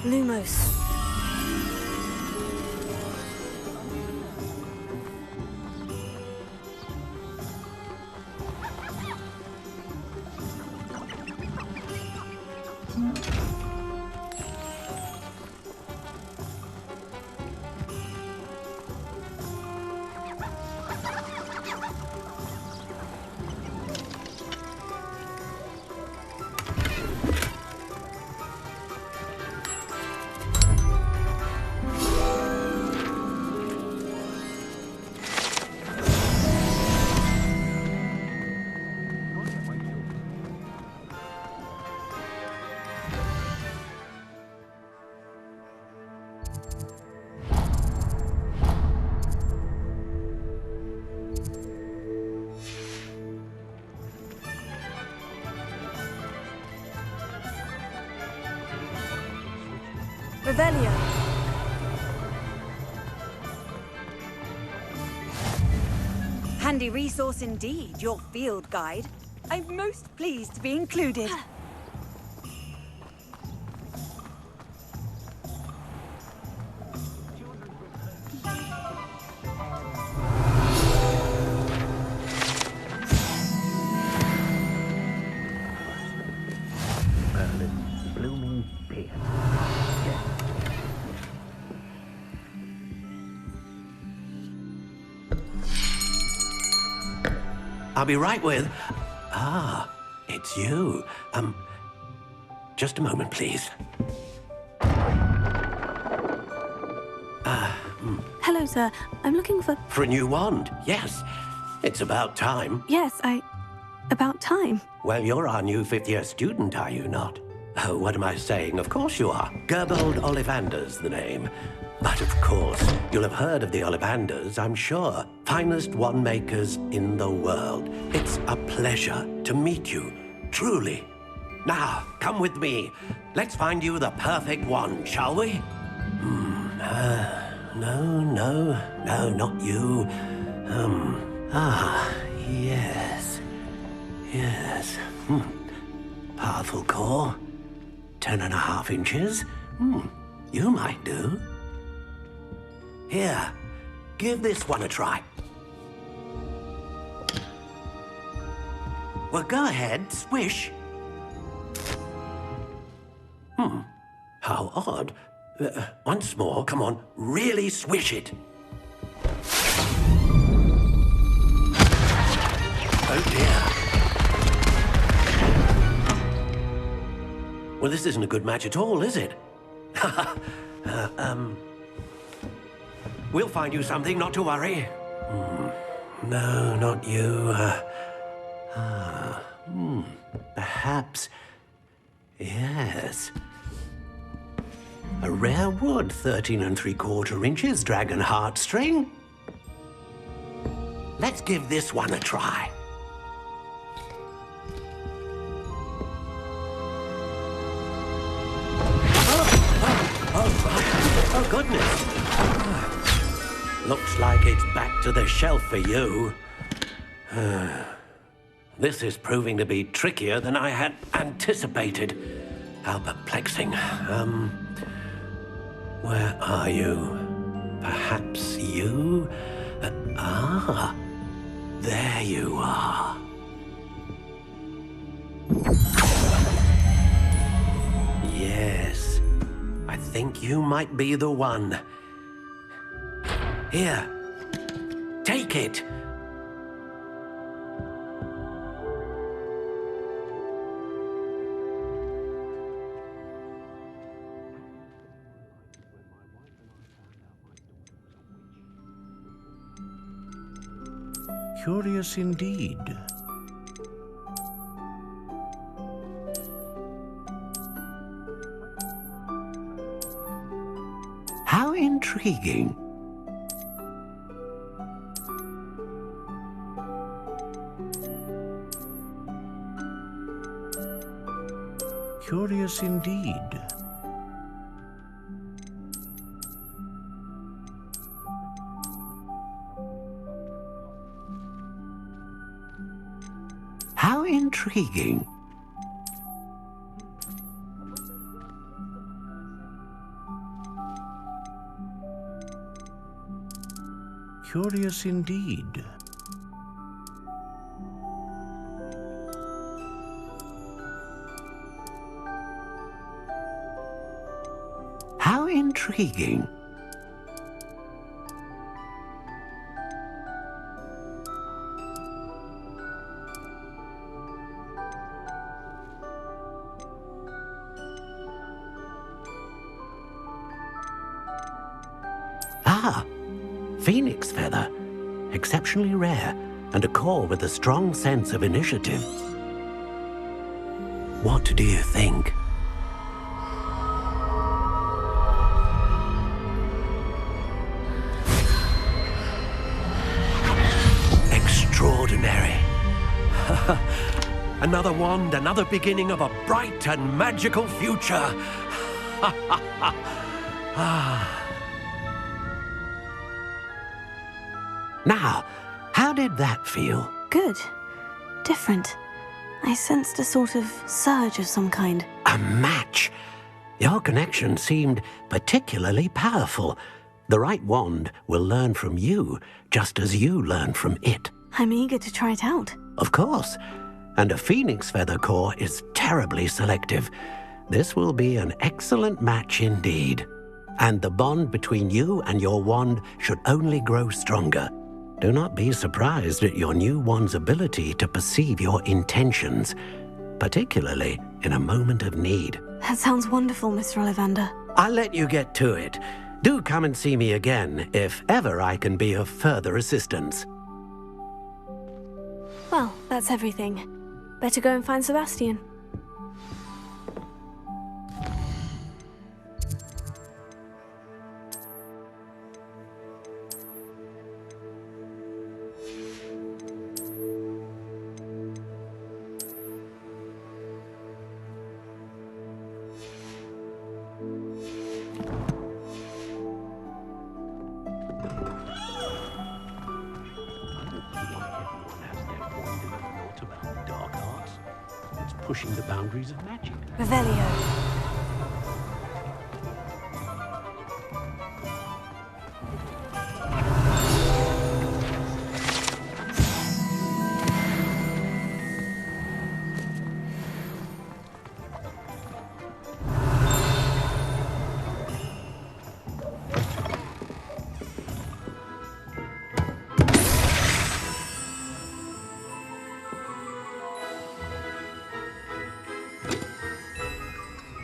Lumos. Revelio. Handy resource indeed, your field guide. I'm most pleased to be included. Blooming beard. I'll be right with... Ah, it's you. Just a moment, please. Hello, sir. I'm looking for... For a new wand, yes. It's about time. Yes, about time. Well, you're our new fifth-year student, are you not? Oh, what am I saying? Of course you are. Gerbold Ollivander's the name. But of course, you'll have heard of the Ollivanders, I'm sure. Finest wand makers in the world. It's a pleasure to meet you. Truly. Now, come with me. Let's find you the perfect wand, shall we? No, not you. Yes. Yes. Powerful core. 10.5 inches. You might do. Here, give this one a try. Well, go ahead, swish. How odd. Once more, come on, really swish it. Oh dear. Well, this isn't a good match at all, is it? We'll find you something, not to worry. No, not you. Perhaps. Yes. A rare wood, 13 3/4 inches, dragon heartstring. Let's give this one a try. Oh, goodness. Looks like it's back to the shelf for you. This is proving to be trickier than I had anticipated. How perplexing. Where are you? Perhaps you? There you are. Yes, I think you might be the one. Here, take it. Curious indeed. How intriguing. Curious indeed. How intriguing. Curious indeed. How intriguing. Phoenix feather. Exceptionally rare, and a core with a strong sense of initiative. What do you think? Extraordinary. Another wand, another beginning of a bright and magical future. Now, how did that feel? Good. Different. I sensed a sort of surge of some kind. A match. Your connection seemed particularly powerful. The right wand will learn from you, just as you learn from it. I'm eager to try it out. Of course. And a phoenix feather core is terribly selective. This will be an excellent match indeed. And the bond between you and your wand should only grow stronger. Do not be surprised at your new wand's ability to perceive your intentions, particularly in a moment of need. That sounds wonderful, Mr. Ollivander. I'll let you get to it. Do come and see me again if ever I can be of further assistance. Well, that's everything. Better go and find Sebastian. pushing the boundaries of magic. Revelio.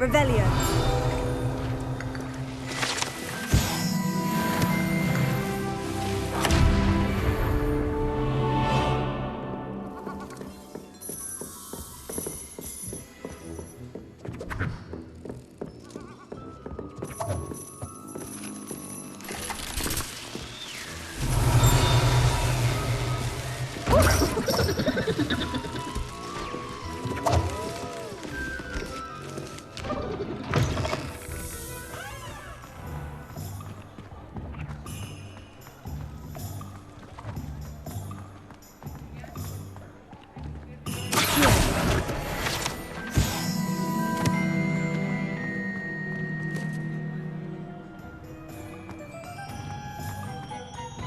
Revelio.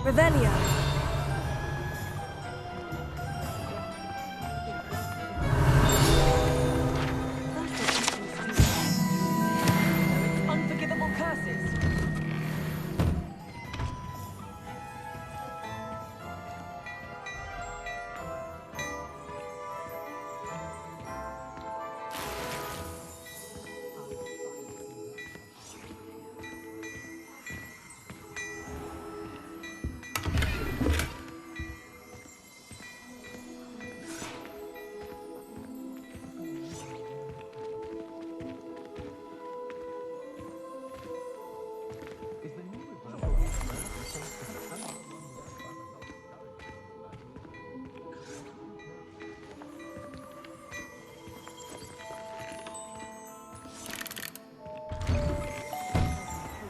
Revelio. Unforgivable curses.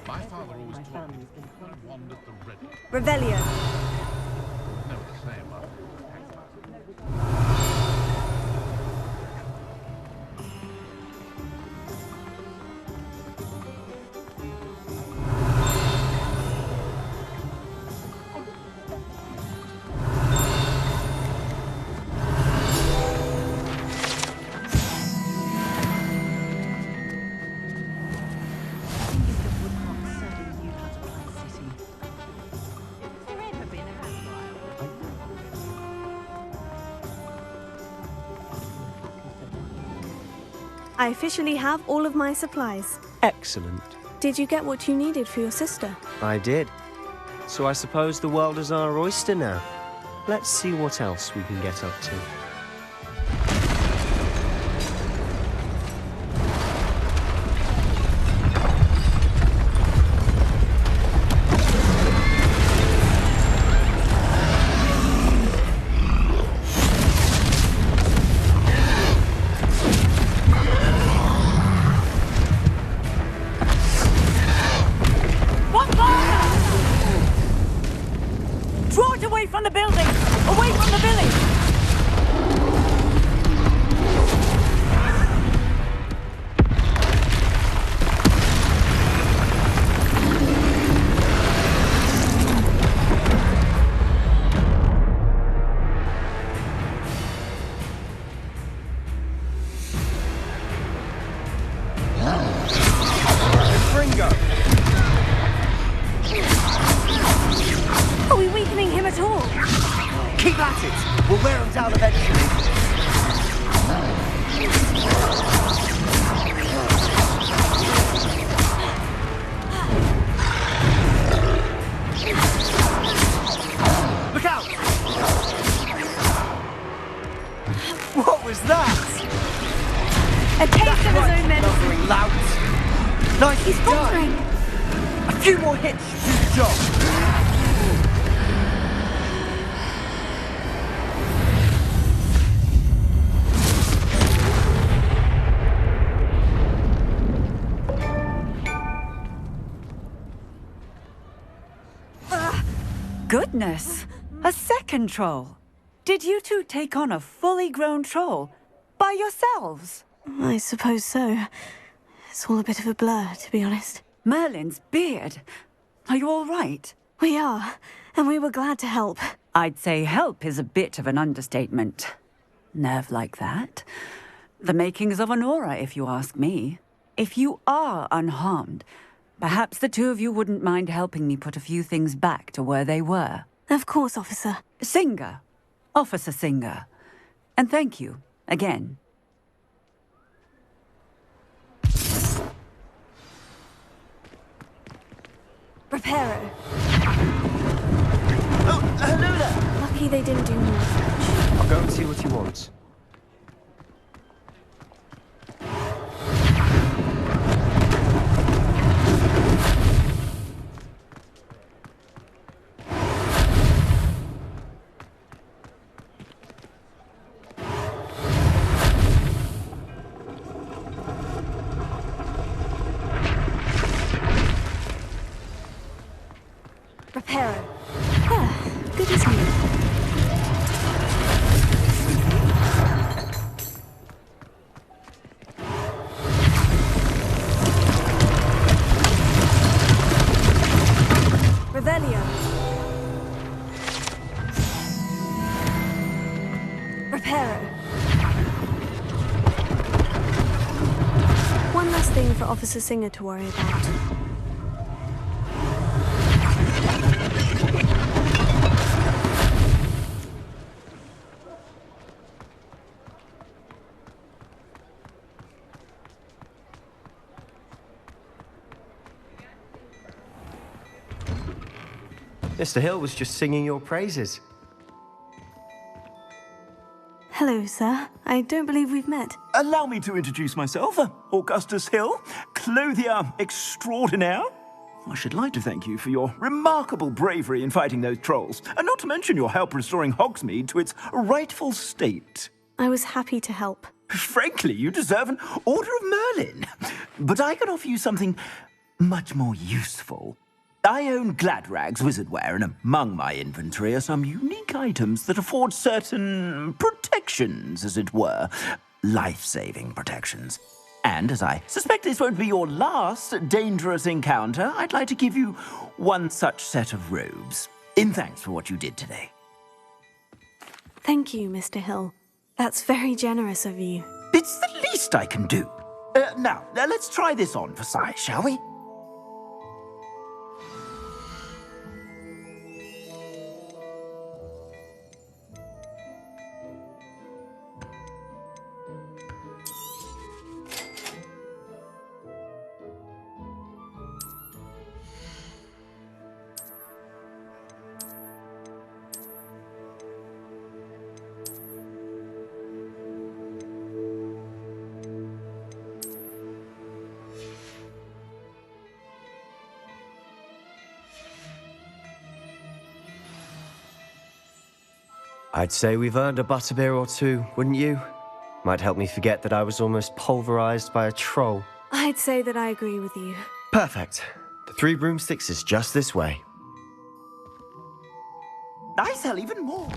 My father always taught me to wand at the Riddle. Revelio. Never the same, but... I officially have all of my supplies. Excellent. Did you get what you needed for your sister? I did. So I suppose the world is our oyster now. Let's see what else we can get up to. Draw it away from the building! Away from the village! Fringo! Are we weakening him at all? Keep at it! We'll wear him down eventually. Look out! What was that? A taste of his own medicine. Loud. Nicely He's done. faltering. A few more hits to do the job. Goodness! A second troll! Did you two take on a fully grown troll? By yourselves? I suppose so. It's all a bit of a blur, to be honest. Merlin's beard. Are you all right? We are, and we were glad to help. I'd say help is a bit of an understatement. Nerve like that. The makings of an aura, if you ask me. If you are unharmed, perhaps the two of you wouldn't mind helping me put a few things back to where they were. Of course, officer. Singer. Officer Singer. And thank you, again. Reparo. Oh, hello there! Lucky they didn't do more. I'll go and see what he wants. Reparo. Ah, good as new. Revelio. Reparo. One last thing for Officer Singer to worry about. Mr. Hill was just singing your praises. Hello, sir. I don't believe we've met. Allow me to introduce myself, Augustus Hill, clothier extraordinaire. I should like to thank you for your remarkable bravery in fighting those trolls, and not to mention your help restoring Hogsmeade to its rightful state. I was happy to help. Frankly, you deserve an Order of Merlin. But I can offer you something much more useful. I own Gladrag's wizardware, and among my inventory are some unique items that afford certain protections, as it were. Life-saving protections. And as I suspect this won't be your last dangerous encounter, I'd like to give you one such set of robes, in thanks for what you did today. Thank you, Mr. Hill. That's very generous of you. It's the least I can do. Now, let's try this on for size, shall we? I'd say we've earned a butterbeer or two, wouldn't you? Might help me forget that I was almost pulverized by a troll. I'd say that I agree with you. Perfect. The 3 broomsticks is just this way. I sell even more.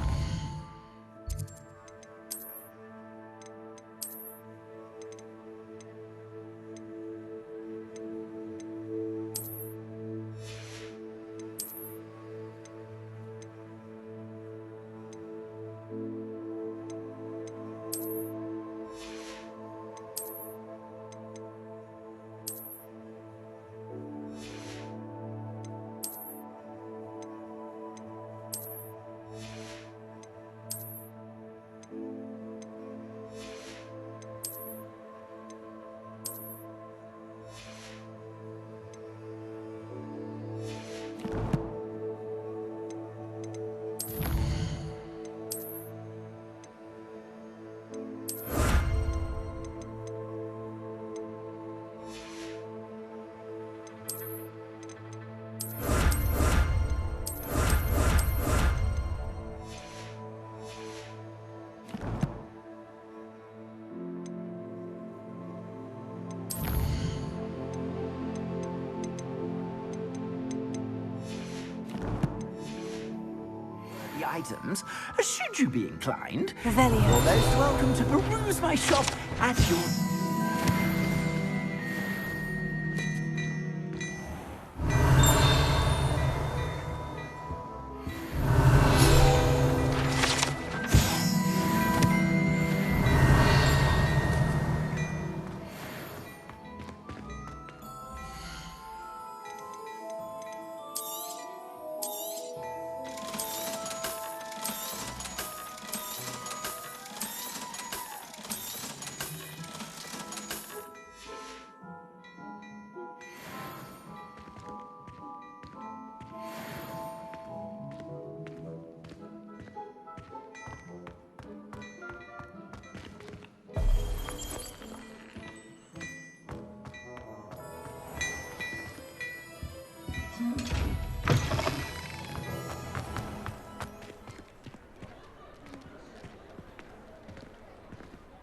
items, should you be inclined. Revelio. You're most welcome to peruse my shop at your...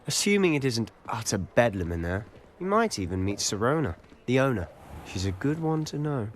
Assuming it isn't utter bedlam in there, you might even meet Sirona, the owner. She's a good one to know.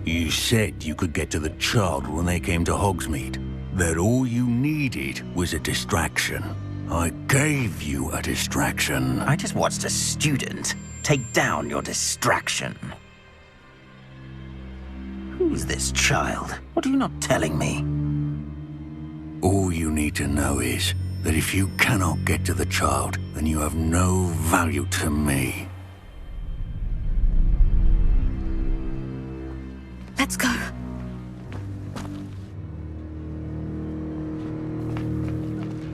You said you could get to the child when they came to Hogsmeade. That all you needed was a distraction. I gave you a distraction. I just watched a student take down your distraction. Who's this child? What are you not telling me? All you need to know is that if you cannot get to the child, then you have no value to me. Let's go.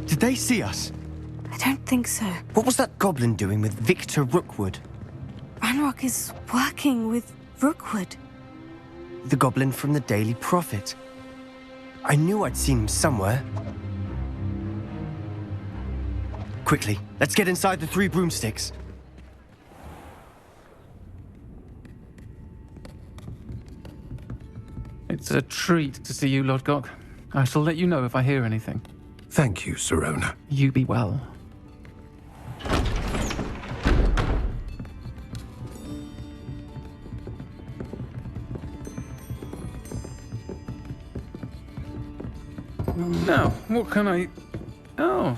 Did they see us? I don't think so. What was that goblin doing with Victor Rookwood? Ranrock is working with Rookwood. The goblin from the Daily Prophet. I knew I'd seen him somewhere. Quickly, let's get inside the 3 broomsticks. It's a treat to see you, Lodgok. I shall let you know if I hear anything. Thank you, Sirona. You be well. Now, what can I... Oh,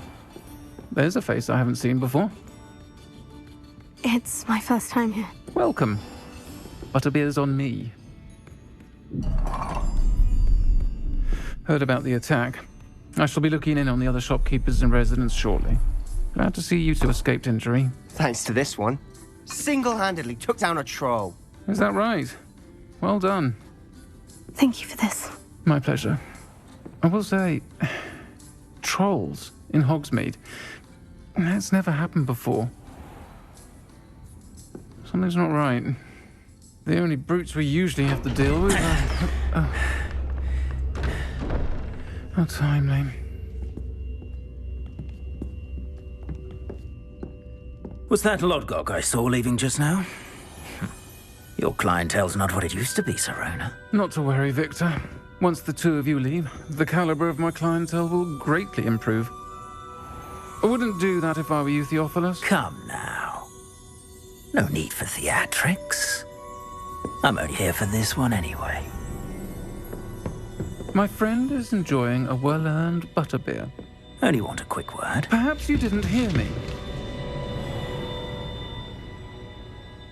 there's a face I haven't seen before. It's my first time here. Welcome. Butterbeer's on me. Heard about the attack. I shall be looking in on the other shopkeepers and residents shortly. Glad to see you two escaped injury. Thanks to this one. Single-handedly took down a troll. Is that right? Well done. Thank you for this. My pleasure. I will say, trolls in Hogsmeade. That's never happened before. Something's not right. The only brutes we usually have to deal with are... How timely. Was that Lodgok I saw leaving just now? Your clientele's not what it used to be, Sirona. Not to worry, Victor. Once the two of you leave, the caliber of my clientele will greatly improve. I wouldn't do that if I were you, Theophilus. Come now. No need for theatrics. I'm only here for this one anyway. My friend is enjoying a well-earned butterbeer. Only want a quick word. Perhaps you didn't hear me.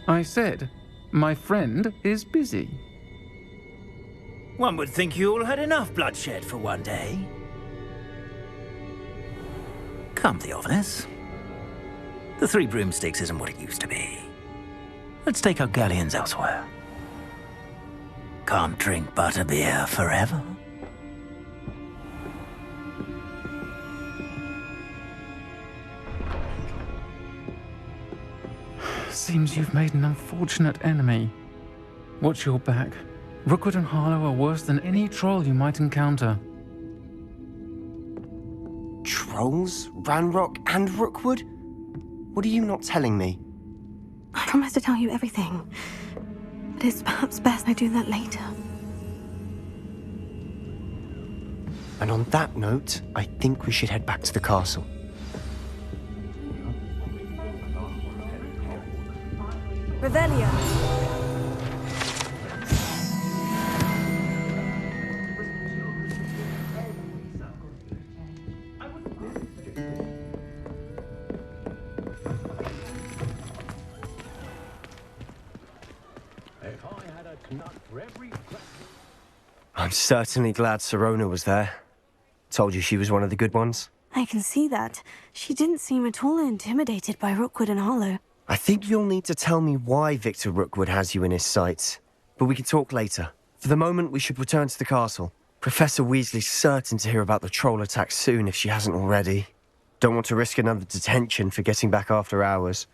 I said, my friend is busy. One would think you all had enough bloodshed for one day. Come, Theophilus. The 3 broomsticks isn't what it used to be. Let's take our galleons elsewhere. Can't drink butterbeer forever. Seems you've made an unfortunate enemy. Watch your back. Rookwood and Harlow are worse than any troll you might encounter. Trolls? Ranrock and Rookwood? What are you not telling me? I promise to tell you everything. but it's perhaps best I do that later. And on that note, I think we should head back to the castle. Revelio. I'm certainly glad Sirona was there. Told you she was one of the good ones. I can see that. She didn't seem at all intimidated by Rookwood and Harlow. I think you'll need to tell me why Victor Rookwood has you in his sights. But we can talk later. For the moment, we should return to the castle. Professor Weasley's certain to hear about the troll attack soon if she hasn't already. Don't want to risk another detention for getting back after hours.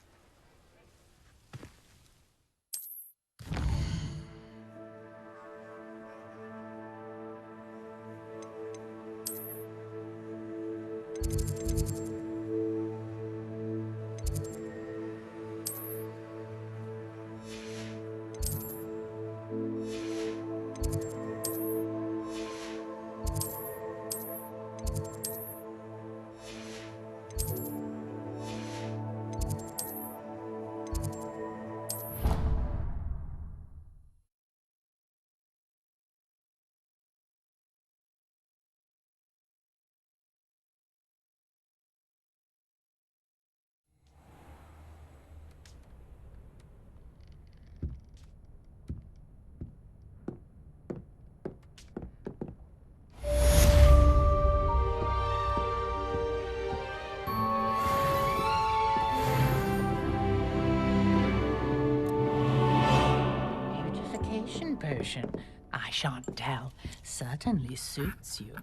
Potion, I shan't tell, certainly suits you.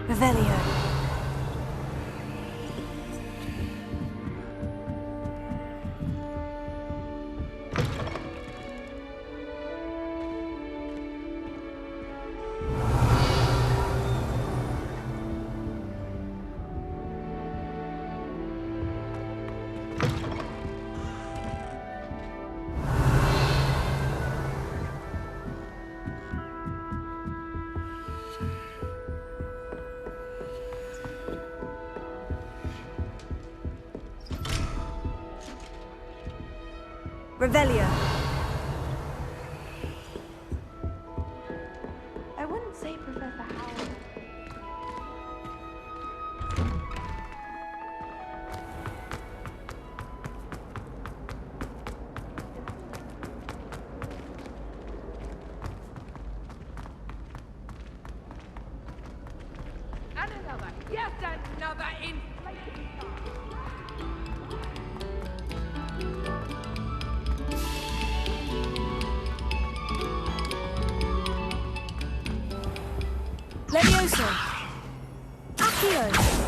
Revelio. Revelio. I wouldn't say Professor Howard. And another, yes, another inflated Levioso. Accio.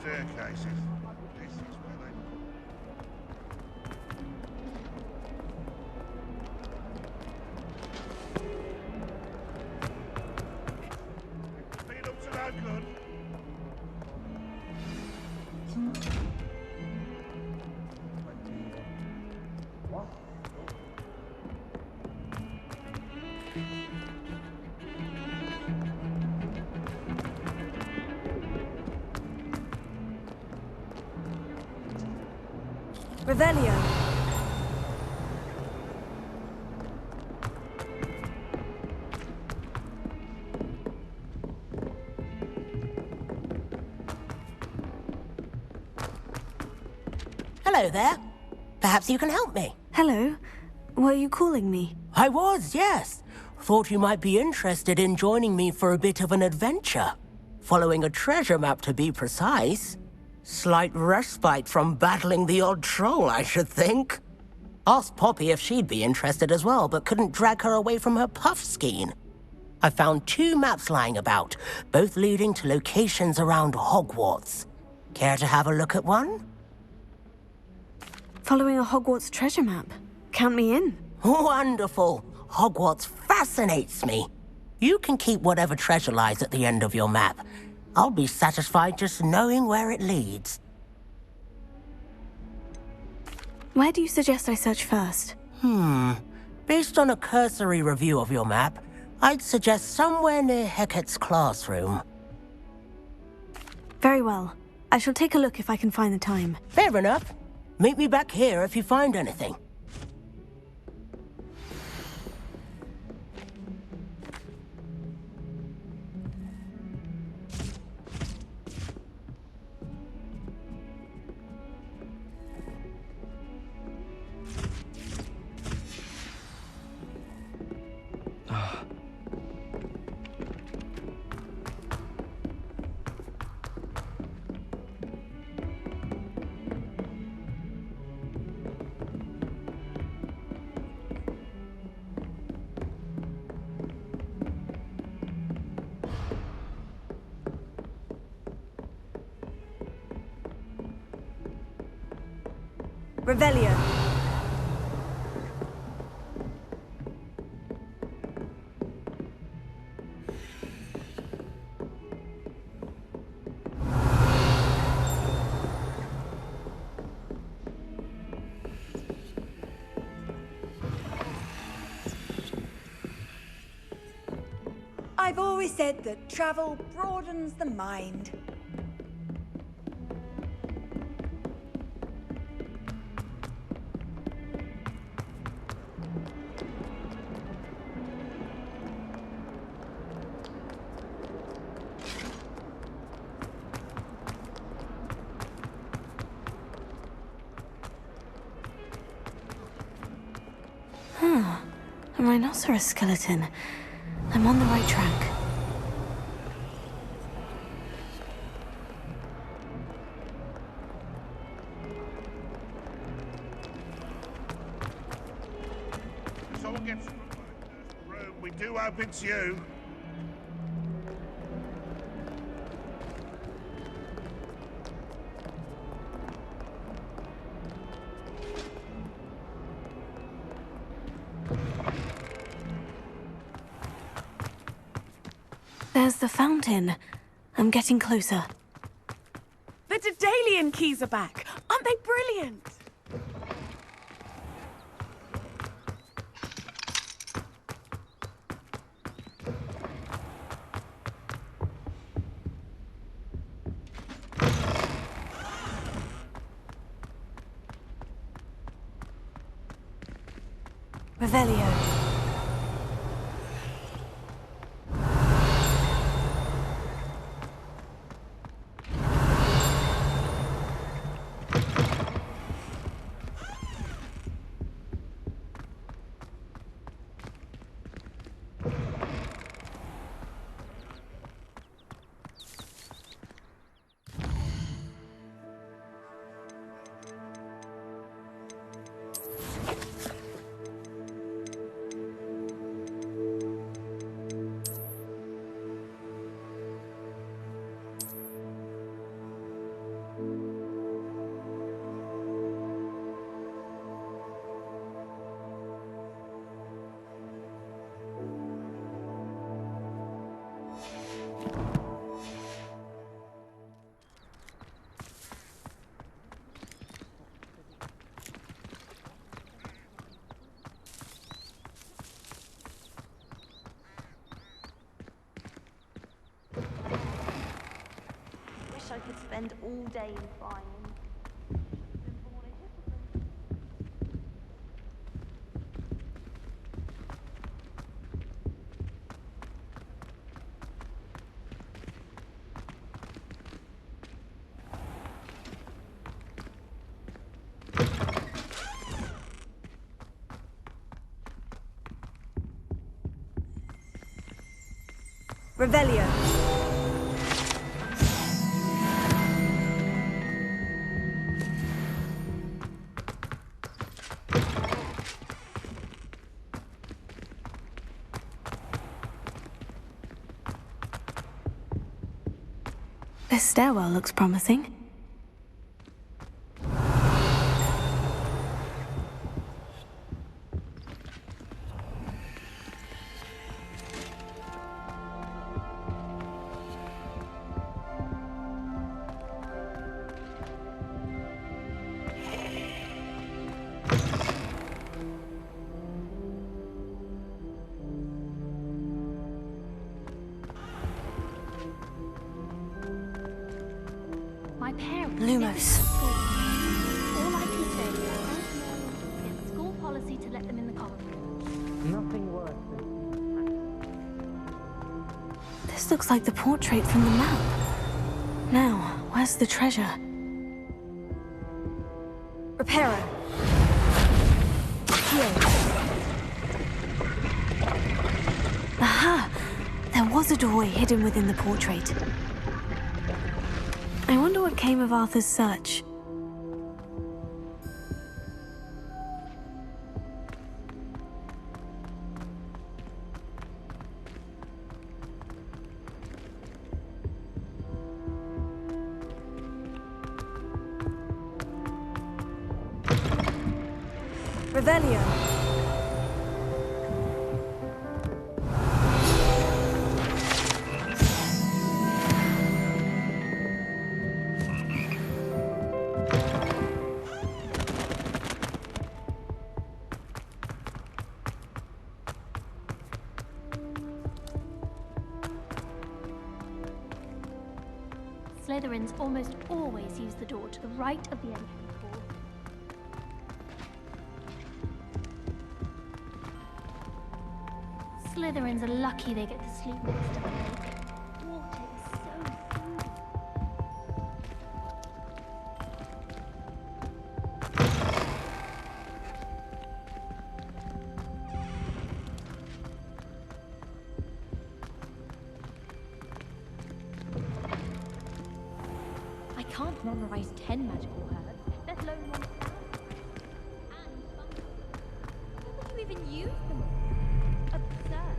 staircases. This is where they... Feet up to no good. Revelio. Hello there. Perhaps you can help me. Hello. Were you calling me? I was, yes. Thought you might be interested in joining me for a bit of an adventure. Following a treasure map, to be precise. Slight respite from battling the odd troll, I should think. Asked Poppy if she'd be interested as well, but couldn't drag her away from her puffskein. I found 2 maps lying about, both leading to locations around Hogwarts. Care to have a look at one? Following a Hogwarts treasure map. Count me in. Wonderful. Hogwarts fascinates me. You can keep whatever treasure lies at the end of your map. I'll be satisfied just knowing where it leads. Where do you suggest I search first? Based on a cursory review of your map, I'd suggest somewhere near Hecat's classroom. Very well. I shall take a look if I can find the time. Fair enough. Meet me back here if you find anything. Revelio. I've always said that travel broadens the mind. A rhinoceros skeleton. I'm on the right track. Someone gets the room. We do hope it's you. There's the fountain. I'm getting closer. The Daedalian keys are back. Aren't they brilliant? Revelio. wish I could spend all day in flying. Revelio. This stairwell looks promising. My parents. Lumos. All I can say is it's school policy to let them in the corridor. Nothing worse This looks like the portrait from the map. Now, where's the treasure? Reparo. Here. Aha! There was a doorway hidden within the portrait. I wonder what came of Arthur's search. Revelio. Slytherins almost always use the door to the right of the entrance hall. Slytherins are lucky they get to sleep next to the lake. Water is so food. I can't memorize 10 magical herbs, let alone 1. And fungi. How would you even use them all? Absurd.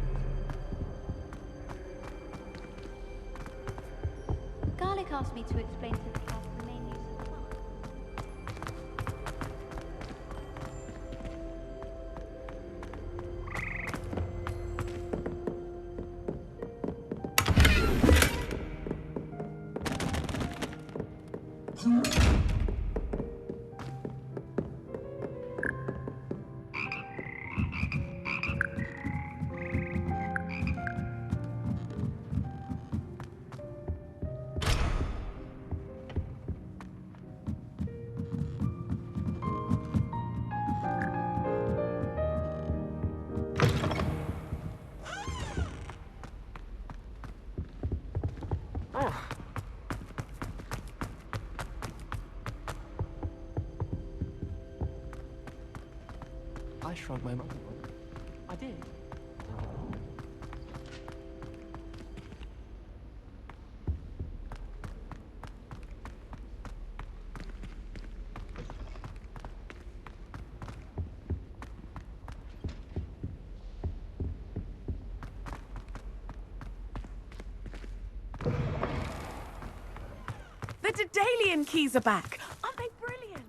Garlic asked me to explain to the class the main use of plants. I shrugged my mind. I did. The Daedalian keys are back. Aren't they brilliant?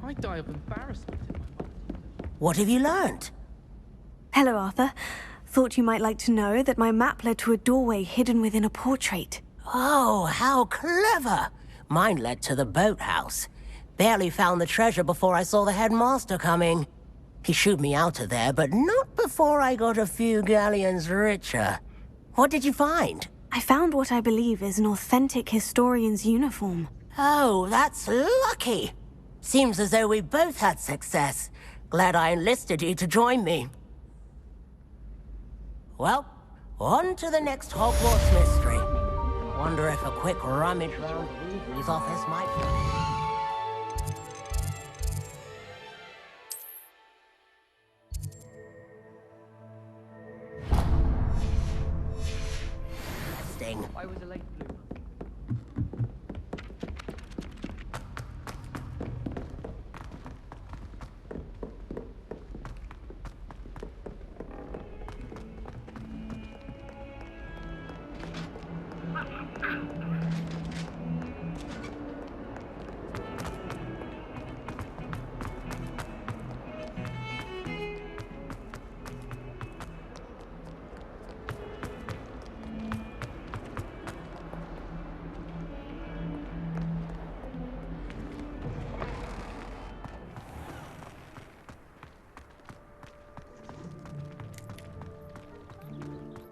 I die of embarrassment if my mother. What have you learned? Hello, Arthur. Thought you might like to know that my map led to a doorway hidden within a portrait. Oh, how clever! Mine led to the boathouse. Barely found the treasure before I saw the headmaster coming. He shooed me out of there, but not before I got a few galleons richer. What did you find? I found what I believe is an authentic historian's uniform. Oh, that's lucky. Seems as though we both had success. Glad I enlisted you to join me. Well, on to the next Hogwarts mystery. Wonder if a quick rummage round Weasley's office might Sting. Why was it late, Blue?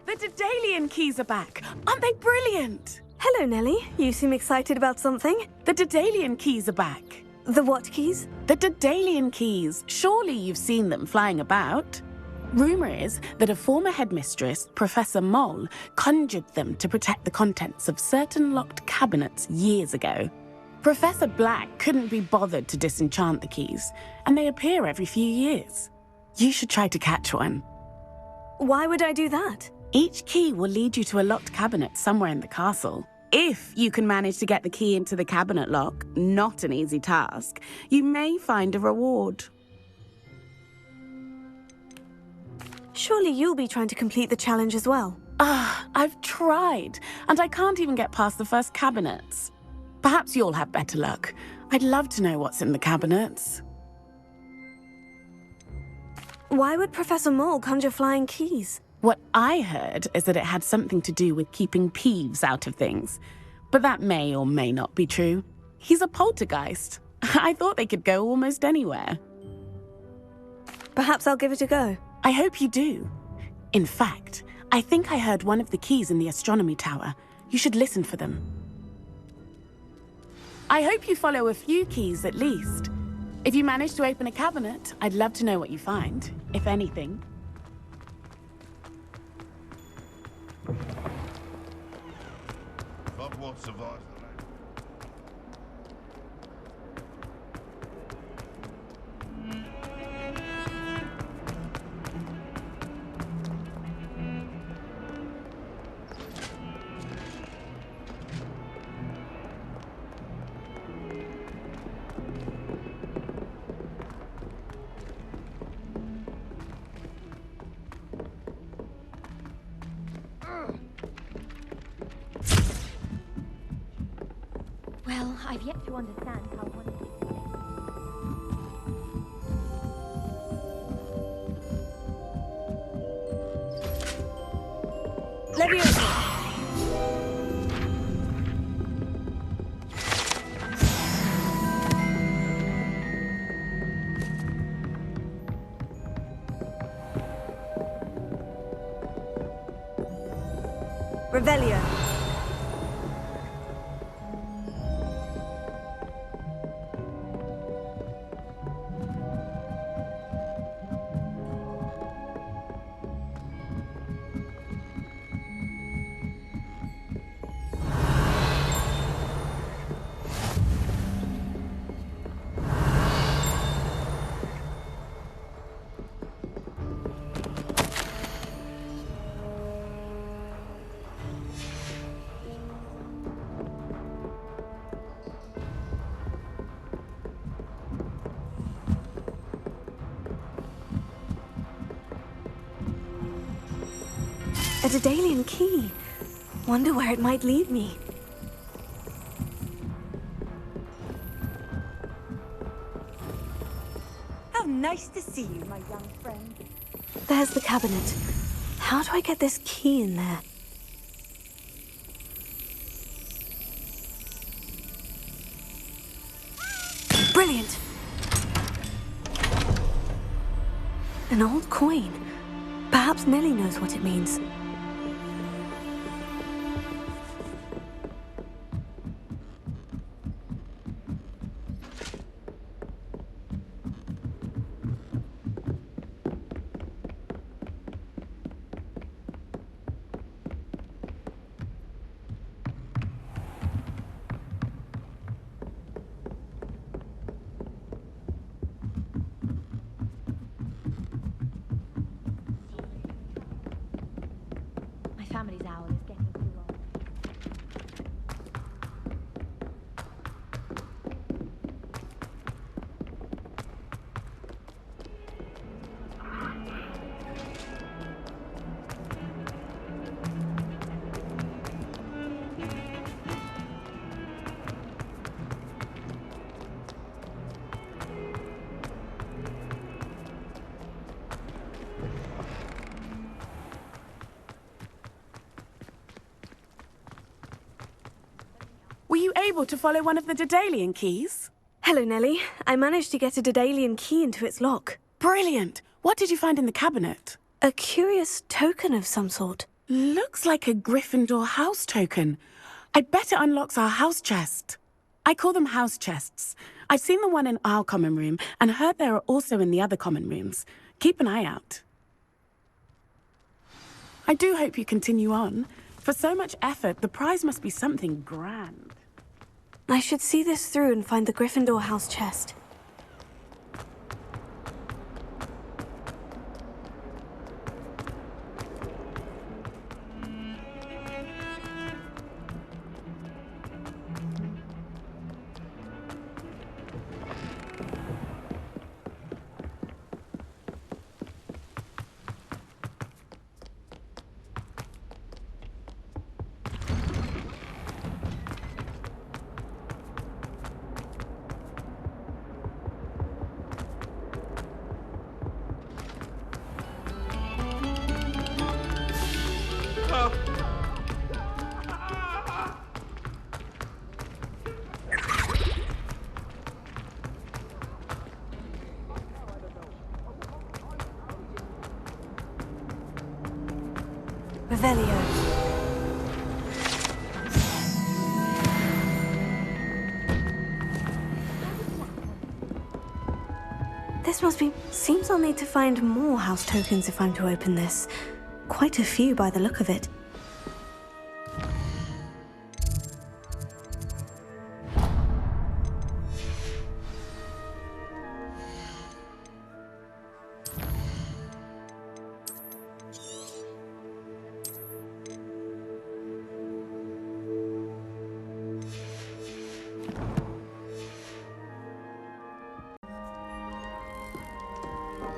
The Daedalian keys are back. Aren't they brilliant? Hello, Nellie. You seem excited about something. The Daedalian keys are back. The what keys? The Daedalian keys. Surely you've seen them flying about. Rumour is that a former headmistress, Professor Mole, conjured them to protect the contents of certain locked cabinets years ago. Professor Black couldn't be bothered to disenchant the keys, and they appear every few years. You should try to catch one. Why would I do that? Each key will lead you to a locked cabinet somewhere in the castle. If you can manage to get the key into the cabinet lock, not an easy task, you may find a reward. Surely you'll be trying to complete the challenge as well. I've tried, and I can't even get past the first cabinets. Perhaps you'll have better luck. I'd love to know what's in the cabinets. Why would Professor Mole conjure flying keys? What I heard is that it had something to do with keeping Peeves out of things. But that may or may not be true. He's a poltergeist. I thought they could go almost anywhere. Perhaps I'll give it a go. I hope you do. In fact, I think I heard one of the keys in the astronomy tower. You should listen for them. I hope you follow a few keys at least. If you manage to open a cabinet, I'd love to know what you find, if anything. Hogwarts survives the land. Well, I've yet to understand how one of these things... Leviosa! Revelio. A Daedalian key. Wonder where it might lead me. Nice to see you, my young friend. There's the cabinet. How do I get this key in there? Brilliant! An old coin. Perhaps Nellie knows what it means. My family's owl is getting too old. Were you able to follow one of the Daedalian keys? Hello, Nellie. I managed to get a Daedalian key into its lock. Brilliant! What did you find in the cabinet? A curious token of some sort. Looks like a Gryffindor house token. I bet it unlocks our house chest. I call them house chests. I've seen the one in our common room and heard there are also in the other common rooms. Keep an eye out. I do hope you continue on. For so much effort, the prize must be something grand. I should see this through and find the Gryffindor house chest. Revelio. This must be... Seems I'll need to find more house tokens if I'm to open this. Quite a few by the look of it.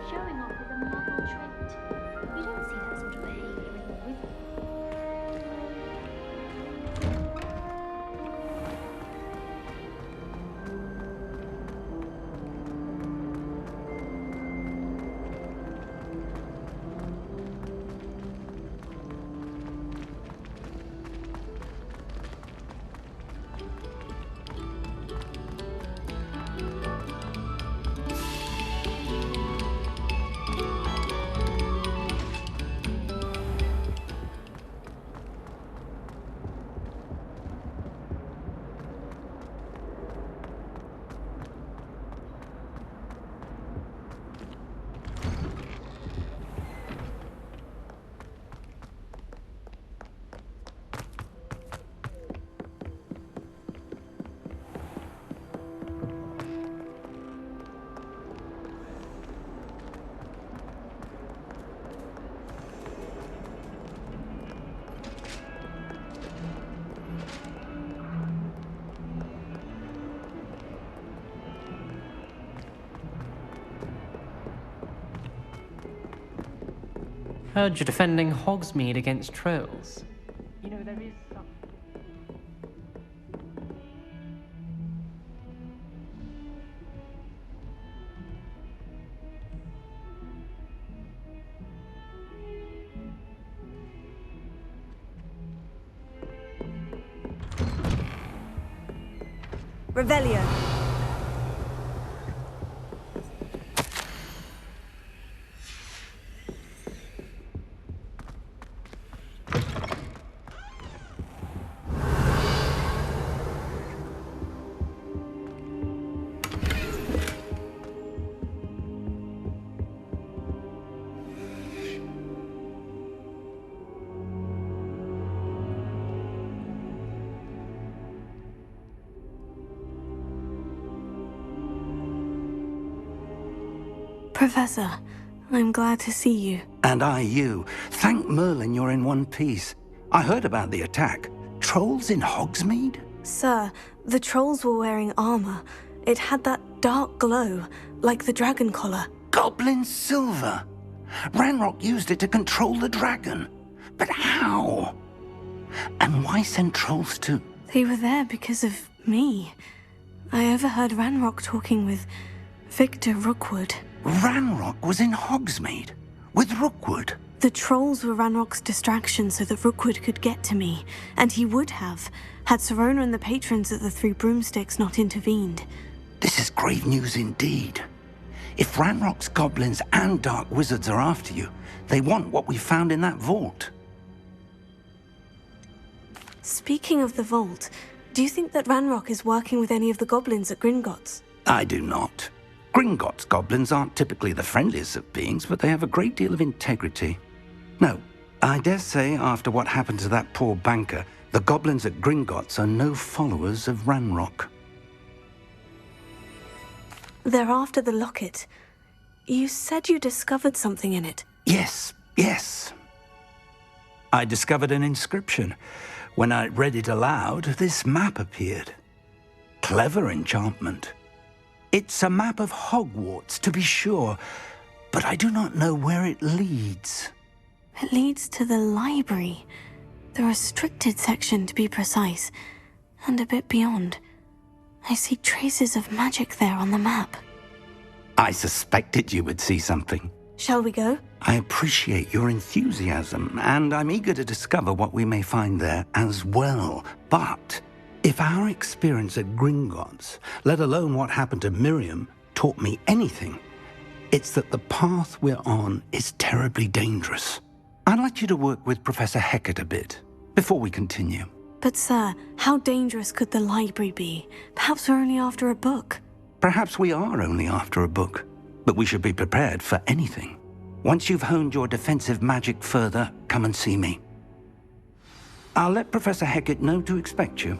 Showing off with a muggle trait. You don't see that sort of behavior in the wizard. Heard you're defending Hogsmeade against trolls. You know, there is some... Revelio. Professor, I'm glad to see you. And I you. Thank Merlin you're in one piece. I heard about the attack. Trolls in Hogsmeade? Sir, the trolls were wearing armor. It had that dark glow, like the dragon collar. Goblin silver. Ranrock used it to control the dragon. But how? And why send trolls to... They were there because of me. I overheard Ranrock talking with Victor Rookwood. Ranrock was in Hogsmeade? With Rookwood? The trolls were Ranrock's distraction so that Rookwood could get to me, and he would have, had Sirona and the patrons at the Three Broomsticks not intervened. This is grave news indeed. If Ranrock's goblins and dark wizards are after you, they want what we found in that vault. Speaking of the vault, do you think that Ranrock is working with any of the goblins at Gringotts? I do not. Gringotts goblins aren't typically the friendliest of beings, but they have a great deal of integrity. No, I dare say after what happened to that poor banker, the goblins at Gringotts are no followers of Ranrock. They're after the locket. You said you discovered something in it. Yes. I discovered an inscription. When I read it aloud, this map appeared. Clever enchantment. It's a map of Hogwarts, to be sure, but I do not know where it leads. It leads to the library. The restricted section, to be precise, and a bit beyond. I see traces of magic there on the map. I suspected you would see something. Shall we go? I appreciate your enthusiasm, and I'm eager to discover what we may find there as well. But if our experience at Gringotts, let alone what happened to Miriam, taught me anything, it's that the path we're on is terribly dangerous. I'd like you to work with Professor Hecat a bit before we continue. But sir, how dangerous could the library be? Perhaps we're only after a book. Perhaps we are only after a book, but we should be prepared for anything. Once you've honed your defensive magic further, come and see me. I'll let Professor Hecat know to expect you.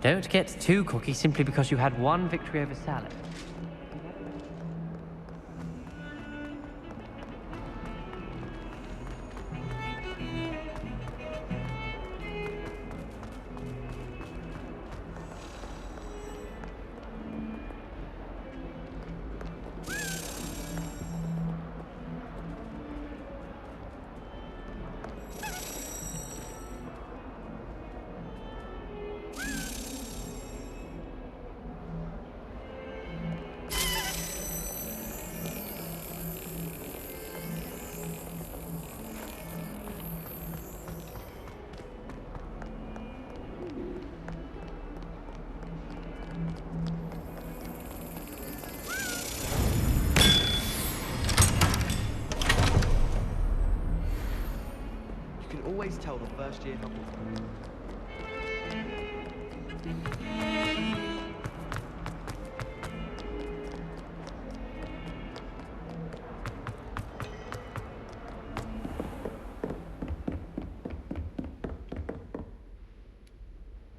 Don't get too cocky simply because you had one victory over salad. Always tell the first year Hogwarts.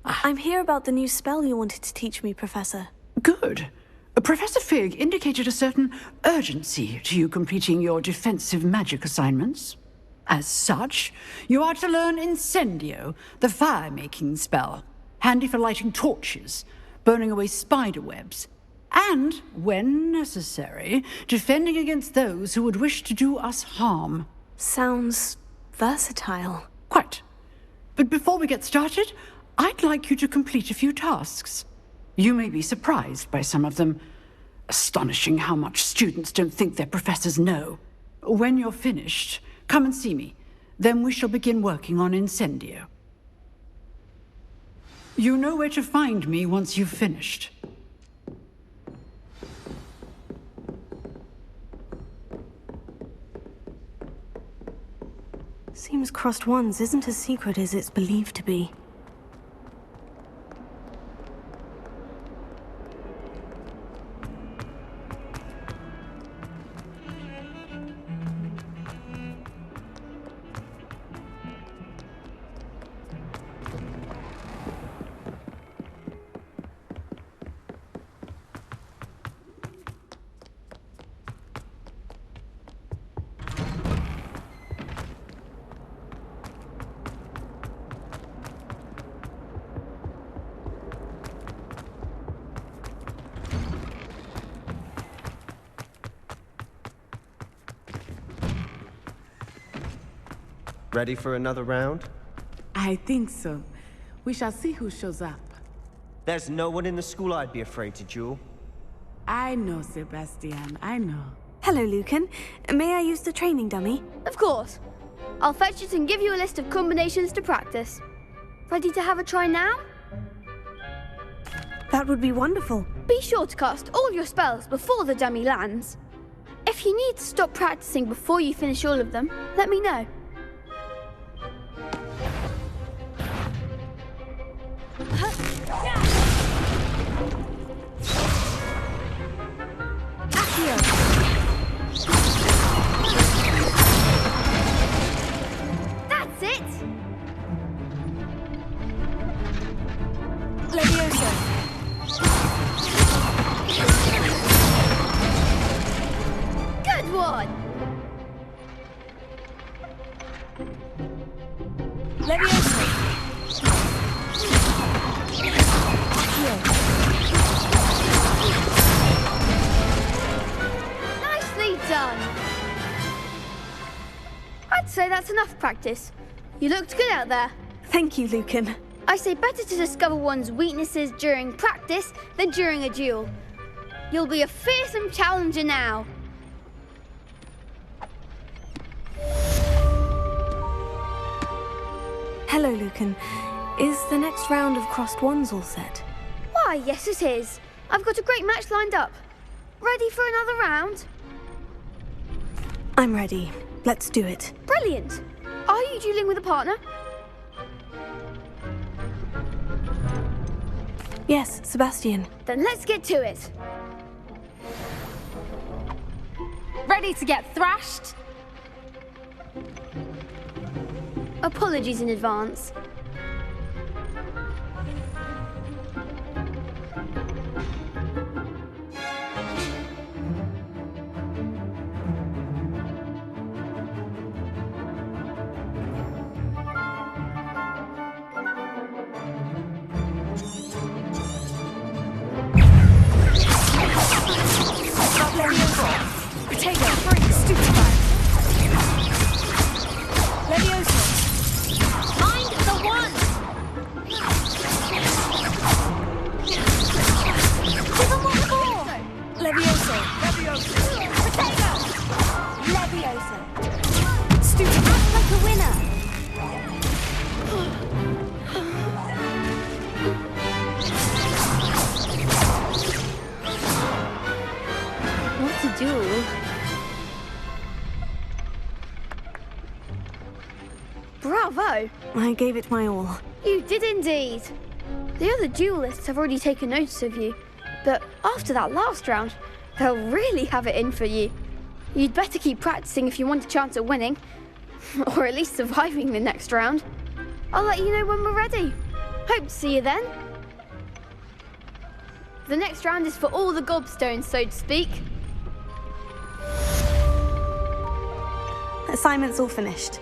I'm here about the new spell you wanted to teach me, Professor. Good. Professor Fig indicated a certain urgency to you completing your defensive magic assignments. As such, you are to learn Incendio, the fire-making spell, handy for lighting torches, burning away spider webs, And, when necessary, defending against those who would wish to do us harm. Sounds versatile. Quite. But before we get started, I'd like you to complete a few tasks. You may be surprised by some of them. Astonishing how much students don't think their professors know. When you're finished, come and see me. Then we shall begin working on Incendio. You know where to find me once you've finished. Seems Crossed Wands isn't as secret as it's believed to be. Ready for another round? I think so. We shall see who shows up. There's no one in the school I'd be afraid to duel. I know, Sebastian, I know. Hello, Lucan. May I use the training dummy? Of course. I'll fetch it and give you a list of combinations to practice. Ready to have a try now? That would be wonderful. Be sure to cast all your spells before the dummy lands. If you need to stop practicing before you finish all of them, let me know. That's it! Leviosa. Good one! Leviosa. Nicely done! I'd say that's enough practice. You looked good out there. Thank you, Lucan. I say better to discover one's weaknesses during practice than during a duel. You'll be a fearsome challenger now. Hello, Lucan. Is the next round of Crossed Wands all set? Why, yes it is. I've got a great match lined up. Ready for another round? I'm ready. Let's do it. Brilliant. Are you dueling with a partner? Yes, Sebastian. Then let's get to it. Ready to get thrashed? Apologies in advance. Potato, freeze, stupefy. Leviosa. Mind the one! Give them one more! Leviosa. Potato! Leviosa. Stupefy. Act like a winner! What a duel. Bravo! I gave it my all. You did indeed. The other duelists have already taken notice of you, but after that last round, they'll really have it in for you. You'd better keep practicing if you want a chance at winning, or at least surviving the next round. I'll let you know when we're ready. Hope to see you then. The next round is for all the gobstones, so to speak. Assignment's all finished.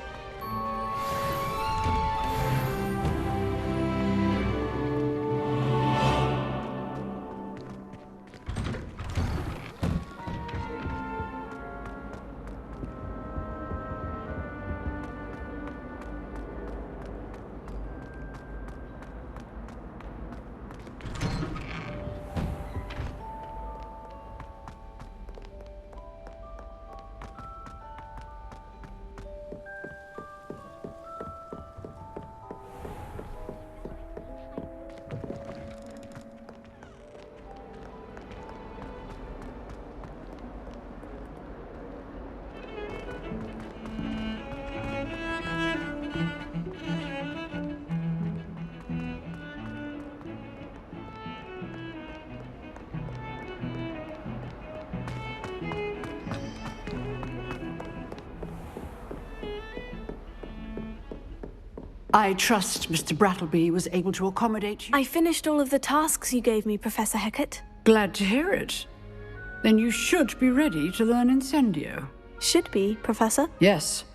I trust Mr. Brattleby was able to accommodate you. I finished all of the tasks you gave me, Professor Hecat. Glad to hear it. Then you should be ready to learn Incendio. Should be, Professor? Yes.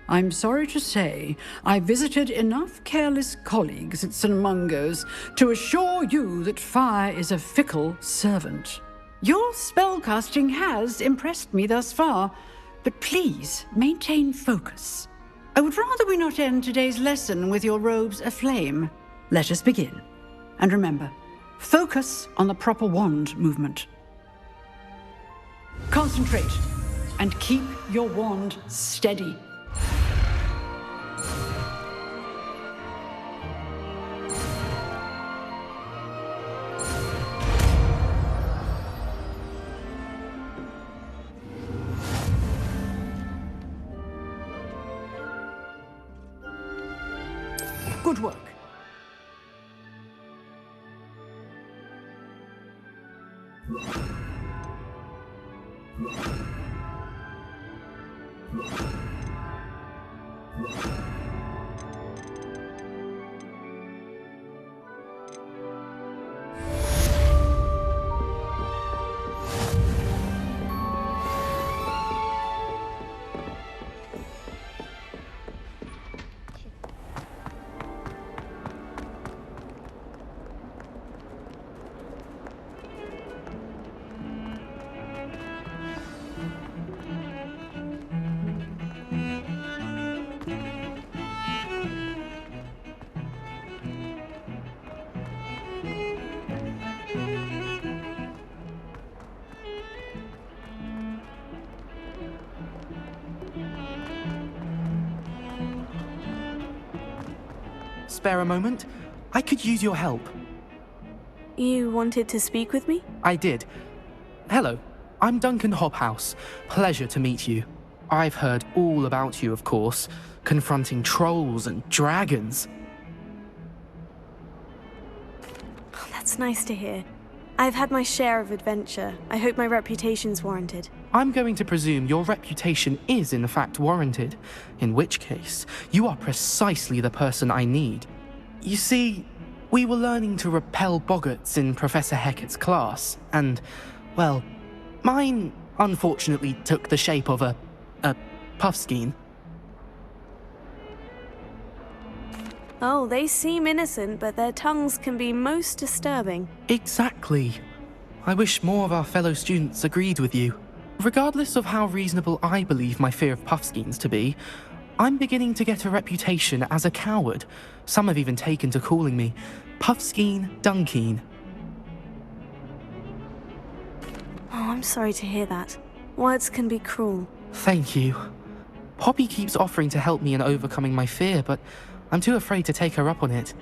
I'm sorry to say, I visited enough careless colleagues at St. Mungo's to assure you that fire is a fickle servant. Your spellcasting has impressed me thus far, but please maintain focus. I would rather we not end today's lesson with your robes aflame. Let us begin. And remember, focus on the proper wand movement. Concentrate and keep your wand steady. Good work. Spare a moment? I could use your help. You wanted to speak with me? I did. Hello, I'm Duncan Hobhouse. Pleasure to meet you. I've heard all about you, of course, confronting trolls and dragons. Oh, that's nice to hear. I've had my share of adventure. I hope my reputation's warranted. I'm going to presume your reputation is in fact warranted, in which case, you are precisely the person I need. You see, we were learning to repel boggarts in Professor Hecat's class, and, well, mine unfortunately took the shape of a puffskein. Oh, they seem innocent, but their tongues can be most disturbing. Exactly. I wish more of our fellow students agreed with you. Regardless of how reasonable I believe my fear of puffskeins to be, I'm beginning to get a reputation as a coward. Some have even taken to calling me Puffskeen Dunkeen. Oh, I'm sorry to hear that. Words can be cruel. Thank you. Poppy keeps offering to help me in overcoming my fear, but I'm too afraid to take her up on it.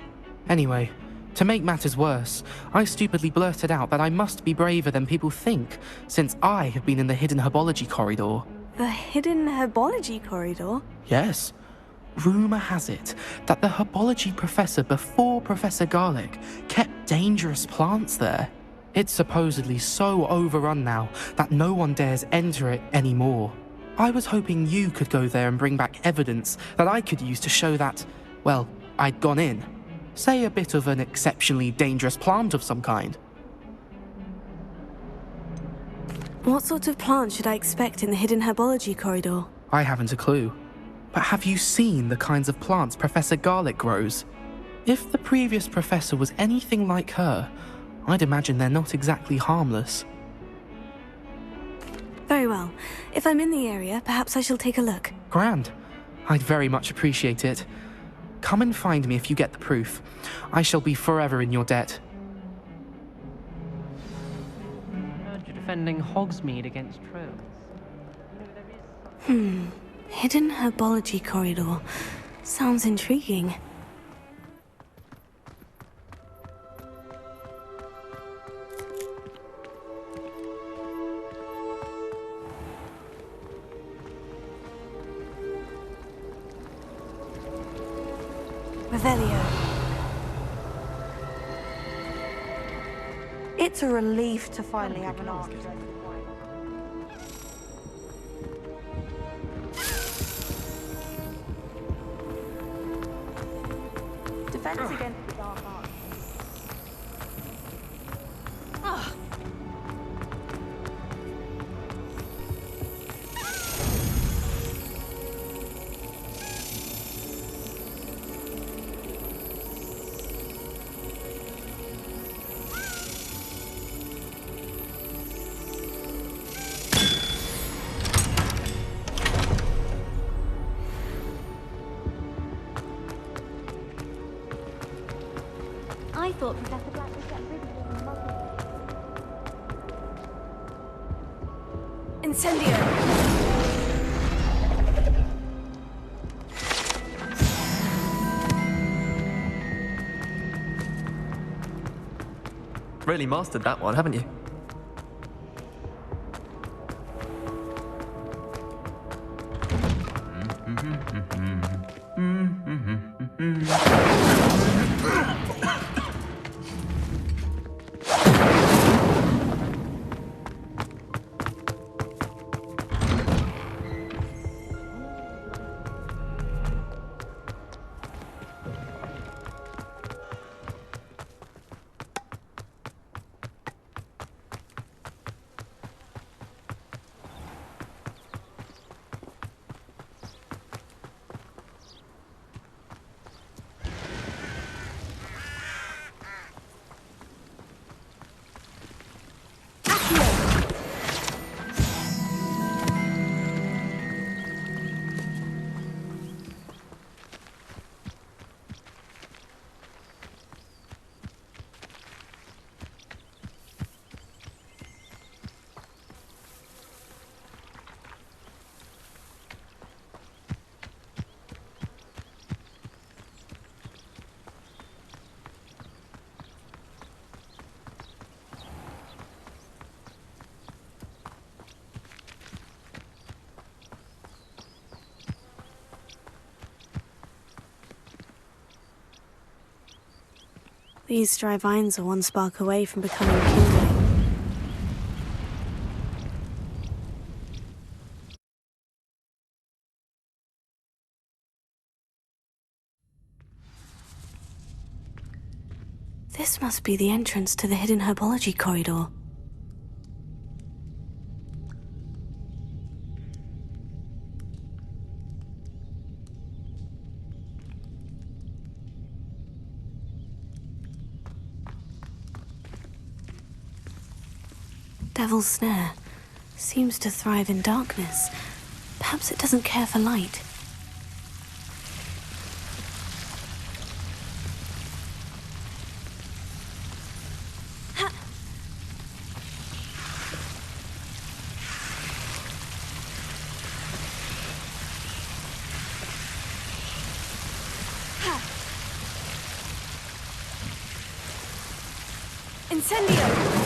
Anyway, to make matters worse, I stupidly blurted out that I must be braver than people think, since I have been in the hidden herbology corridor. The hidden herbology corridor? Yes. Rumour has it that the herbology professor before Professor Garlic kept dangerous plants there. It's supposedly so overrun now that no one dares enter it anymore. I was hoping you could go there and bring back evidence that I could use to show that, well, I'd gone in. Say a bit of an exceptionally dangerous plant of some kind. What sort of plant should I expect in the hidden herbology corridor? I haven't a clue. But have you seen the kinds of plants Professor Garlic grows? If the previous professor was anything like her, I'd imagine they're not exactly harmless. Very well. If I'm in the area, perhaps I shall take a look. Grand. I'd very much appreciate it. Come and find me if you get the proof. I shall be forever in your debt. You're defending Hogsmeade against trolls. Hidden herbology corridor. Sounds intriguing. Revelio. It's a relief to finally have an answer. defense against the dark arts. I thought Professor Black was getting rid of all the muggles. Incendio! Really mastered that one, haven't you? These dry vines are one spark away from becoming kindling. This must be the entrance to the hidden herbology corridor. Devil's Snare seems to thrive in darkness. Perhaps it doesn't care for light. Incendio!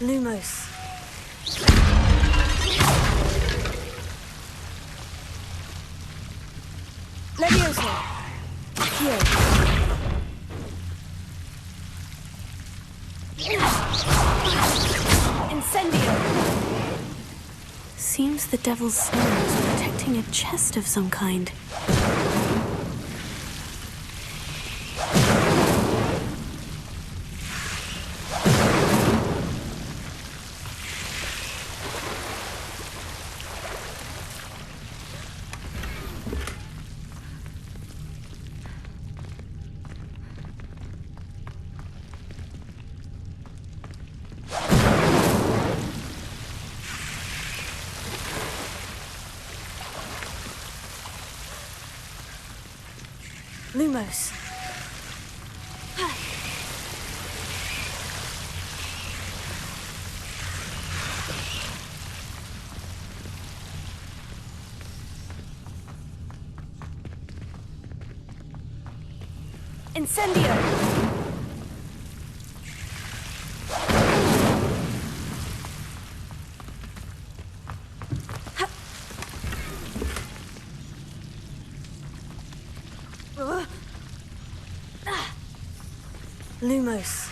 Lumos. Levioso. Accio. Incendio. Seems the Devil's Snare is protecting a chest of some kind. Lumos. Incendio! Lumos.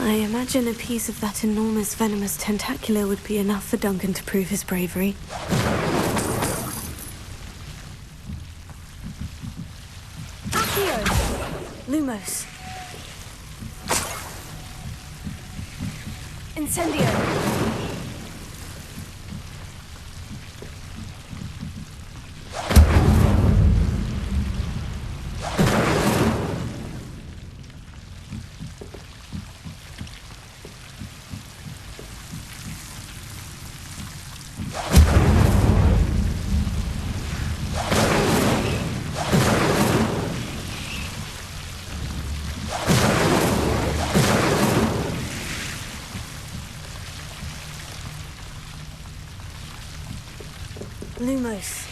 I imagine a piece of that enormous venomous tentacula would be enough for Duncan to prove his bravery. Accio! Lumos. Incendio! Lumos.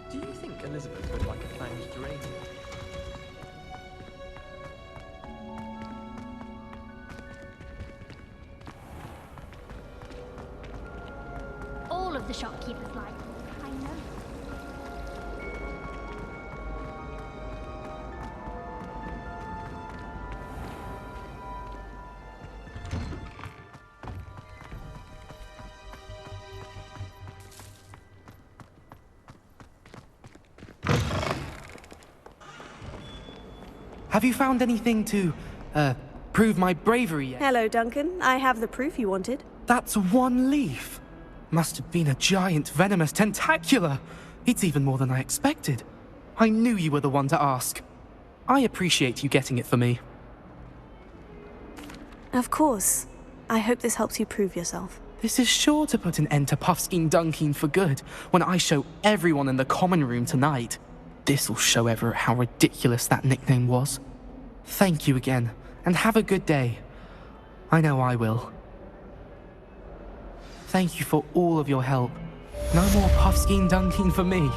Do you think Elizabeth would like a planned geranium? All of the shopkeepers like me. I know. Have you found anything to, prove my bravery yet? Hello, Duncan. I have the proof you wanted. That's one leaf. Must have been a giant venomous tentacula. It's even more than I expected. I knew you were the one to ask. I appreciate you getting it for me. Of course. I hope this helps you prove yourself. This is sure to put an end to Puffskein Dunkin for good when I show everyone in the common room tonight. This'll show Everett how ridiculous that nickname was. Thank you again, and have a good day. I know I will. Thank you for all of your help. No more Puffskein Dunkin for me.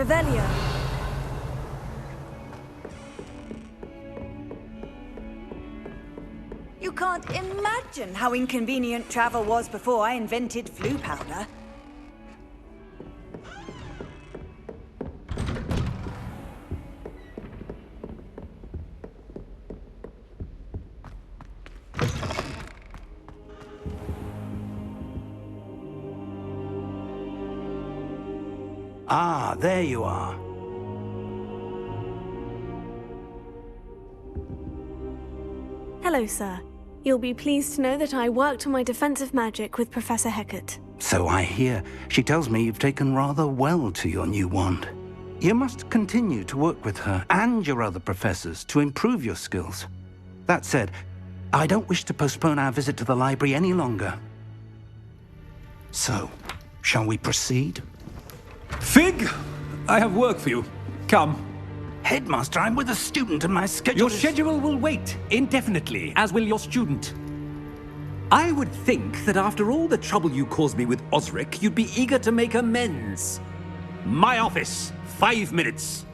Revelio. You can't imagine how inconvenient travel was before I invented flu powder. Ah, there you are. Hello, sir. You'll be pleased to know that I worked on my defensive magic with Professor Hecat. So I hear. She tells me you've taken rather well to your new wand. You must continue to work with her and your other professors to improve your skills. That said, I don't wish to postpone our visit to the library any longer. So, shall we proceed? Fig! I have work for you. Come. Headmaster, I'm with a student and my schedule Your schedule will wait indefinitely, as will your student. I would think that after all the trouble you caused me with Osric, you'd be eager to make amends. My office, 5 minutes.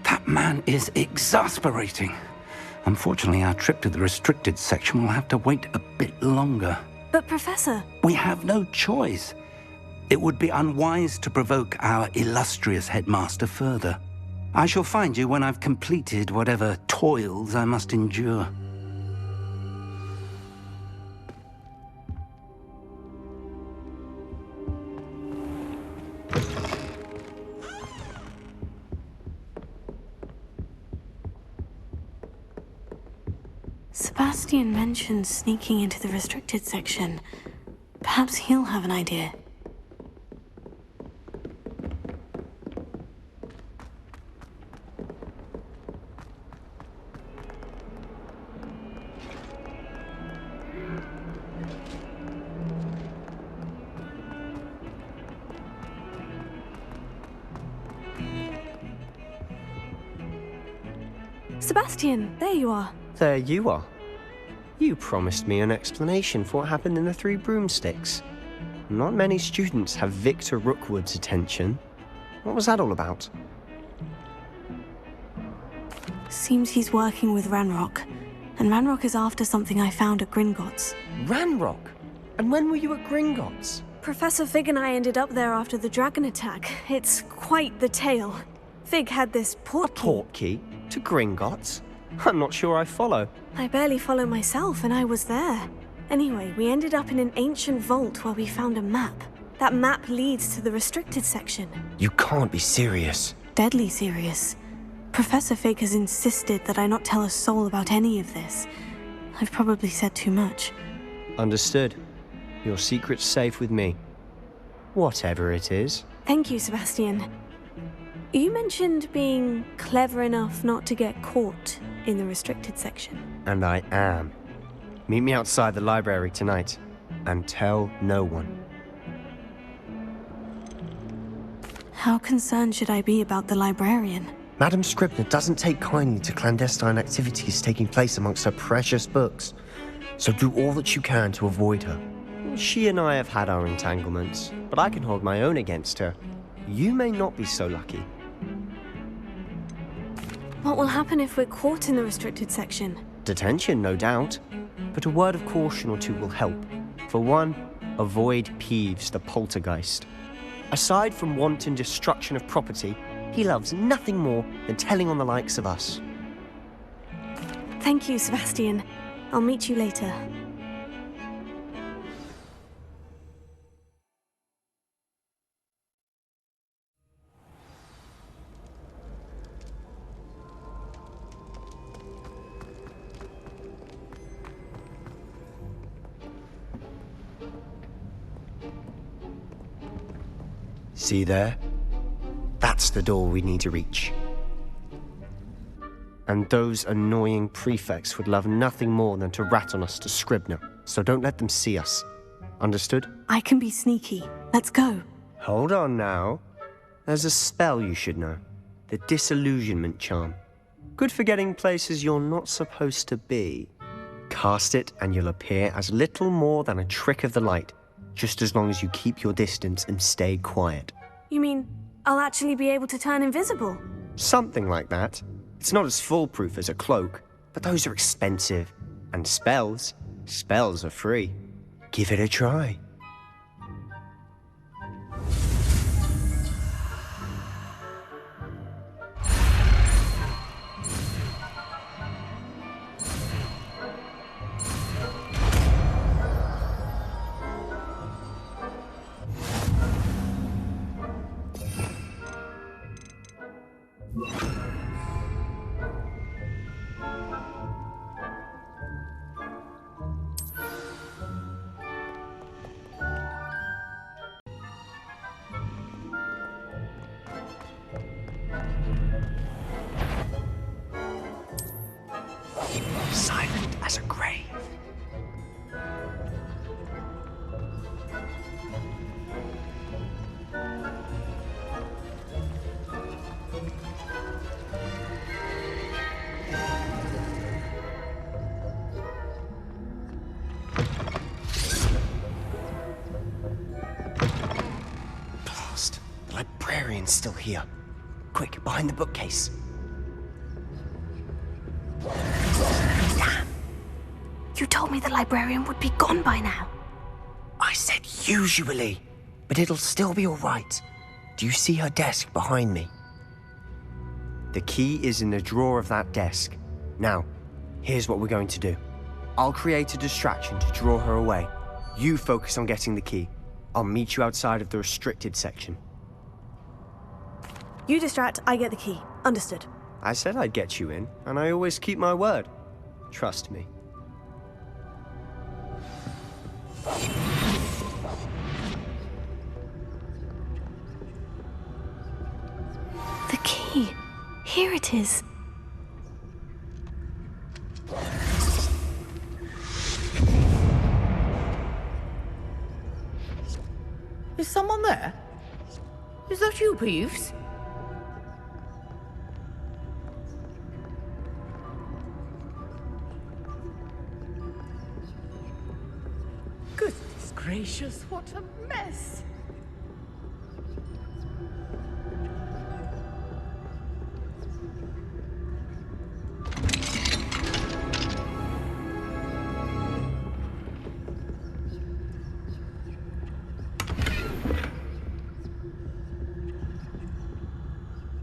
That man is exasperating. Unfortunately, our trip to the restricted section will have to wait a bit longer. But Professor... We have no choice. It would be unwise to provoke our illustrious headmaster further. I shall find you when I've completed whatever toils I must endure. Sebastian mentioned sneaking into the restricted section. Perhaps he'll have an idea. Sebastian, there you are. There you are. You promised me an explanation for what happened in the Three Broomsticks. Not many students have Victor Rookwood's attention. What was that all about? Seems he's working with Ranrock. And Ranrock is after something I found at Gringotts. Ranrock? And when were you at Gringotts? Professor Fig and I ended up there after the dragon attack. It's quite the tale. Fig had this portkey. A portkey? To Gringotts? I'm not sure I follow. I barely follow myself, and I was there. Anyway, we ended up in an ancient vault where we found a map. That map leads to the restricted section. You can't be serious. Deadly serious. Professor Fig has insisted that I not tell a soul about any of this. I've probably said too much. Understood. Your secret's safe with me. Whatever it is. Thank you, Sebastian. You mentioned being clever enough not to get caught in the restricted section. And I am. Meet me outside the library tonight, and tell no one. How concerned should I be about the librarian? Madam Scribner doesn't take kindly to clandestine activities taking place amongst her precious books, so do all that you can to avoid her. She and I have had our entanglements, but I can hold my own against her. You may not be so lucky. What will happen if we're caught in the restricted section? Detention, no doubt. But a word of caution or two will help. For one, avoid Peeves, the poltergeist. Aside from wanton destruction of property, he loves nothing more than telling on the likes of us. Thank you, Sebastian. I'll meet you later. See there? That's the door we need to reach. And those annoying prefects would love nothing more than to rat on us to Scribner, so don't let them see us. Understood? I can be sneaky. Let's go. Hold on now. There's a spell you should know. The Disillusionment Charm. Good for getting places you're not supposed to be. Cast it and you'll appear as little more than a trick of the light, just as long as you keep your distance and stay quiet. You mean I'll actually be able to turn invisible? Something like that. It's not as foolproof as a cloak, but those are expensive. And spells are free. Give it a try. silent as a grave. Blast! The librarian's still here. Quick, behind the bookcase. Damn! You told me the librarian would be gone by now. I said usually, but it'll still be all right. Do you see her desk behind me? The key is in the drawer of that desk. Now, here's what we're going to do. I'll create a distraction to draw her away. You focus on getting the key. I'll meet you outside of the restricted section. You distract, I get the key. Understood. I said I'd get you in, and I always keep my word. Trust me. The key. Here it is. Is someone there? Is that you, Peeves? Goodness gracious, what a mess!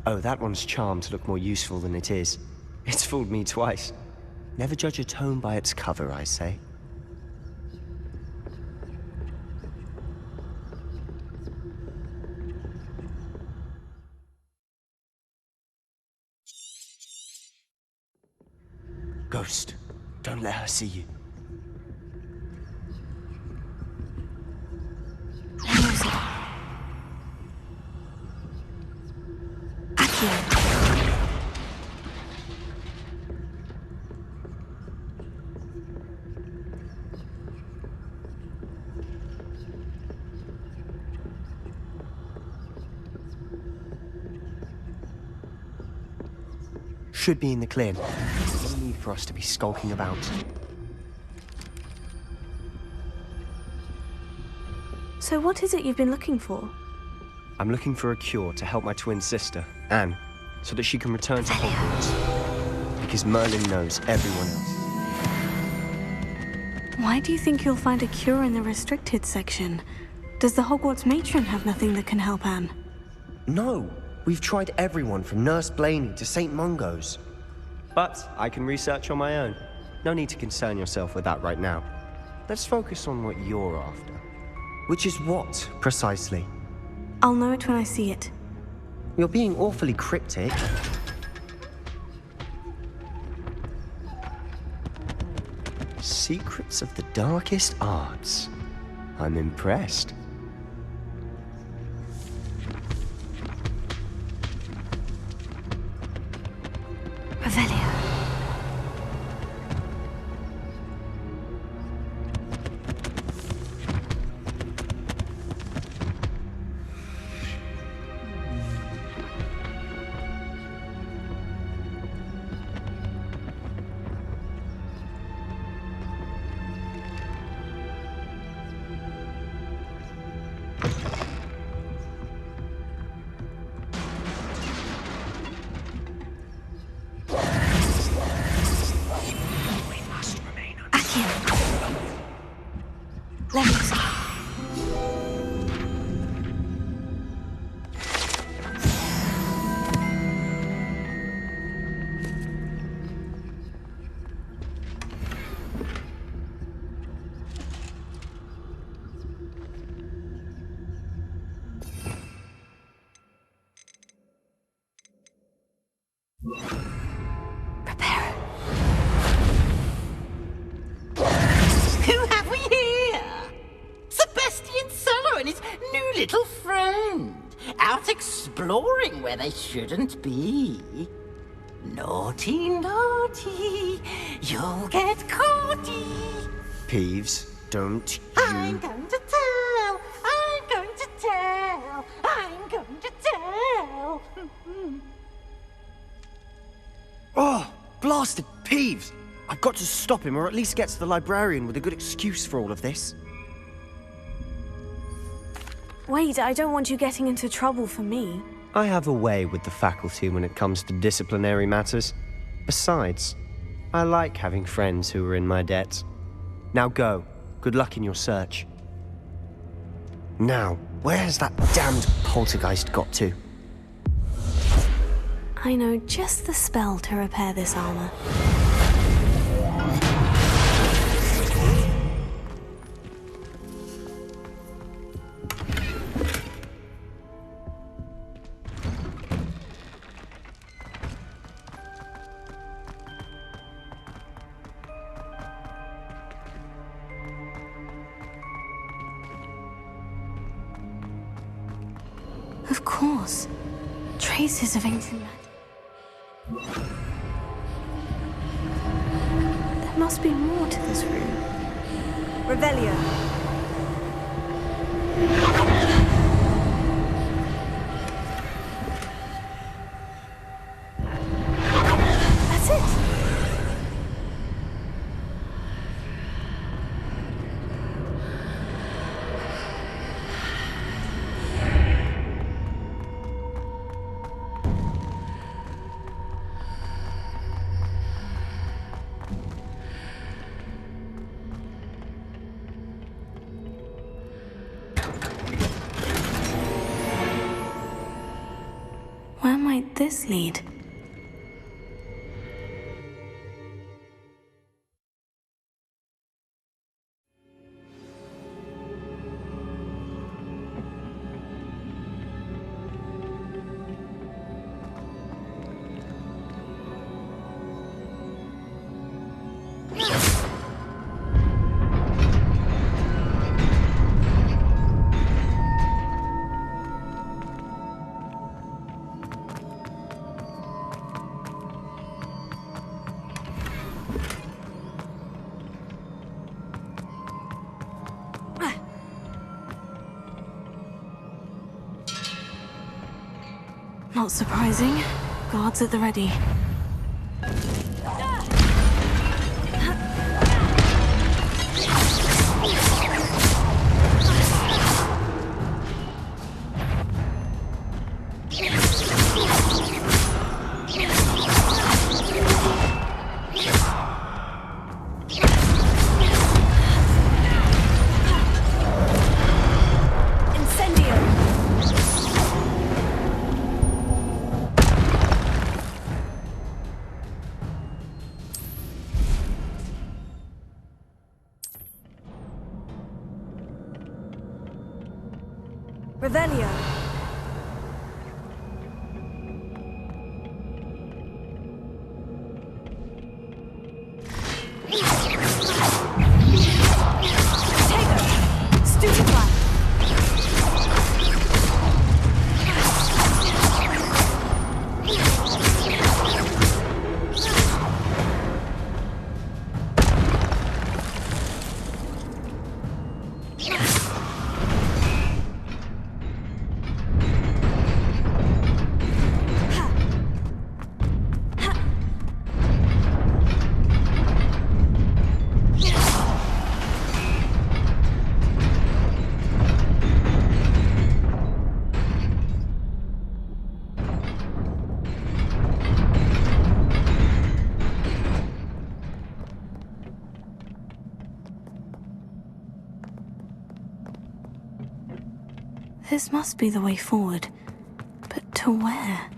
Oh, that one's charmed to look more useful than it is. It's fooled me twice. Never judge a tome by its cover, I say. Ghost, don't let her see you. Should be in the clear. No need for us to be skulking about. So what is it you've been looking for? I'm looking for a cure to help my twin sister, Anne, so that she can return to Hogwarts. Because Merlin knows everyone else. Why do you think you'll find a cure in the restricted section? Does the Hogwarts matron have nothing that can help Anne? No, we've tried everyone from Nurse Blaney to St. Mungo's. But I can research on my own. No need to concern yourself with that right now. Let's focus on what you're after. Which is what, precisely? I'll know it when I see it. You're being awfully cryptic. Secrets of the darkest arts. I'm impressed. Revelio. Little friend, out exploring where they shouldn't be. Naughty, naughty, you'll get caughty. Peeves, don't I'm you... going to tell, I'm going to tell, I'm going to tell. Oh, blasted Peeves! I've got to stop him, or at least get to the librarian with a good excuse for all of this. Wait, I don't want you getting into trouble for me. I have a way with the faculty when it comes to disciplinary matters. Besides, I like having friends who are in my debt. Now go. Good luck in your search. Now, where has that damned poltergeist got to? I know just the spell to repair this armor. Of course. Traces of ancient magic. There must be more to this room. Revelio. That's it! Where might this lead? Not surprising. Guards at the ready. Revelio. This must be the way forward. But to where?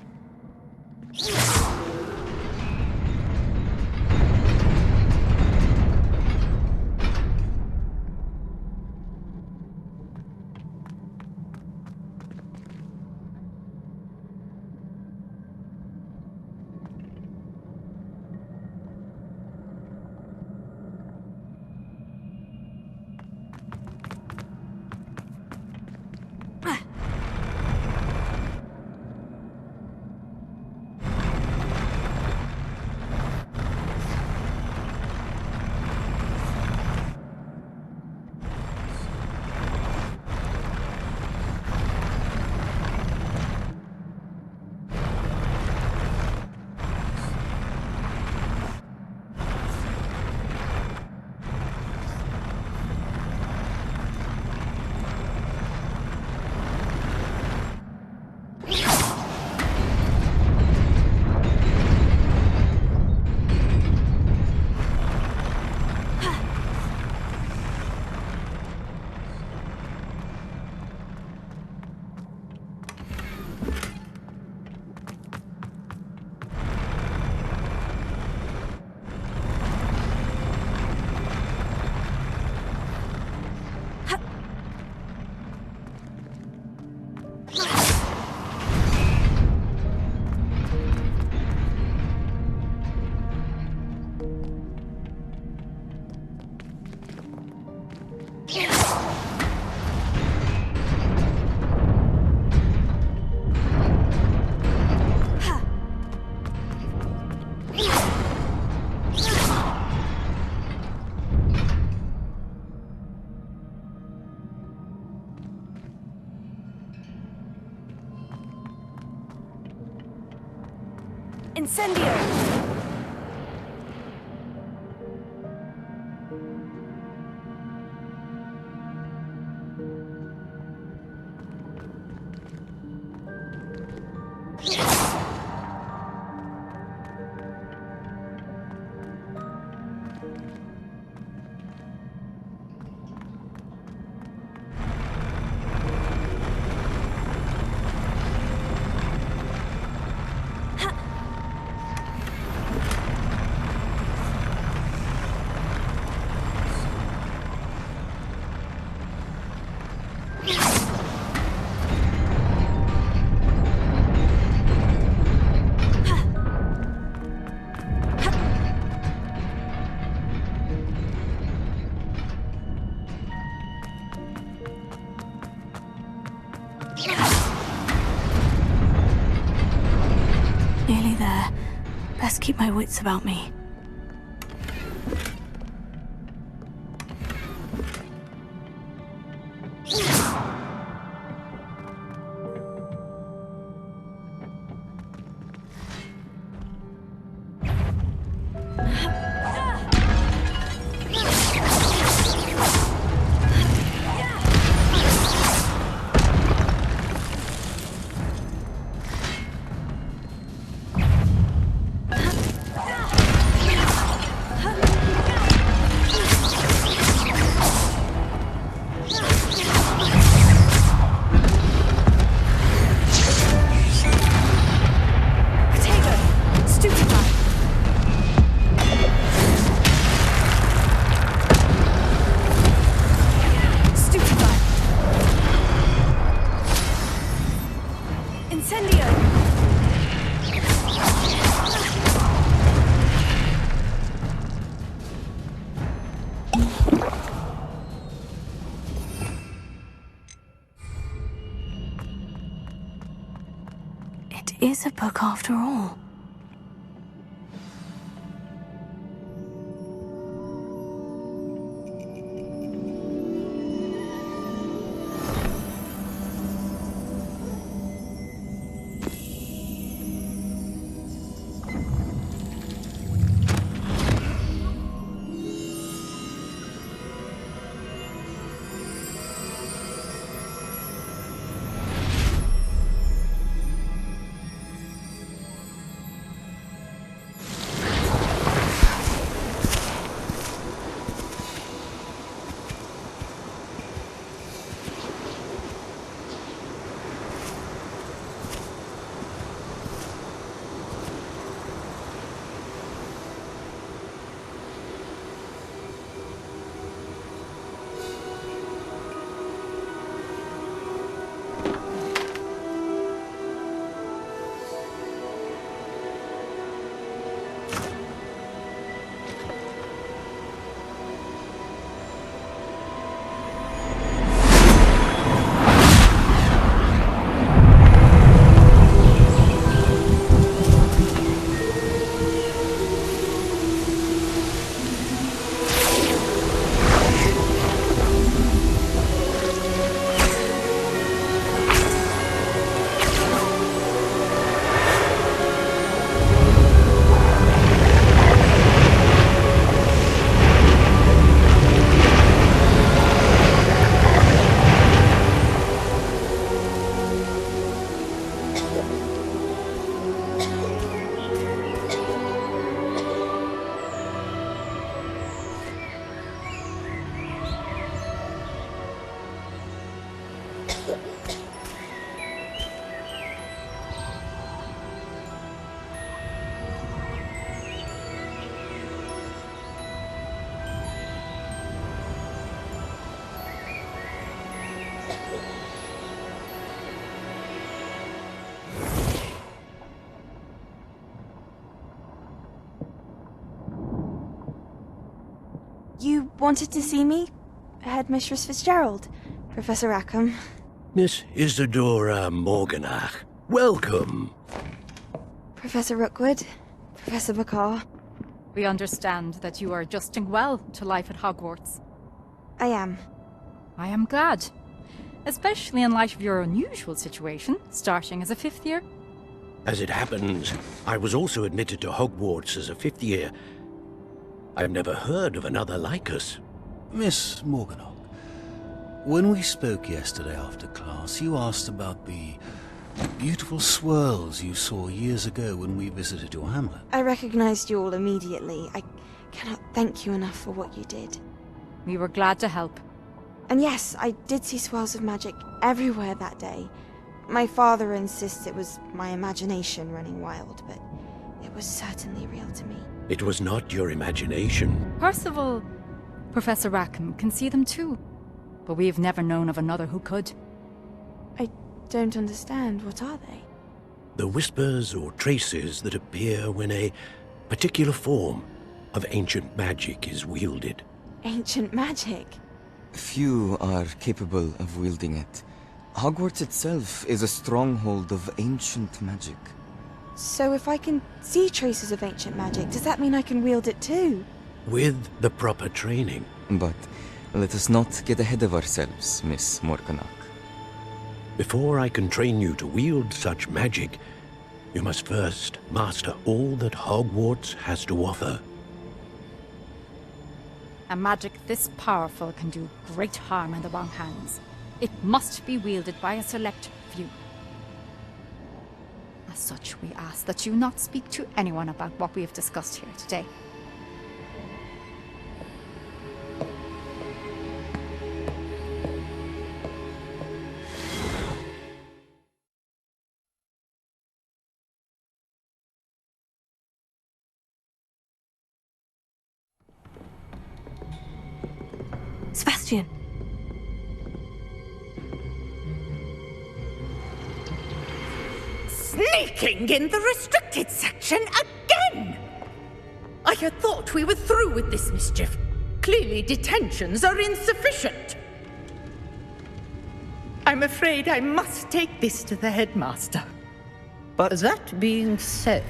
Incendio! Nearly there. Best keep my wits about me. It is a book after all. You wanted to see me? Headmistress Fitzgerald? Professor Rackham? Miss Isadora Morganach, welcome. Professor Rookwood? Professor Bakar? We understand that you are adjusting well to life at Hogwarts. I am. I am glad. Especially in light of your unusual situation, starting as a 5th year. As it happens, I was also admitted to Hogwarts as a 5th year. I've never heard of another like us. Miss Morganach, when we spoke yesterday after class, you asked about the beautiful swirls you saw years ago when we visited your hamlet. I recognized you all immediately. I cannot thank you enough for what you did. We were glad to help. And yes, I did see swirls of magic everywhere that day. My father insists it was my imagination running wild, but it was certainly real to me. It was not your imagination. Percival, Professor Rackham can see them too. But we've never known of another who could. I don't understand. What are they? The whispers or traces that appear when a particular form of ancient magic is wielded. Ancient magic? Few are capable of wielding it. Hogwarts itself is a stronghold of ancient magic. So if I can see traces of ancient magic, does that mean I can wield it too? With the proper training. But let us not get ahead of ourselves, Miss Morganach. Before I can train you to wield such magic, you must first master all that Hogwarts has to offer. A magic this powerful can do great harm in the wrong hands. It must be wielded by a select few. As such, we ask that you not speak to anyone about what we have discussed here today. Sebastian! Sneaking in the restricted section again! I had thought we were through with this mischief. Clearly detentions are insufficient. I'm afraid I must take this to the headmaster. But that being said,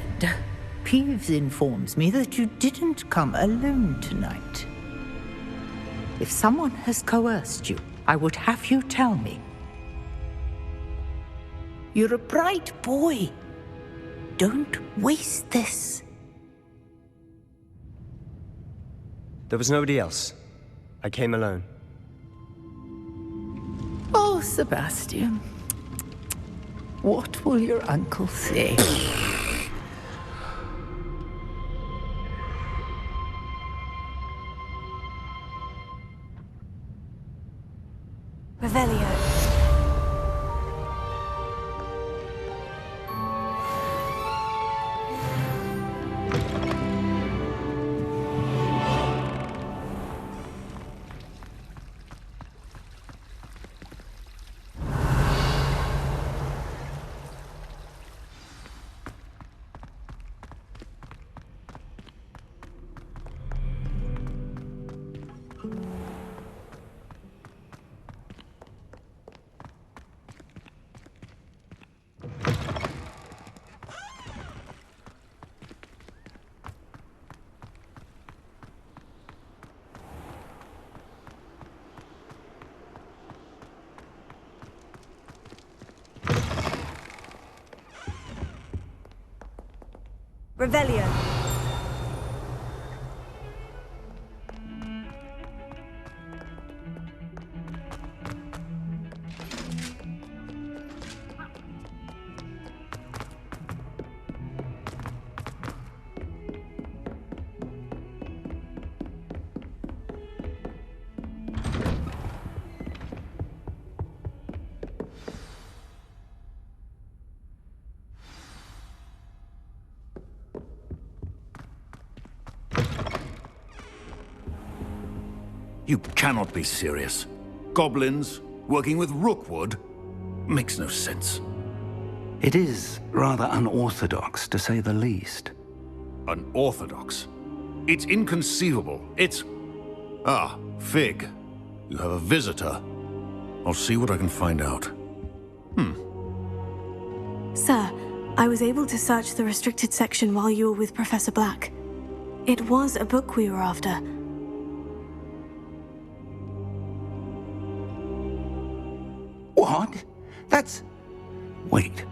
Peeves informs me that you didn't come alone tonight. If someone has coerced you, I would have you tell me. You're a bright boy. Don't waste this. There was nobody else. I came alone. Oh, Sebastian. What will your uncle say? Revelio. Revelio. You cannot be serious. Goblins working with Rookwood makes no sense. It is rather unorthodox, to say the least. Unorthodox? It's inconceivable. It's... Ah, Fig. You have a visitor. I'll see what I can find out. Sir, I was able to search the restricted section while you were with Professor Black. It was a book we were after. What? That's... Wait.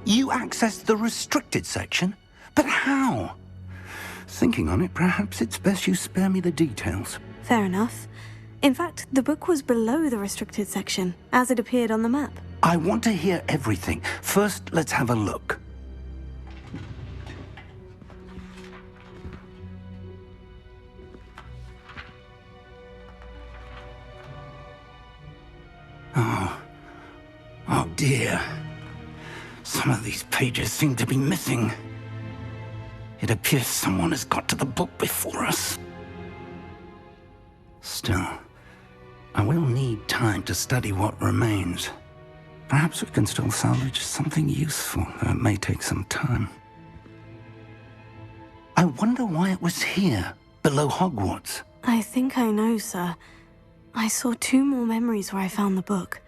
You accessed the restricted section? But how? Thinking on it, perhaps it's best you spare me the details. Fair enough. In fact, the book was below the restricted section, as it appeared on the map. I want to hear everything. First, let's have a look. Oh dear. Some of these pages seem to be missing. It appears someone has got to the book before us. Still, I will need time to study what remains. Perhaps we can still salvage something useful, though it may take some time. I wonder why it was here, below Hogwarts. I think I know, sir. I saw 2 more memories where I found the book.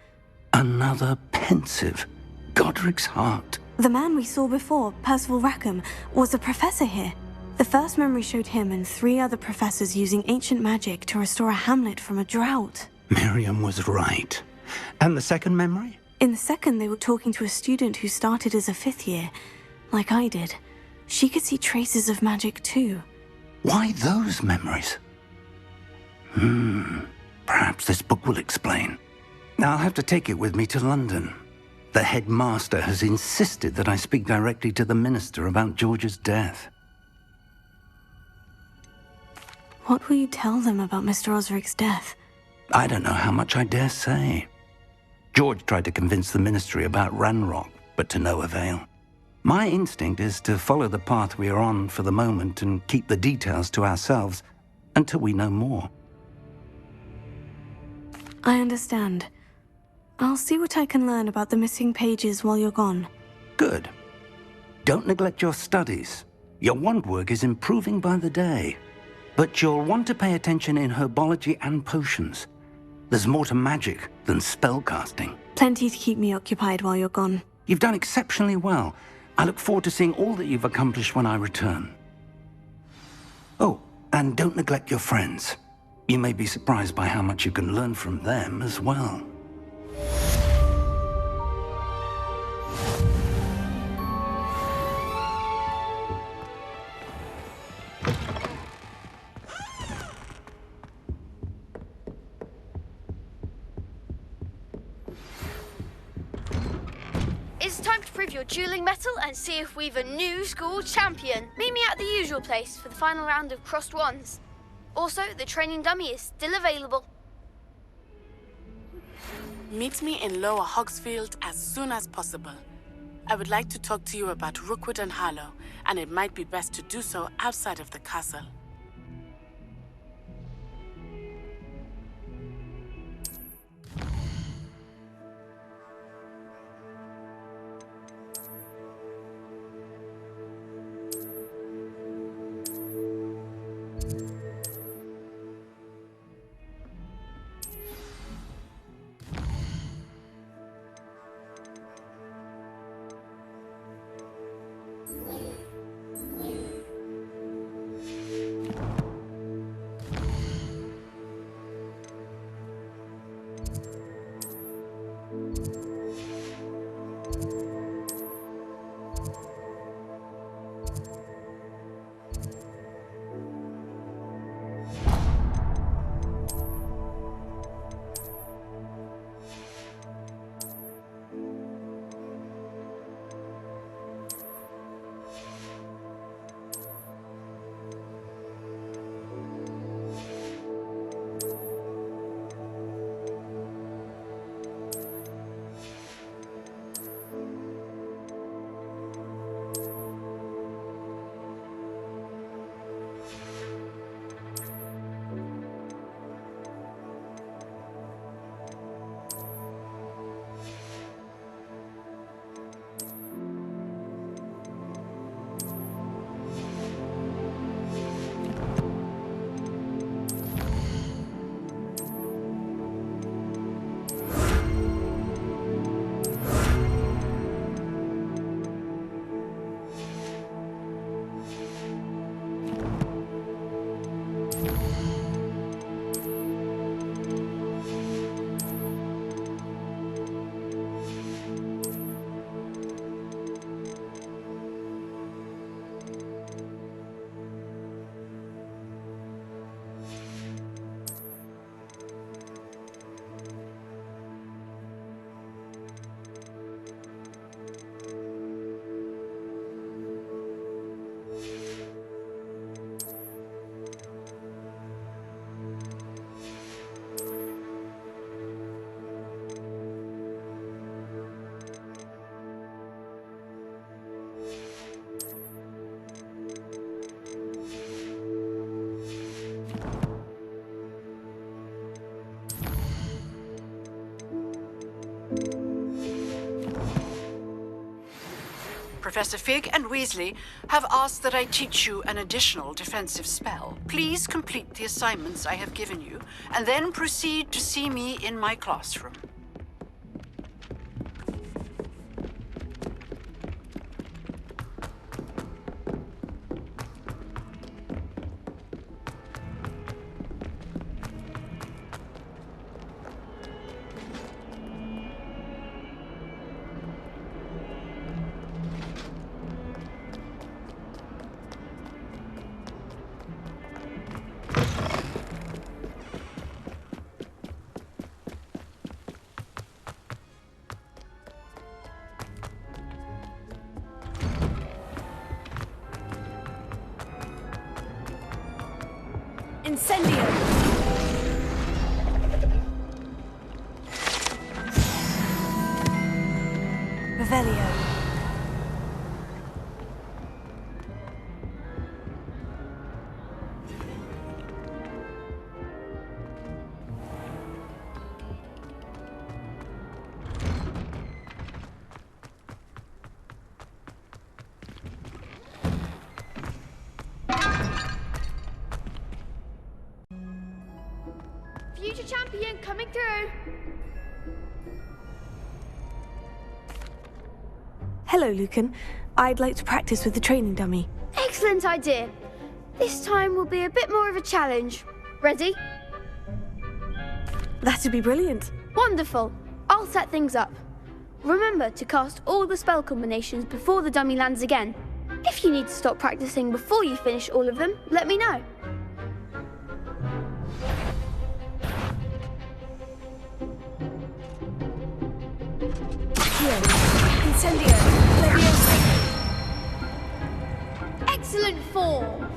Another pensive. Godric's heart. The man we saw before, Percival Rackham, was a professor here. The first memory showed him and 3 other professors using ancient magic to restore a hamlet from a drought. Miriam was right. And the second memory? In the second, they were talking to a student who started as a 5th year, like I did. She could see traces of magic too. Why those memories? Perhaps this book will explain. I'll have to take it with me to London. The headmaster has insisted that I speak directly to the minister about George's death. What will you tell them about Mr. Osric's death? I don't know how much I dare say. George tried to convince the ministry about Ranrock, but to no avail. My instinct is to follow the path we are on for the moment and keep the details to ourselves until we know more. I understand. I'll see what I can learn about the missing pages while you're gone. Good. Don't neglect your studies. Your wand work is improving by the day. But you'll want to pay attention in herbology and potions. There's more to magic than spellcasting. Plenty to keep me occupied while you're gone. You've done exceptionally well. I look forward to seeing all that you've accomplished when I return. Oh, and don't neglect your friends. You may be surprised by how much you can learn from them as well. It's time to prove your dueling mettle and see if we've a new school champion. Meet me at the usual place for the final round of crossed wands. Also, the training dummy is still available. Meet me in Lower Hogsfield as soon as possible. I would like to talk to you about Rookwood and Harlow, and it might be best to do so outside of the castle. Professor Fig and Weasley have asked that I teach you an additional defensive spell. Please complete the assignments I have given you, and then proceed to see me in my classroom. Incendio! Revelio. Future champion coming through. Hello, Lucan. I'd like to practice with the training dummy. Excellent idea. This time will be a bit more of a challenge. Ready? That'd be brilliant. Wonderful. I'll set things up. Remember to cast all the spell combinations before the dummy lands again. If you need to stop practicing before you finish all of them, let me know. Incendio! Leviosa! Excellent form!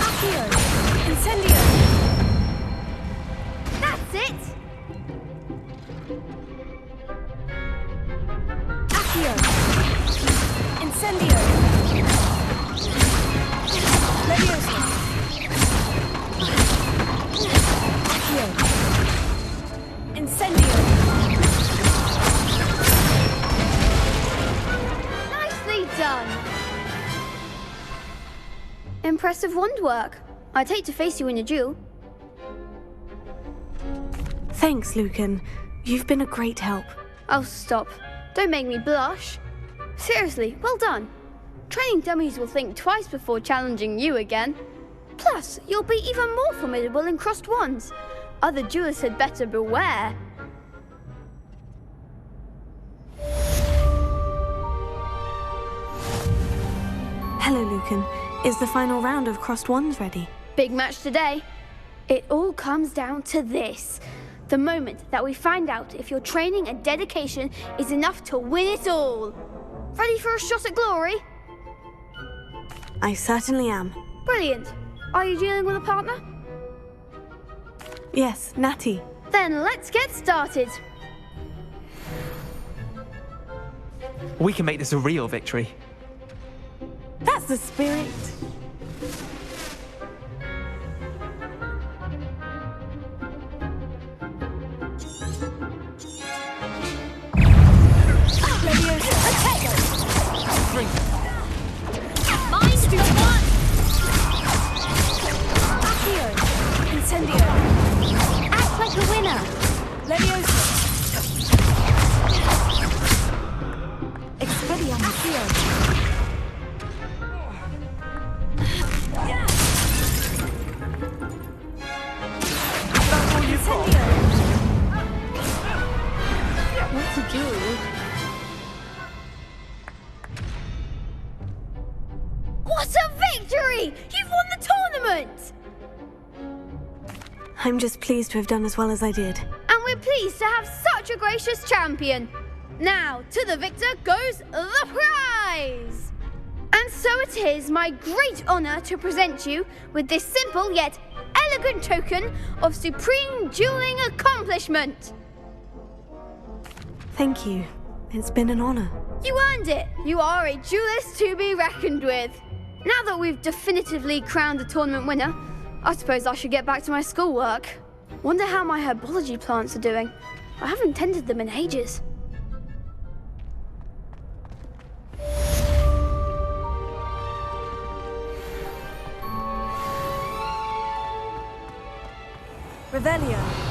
Accio! Incendio! That's it! Accio! Incendio! Leviosa! Accio! Incendio! Nicely done! Impressive wand work. I'd hate to face you in a duel. Thanks, Lucan. You've been a great help. Oh, stop. Don't make me blush. Seriously, well done. Training dummies will think twice before challenging you again. Plus, you'll be even more formidable in crossed wands. Other duelists had better beware. Hello, Lucan. Is the final round of crossed wands ready? Big match today. It all comes down to this. The moment that we find out if your training and dedication is enough to win it all. Ready for a shot at glory? I certainly am. Brilliant. Are you dealing with a partner? Yes, Natty. Then let's get started. We can make this a real victory. That's the spirit. Incendio! Act like a winner! Leviosa! Expelliarmus! Incendio! What to do? What a victory! You've won the tournament! I'm just pleased to have done as well as I did. And we're pleased to have such a gracious champion. Now, to the victor goes the prize! And so it is my great honor to present you with this simple yet elegant token of supreme dueling accomplishment. Thank you. It's been an honor. You earned it. You are a duelist to be reckoned with. Now that we've definitively crowned the tournament winner, I suppose I should get back to my schoolwork. Wonder how my herbology plants are doing. I haven't tended them in ages. Revelio.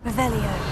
Revelio.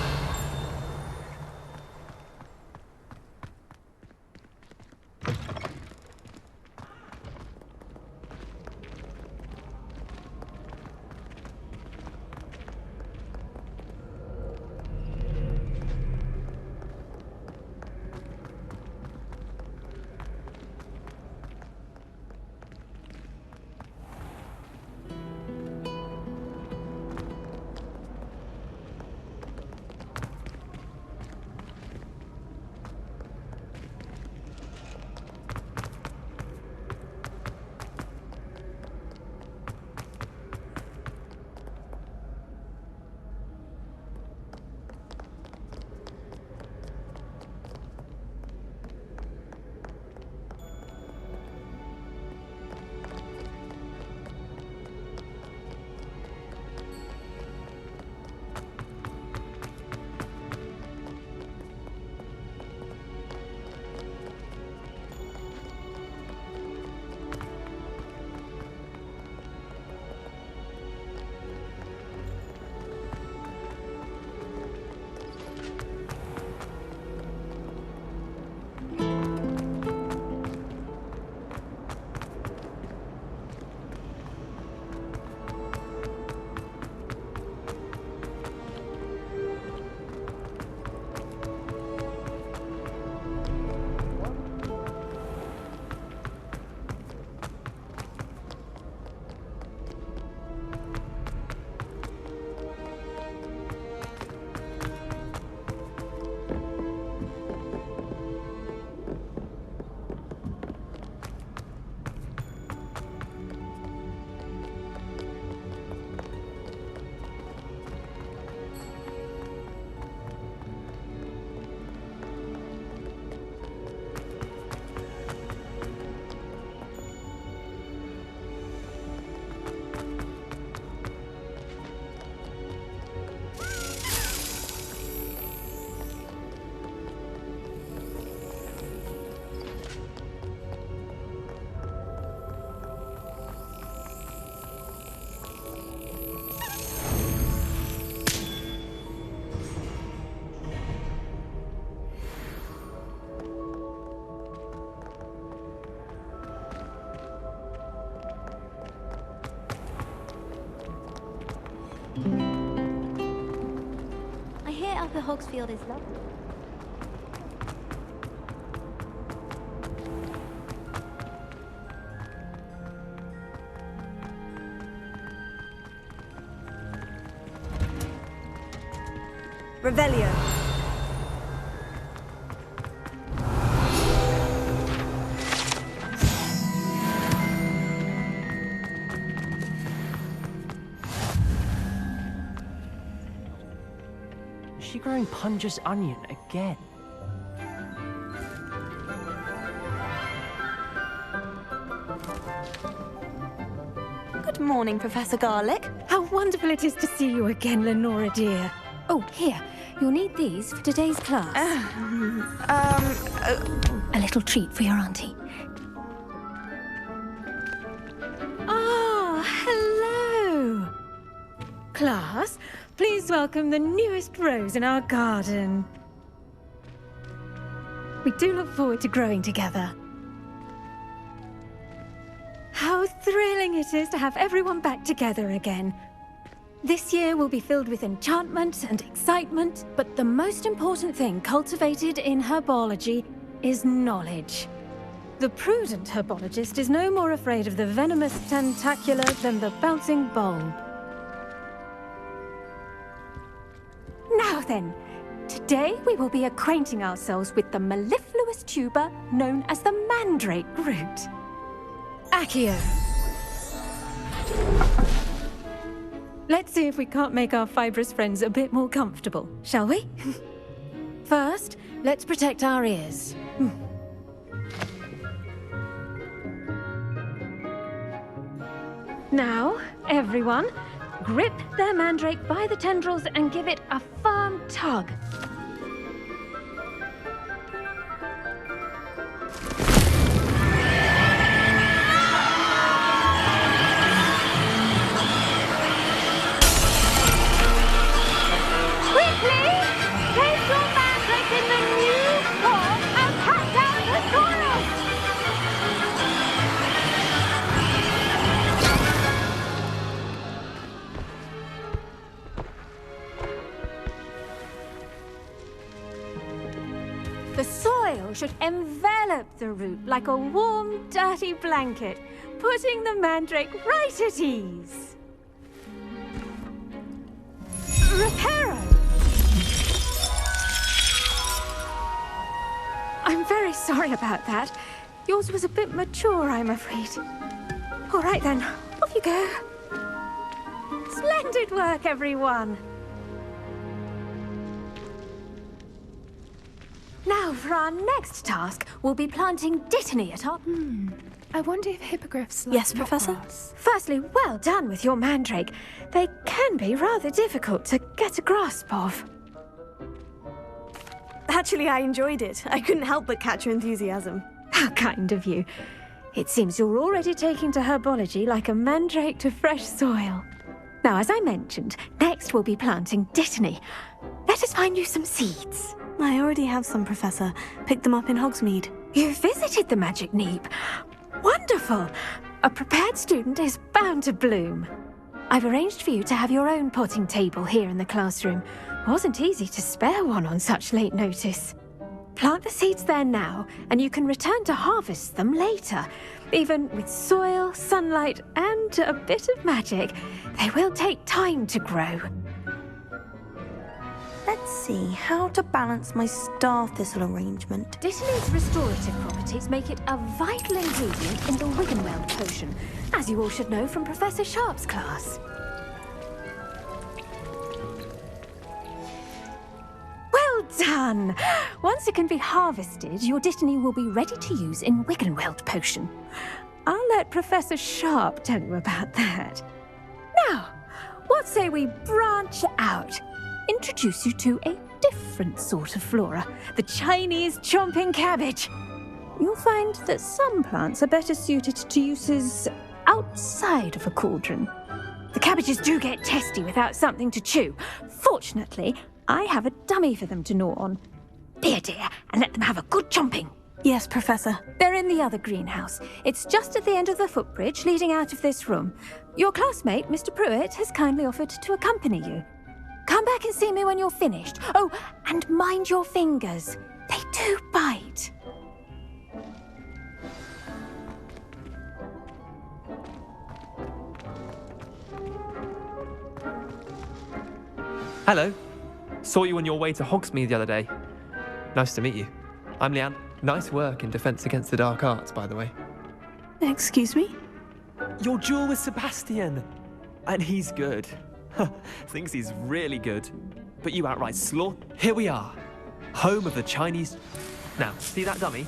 I hear Upper Hogsfield is lovely. Revelio. Is she growing Punja's onion again? Good morning, Professor Garlick. How wonderful it is to see you again, Lenora dear. Oh, here. You'll need these for today's class. A little treat for your auntie. Ah, hello. Class, please welcome the newest rose in our garden. We do look forward to growing together. How thrilling it is to have everyone back together again. This year will be filled with enchantment and excitement, but the most important thing cultivated in herbology is knowledge. The prudent herbologist is no more afraid of the venomous tentacula than the bouncing bulb. Now then, today we will be acquainting ourselves with the mellifluous tuber known as the mandrake root. Accio. Let's see if we can't make our fibrous friends a bit more comfortable, shall we? First, let's protect our ears. Now, everyone, grip their mandrake by the tendrils and give it a firm tug. The soil should envelop the root like a warm, dirty blanket, putting the mandrake right at ease. Reparo! I'm very sorry about that. Yours was a bit mature, I'm afraid. All right then, off you go. Splendid work, everyone. Now, for our next task, we'll be planting dittany at our... I wonder if hippogriffs... Yes, Professor? Firstly, well done with your mandrake. They can be rather difficult to get a grasp of. Actually, I enjoyed it. I couldn't help but catch your enthusiasm. How kind of you. It seems you're already taking to herbology like a mandrake to fresh soil. Now, as I mentioned, next we'll be planting dittany. Let us find you some seeds. I already have some, Professor. Picked them up in Hogsmeade. You visited the Magic Neep. Wonderful! A prepared student is bound to bloom. I've arranged for you to have your own potting table here in the classroom. Wasn't easy to spare one on such late notice. Plant the seeds there now, and you can return to harvest them later. Even with soil, sunlight, and a bit of magic, they will take time to grow. Let's see, how to balance my star thistle arrangement. Dittany's restorative properties make it a vital ingredient in the Wiggenweld potion, as you all should know from Professor Sharp's class. Well done! Once it can be harvested, your dittany will be ready to use in Wiggenweld potion. I'll let Professor Sharp tell you about that. Now, what say we branch out? Introduce you to a different sort of flora, the Chinese chomping cabbage. You'll find that some plants are better suited to uses outside of a cauldron. The cabbages do get testy without something to chew. Fortunately, I have a dummy for them to gnaw on. Here, dear, and let them have a good chomping. Yes, Professor. They're in the other greenhouse. It's just at the end of the footbridge leading out of this room. Your classmate, Mr. Pruitt, has kindly offered to accompany you. Come back and see me when you're finished. Oh, and mind your fingers. They do bite. Hello. Saw you on your way to Hogsmeade the other day. Nice to meet you. I'm Leanne. Nice work in Defense Against the Dark Arts, by the way. Excuse me? Your duel with Sebastian. And he's good. Thinks he's really good. But you outright slaughter. Here we are. Home of the Chinese... Now, see that dummy?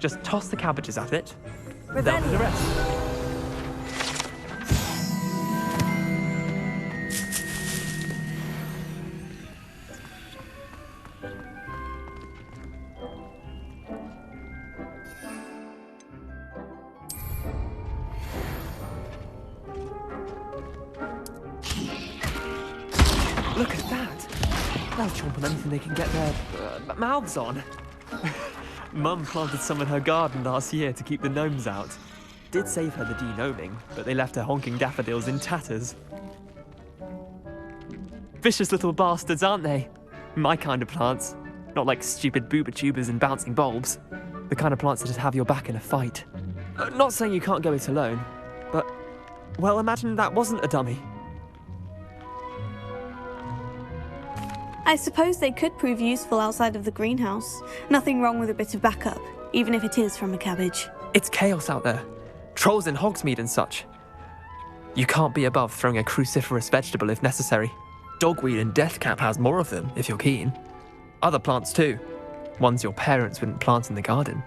Just toss the cabbages at it. That'll be the rest. Look at that. They'll chomp on anything they can get their mouths on. Mum planted some in her garden last year to keep the gnomes out. Did save her the de-gnoming, but they left her honking daffodils in tatters. Vicious little bastards, aren't they? My kind of plants. Not like stupid booba tubers and bouncing bulbs. The kind of plants that'd have your back in a fight. Not saying you can't go it alone, but, well, imagine that wasn't a dummy. I suppose they could prove useful outside of the greenhouse. Nothing wrong with a bit of backup, even if it is from a cabbage. It's chaos out there. Trolls in Hogsmeade and such. You can't be above throwing a cruciferous vegetable if necessary. Dogweed and deathcap has more of them, if you're keen. Other plants too. Ones your parents wouldn't plant in the garden.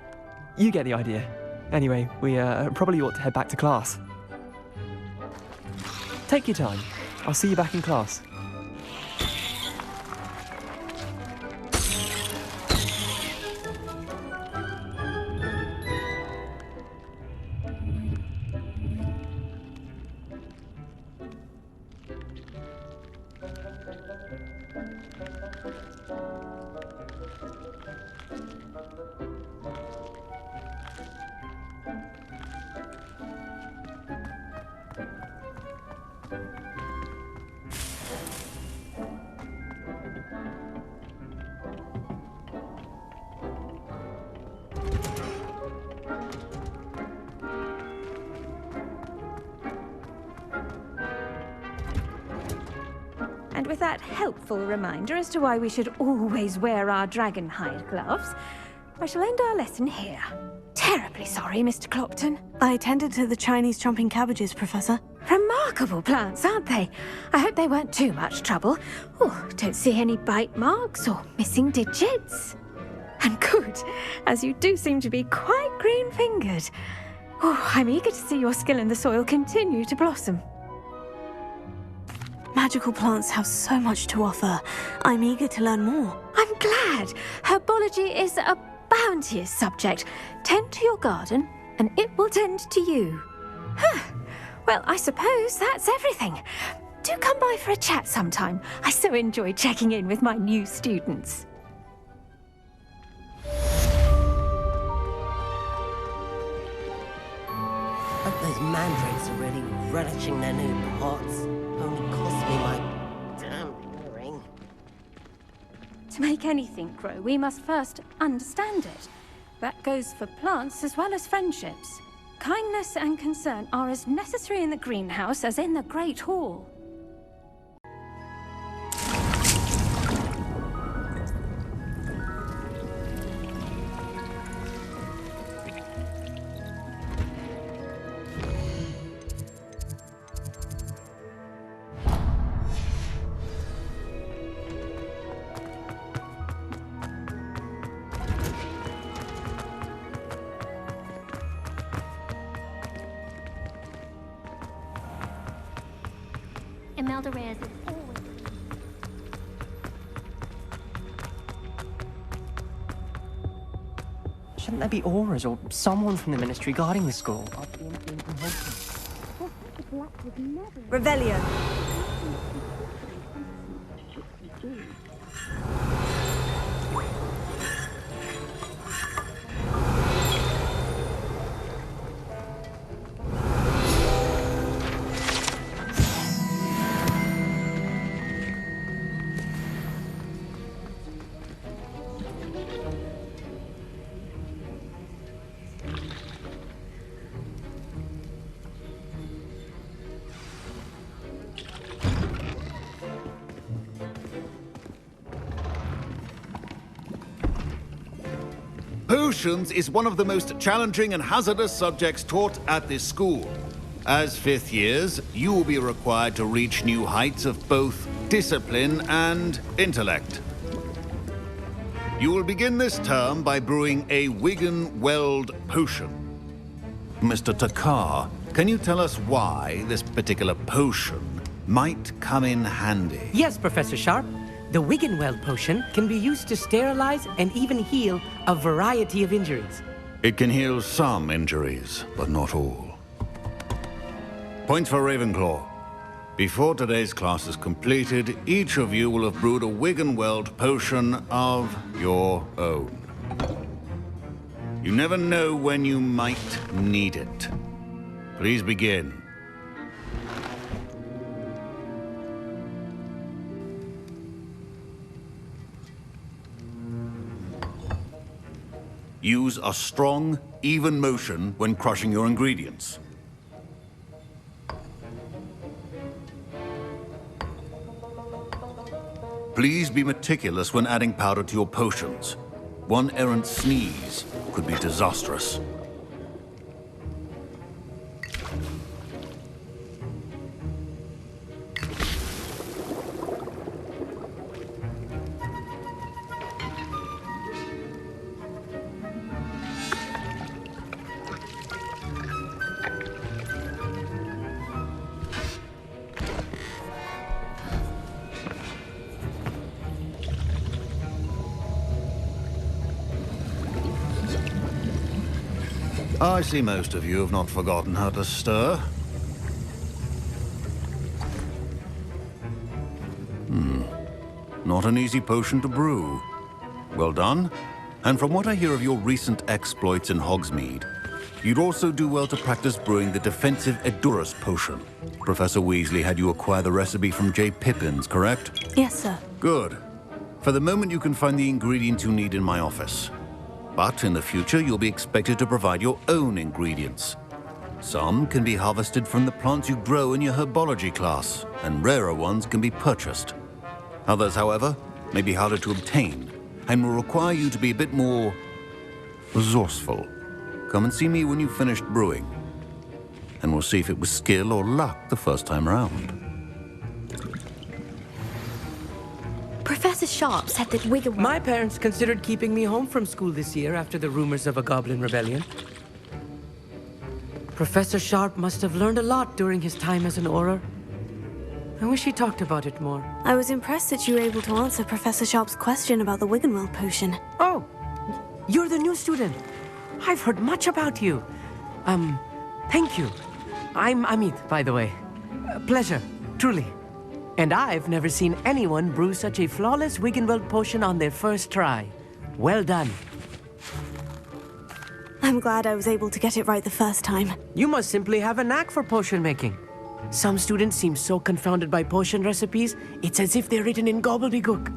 You get the idea. Anyway, we probably ought to head back to class. Take your time. I'll see you back in class. And with that helpful reminder as to why we should always wear our dragon hide gloves, I shall end our lesson here. Terribly sorry, Mr. Clopton. I attended to the Chinese chomping cabbages, Professor. Remarkable plants, aren't they? I hope they weren't too much trouble. Oh, don't see any bite marks or missing digits. And good, as you do seem to be quite green-fingered. Oh, I'm eager to see your skill in the soil continue to blossom. Magical plants have so much to offer. I'm eager to learn more. I'm glad. Herbology is a bounteous subject. Tend to your garden, and it will tend to you. Well, I suppose that's everything. Do come by for a chat sometime. I so enjoy checking in with my new students. Hope those mandrakes are really relishing their new pots. Only cost me my damn ring. To make anything grow, we must first understand it. That goes for plants as well as friendships. Kindness and concern are as necessary in the greenhouse as in the Great Hall. Imelda Reyes is always... Shouldn't there be auras or someone from the ministry guarding the school? Revelio. Potions is one of the most challenging and hazardous subjects taught at this school. As fifth years, you will be required to reach new heights of both discipline and intellect. You will begin this term by brewing a Wiggenweld potion. Mr. Takar, can you tell us why this particular potion might come in handy? Yes, Professor Sharp. The Wiggenweld potion can be used to sterilize and even heal a variety of injuries. It can heal some injuries, but not all. Points for Ravenclaw. Before today's class is completed, each of you will have brewed a Wiggenweld potion of your own. You never know when you might need it. Please begin. Use a strong, even motion when crushing your ingredients. Please be meticulous when adding powder to your potions. One errant sneeze could be disastrous. I see most of you have not forgotten how to stir. Not an easy potion to brew. Well done. And from what I hear of your recent exploits in Hogsmeade, you'd also do well to practice brewing the defensive Edurus potion. Professor Weasley had you acquire the recipe from J. Pippins, correct? Yes, sir. Good. For the moment, you can find the ingredients you need in my office. But in the future, you'll be expected to provide your own ingredients. Some can be harvested from the plants you grow in your herbology class, and rarer ones can be purchased. Others, however, may be harder to obtain, and will require you to be a bit more resourceful. Come and see me when you've finished brewing, and we'll see if it was skill or luck the first time around. Professor Sharp said that Wiggenweld... My parents considered keeping me home from school this year after the rumors of a goblin rebellion. Professor Sharp must have learned a lot during his time as an Auror. I wish he talked about it more. I was impressed that you were able to answer Professor Sharp's question about the Wiggenweld potion. Oh, you're the new student. I've heard much about you. Thank you. I'm Amit, by the way. Pleasure, truly. And I've never seen anyone brew such a flawless Wiggenweld potion on their first try. Well done. I'm glad I was able to get it right the first time. You must simply have a knack for potion making. Some students seem so confounded by potion recipes, it's as if they're written in gobbledygook.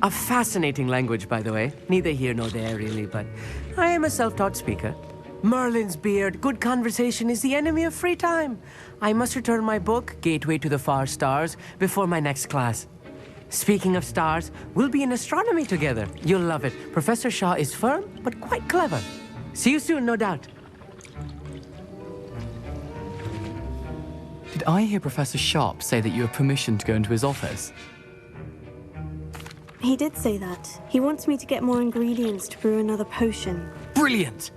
A fascinating language, by the way. Neither here nor there, really, but I am a self-taught speaker. Merlin's beard, good conversation is the enemy of free time. I must return my book, Gateway to the Far Stars, before my next class. Speaking of stars, we'll be in astronomy together. You'll love it. Professor Shaw is firm, but quite clever. See you soon, no doubt. Did I hear Professor Sharp say that you have permission to go into his office? He did say that. He wants me to get more ingredients to brew another potion. Brilliant!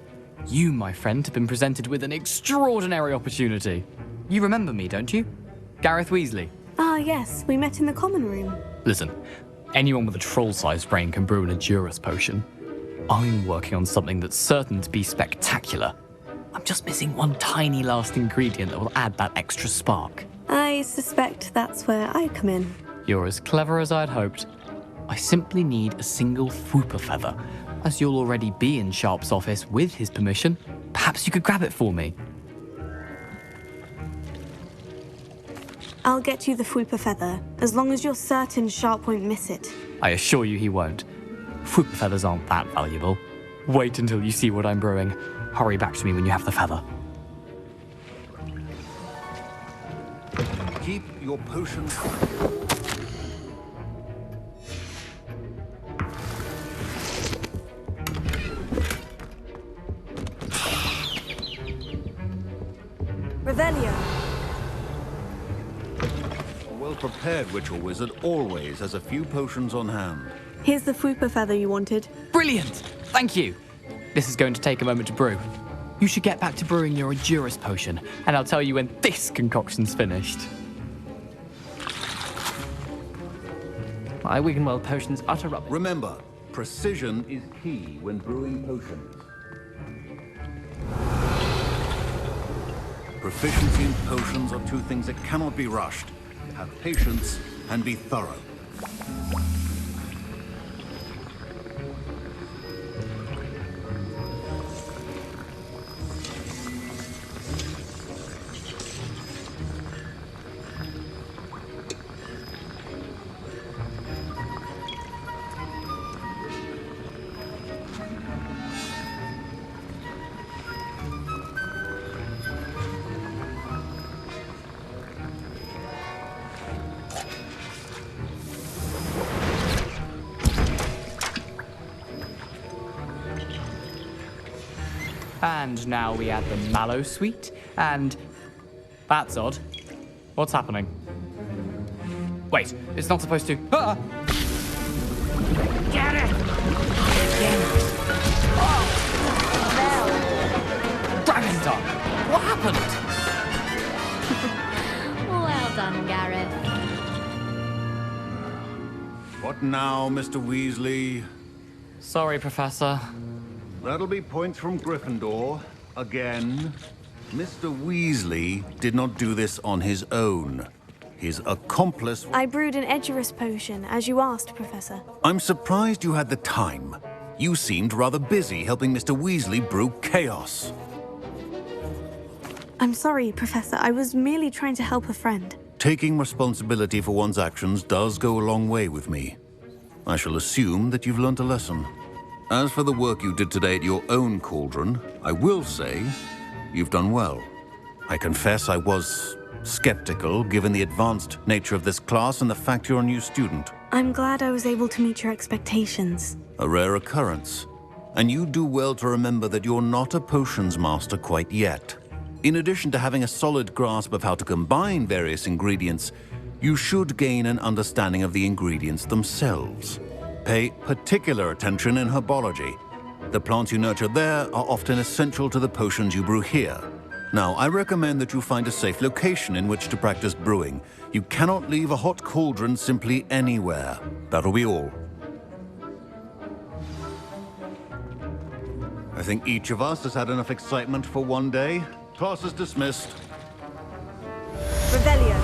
You, my friend, have been presented with an extraordinary opportunity. You remember me, don't you? Gareth Weasley. Ah, yes. We met in the common room. Listen, anyone with a troll-sized brain can brew an Edurus potion. I'm working on something that's certain to be spectacular. I'm just missing one tiny last ingredient that will add that extra spark. I suspect that's where I come in. You're as clever as I'd hoped. I simply need a single Fwooper feather. As you'll already be in Sharp's office with his permission, perhaps you could grab it for me. I'll get you the Fwooper feather, as long as you're certain Sharp won't miss it. I assure you he won't. Fwooper feathers aren't that valuable. Wait until you see what I'm brewing. Hurry back to me when you have the feather. Keep your potions. Revelio. A well-prepared witcher wizard always has a few potions on hand. Here's the Fwooper feather you wanted. Brilliant! Thank you! This is going to take a moment to brew. You should get back to brewing your Edurus potion, and I'll tell you when this concoction's finished. My Wiggenweld potion's utter rubbish. Remember, precision is key when brewing potions. Proficiency in potions are two things that cannot be rushed. have patience, and be thorough. And now we add the mallow sweet, and... That's odd. What's happening? Wait, it's not supposed to... Ah! Get it! Dragon's tongue! What happened? Well done, Gareth. What now, Mr. Weasley? Sorry, Professor. That'll be points from Gryffindor. Again. Mr. Weasley did not do this on his own. His accomplice... I brewed an Edgerus potion, as you asked, Professor. I'm surprised you had the time. You seemed rather busy helping Mr. Weasley brew chaos. I'm sorry, Professor. I was merely trying to help a friend. Taking responsibility for one's actions does go a long way with me. I shall assume that you've learnt a lesson. As for the work you did today at your own cauldron, I will say you've done well. I confess I was skeptical, given the advanced nature of this class and the fact you're a new student. I'm glad I was able to meet your expectations. A rare occurrence. And you do well to remember that you're not a potions master quite yet. In addition to having a solid grasp of how to combine various ingredients, you should gain an understanding of the ingredients themselves. Pay particular attention in herbology. The plants you nurture there are often essential to the potions you brew here. Now, I recommend that you find a safe location in which to practice brewing. You cannot leave a hot cauldron simply anywhere. That'll be all. I think each of us has had enough excitement for one day. Class is dismissed. Revelio.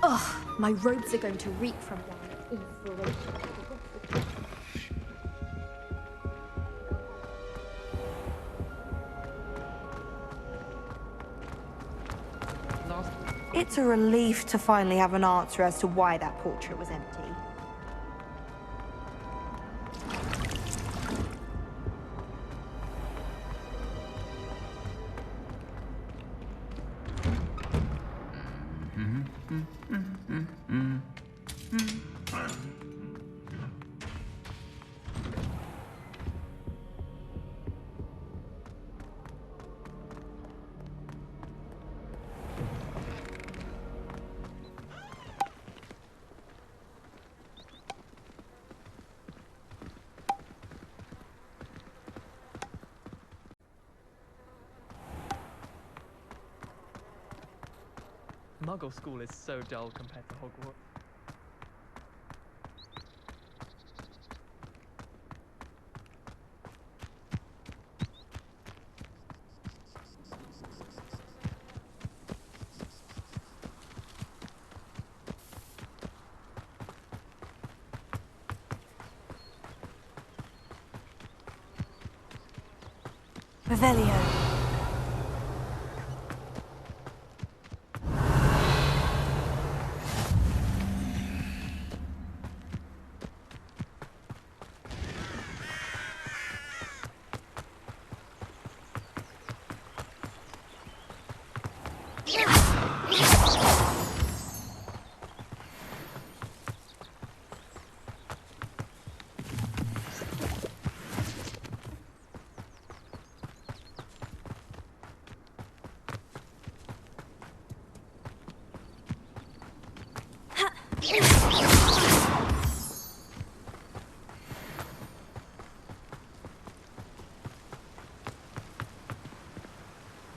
Ugh, my robes are going to reek from one inspiration. It's a relief to finally have an answer as to why that portrait was empty. Muggle school is so dull compared to Hogwarts. Revelio.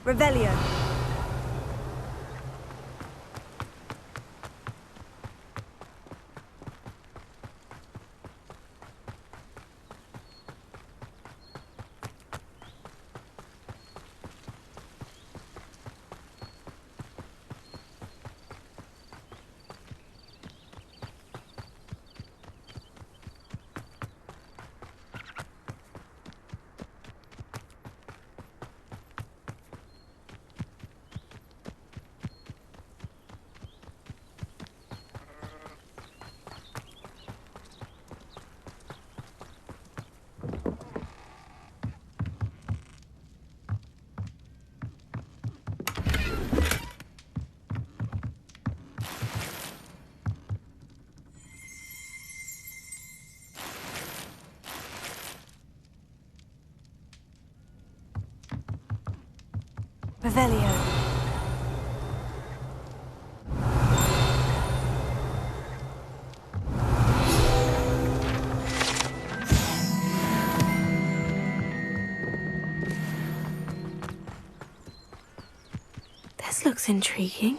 Revelio. Revelio. This looks intriguing.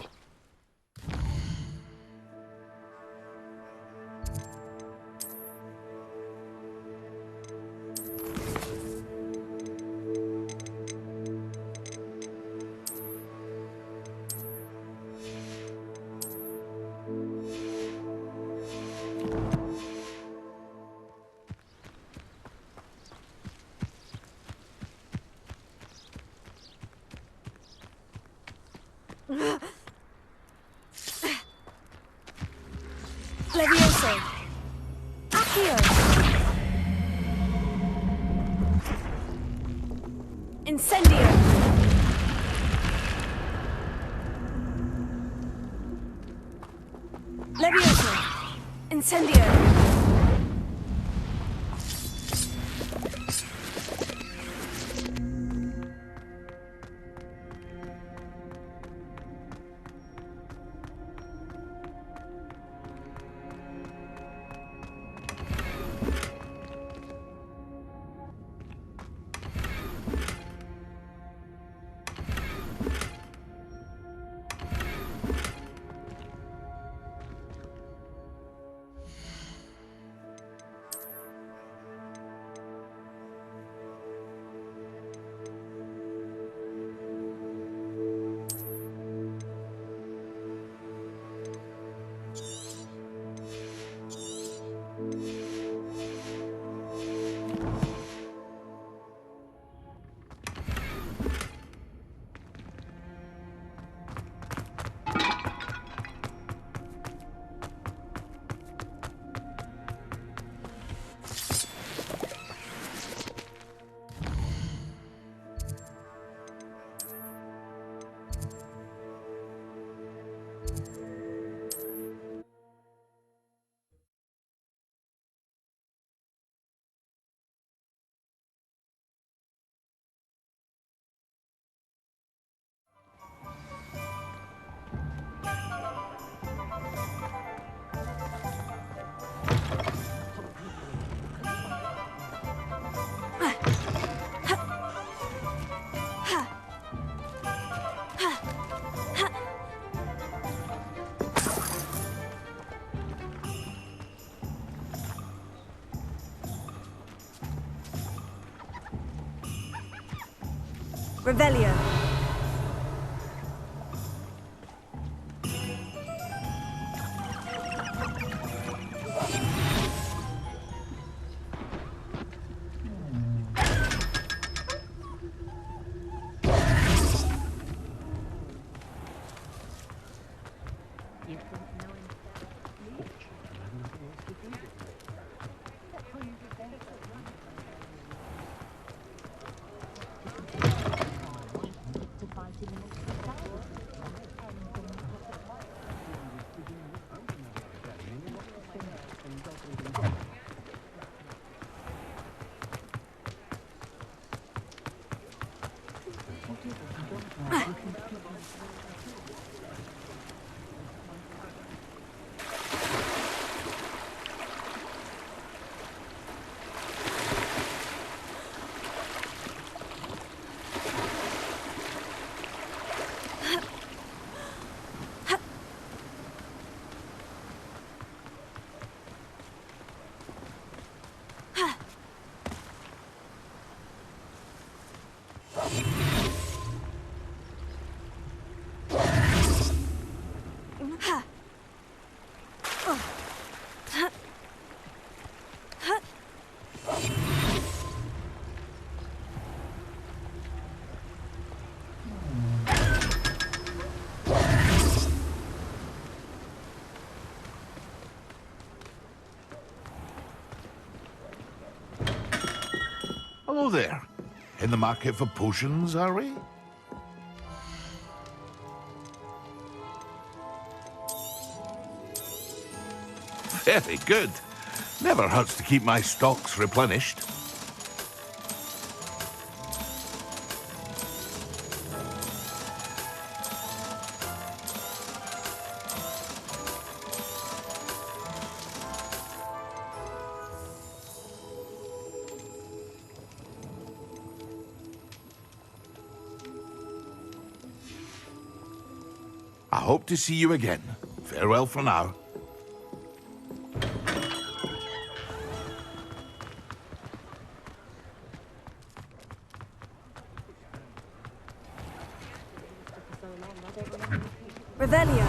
Levioso. Accio. Incendio. Levioso. Incendio. Revelio. Hello there. In the market for potions, are we? Very good. Never hurts to keep my stocks replenished. I hope to see you again. Farewell for now. Revelio.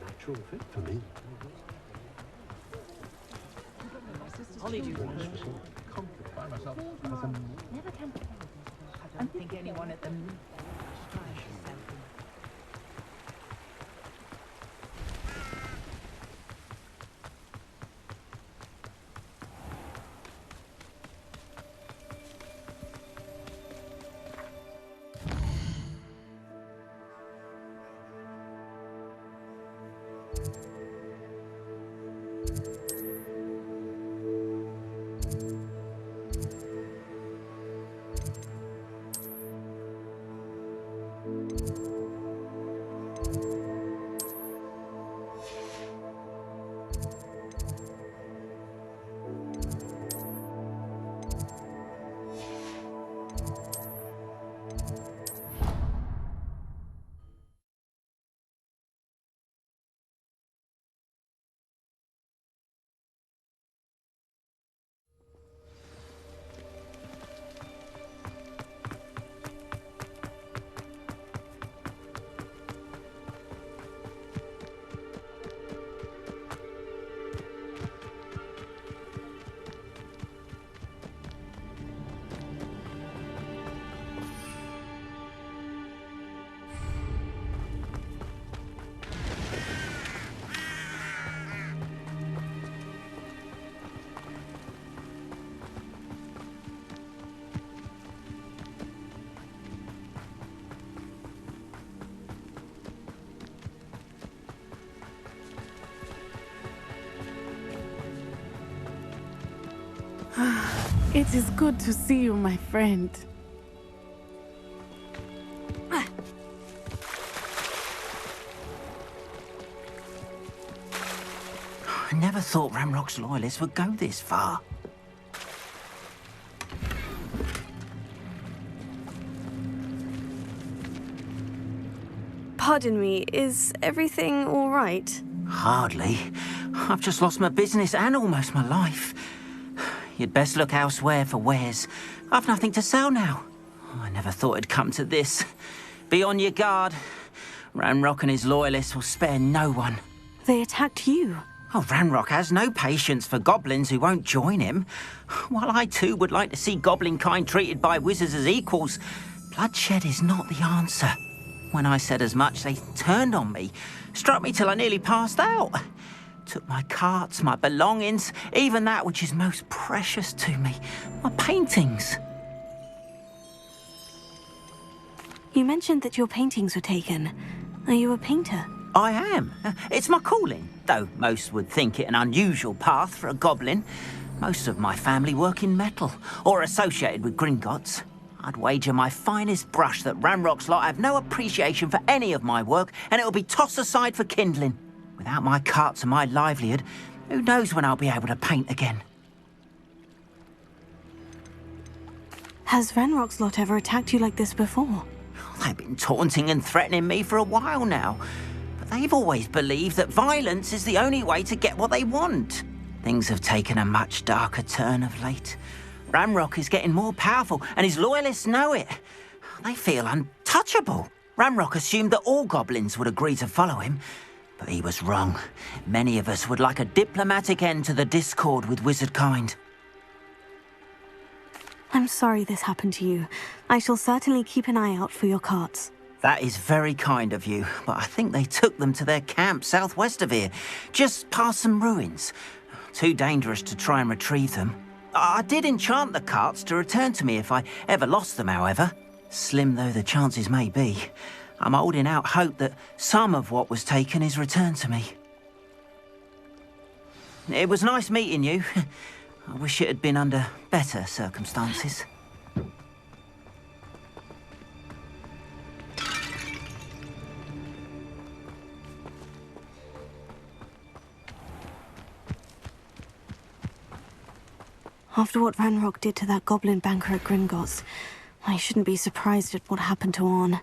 Natural fit for me. I don't think anyone at the It is good to see you, my friend. I never thought Ranrock's loyalists would go this far. Pardon me, is everything all right? Hardly. I've just lost my business and almost my life. You'd best look elsewhere for wares. I've nothing to sell now. I never thought it'd come to this. Be on your guard. Ranrock and his loyalists will spare no one. They attacked you. Oh, Ranrock has no patience for goblins who won't join him. While I too would like to see goblin kind treated by wizards as equals, bloodshed is not the answer. When I said as much, they turned on me, struck me till I nearly passed out. Took my carts, my belongings, even that which is most precious to me, my paintings. You mentioned that your paintings were taken. Are you a painter? I am. It's my calling, though most would think it an unusual path for a goblin. Most of my family work in metal, or associated with Gringotts. I'd wager my finest brush that Ranrock's lot have no appreciation for any of my work, and it'll be tossed aside for kindling. Without my carts and my livelihood, who knows when I'll be able to paint again? Has Ranrock's lot ever attacked you like this before? They've been taunting and threatening me for a while now. But they've always believed that violence is the only way to get what they want. Things have taken a much darker turn of late. Ranrock is getting more powerful, and his loyalists know it. They feel untouchable. Ranrock assumed that all goblins would agree to follow him. But he was wrong. Many of us would like a diplomatic end to the discord with wizard kind. I'm sorry this happened to you. I shall certainly keep an eye out for your carts. That is very kind of you, but I think they took them to their camp southwest of here, just past some ruins. Too dangerous to try and retrieve them. I did enchant the carts to return to me if I ever lost them, however. Slim though the chances may be, I'm holding out hope that some of what was taken is returned to me. It was nice meeting you. I wish it had been under better circumstances. After what Ranrock did to that goblin banker at Gringotts, I shouldn't be surprised at what happened to Orn.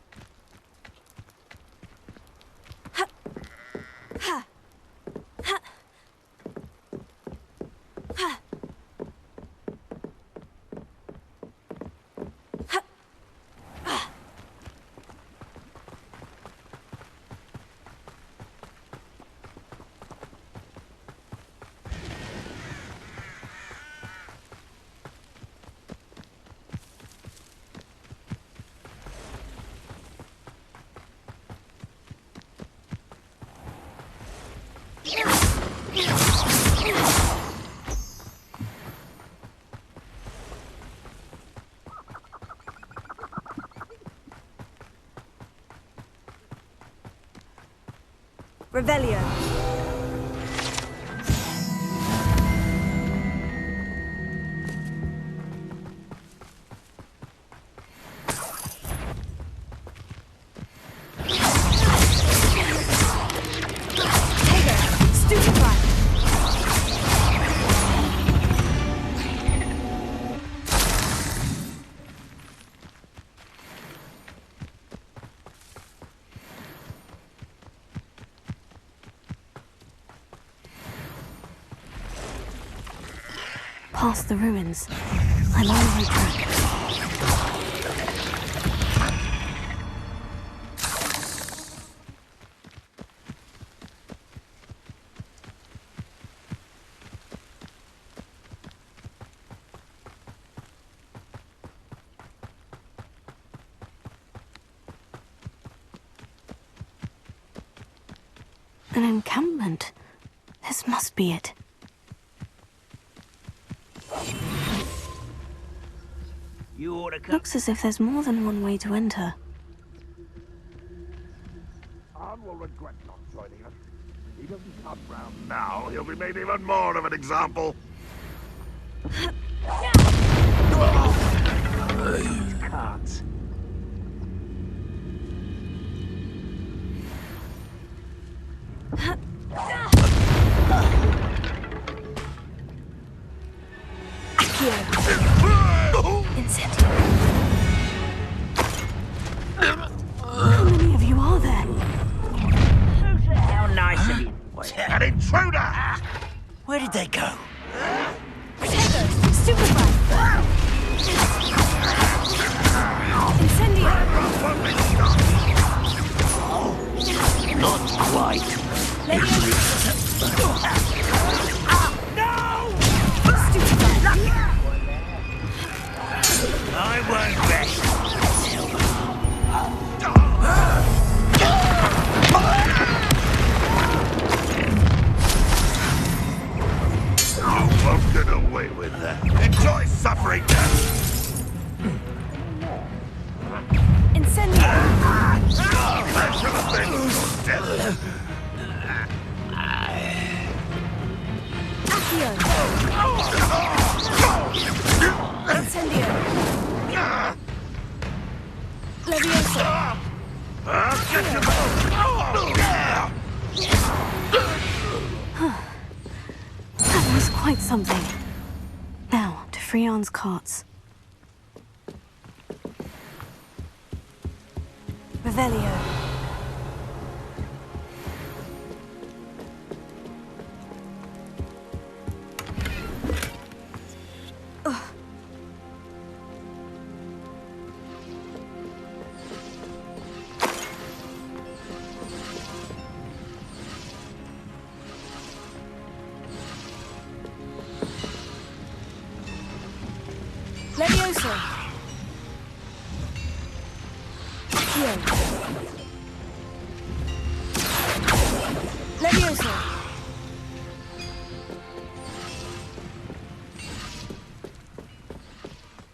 Revelio. Past the ruins. I'm on the right track. An encampment. This must be it. Looks as if there's more than one way to enter. Arn will regret not joining us. If he doesn't come round now, he'll be made even more of an example. These carts. How many of you are there? How nice of you. An intruder! Where did they go? Not quite. I won't rest. You won't get away with that. Enjoy suffering then. Incendio! That should have been your death. Incendio! Leviosa! That was quite something. Now, to Freon's carts. Revelio. Leviosa! Accio! Leviosa!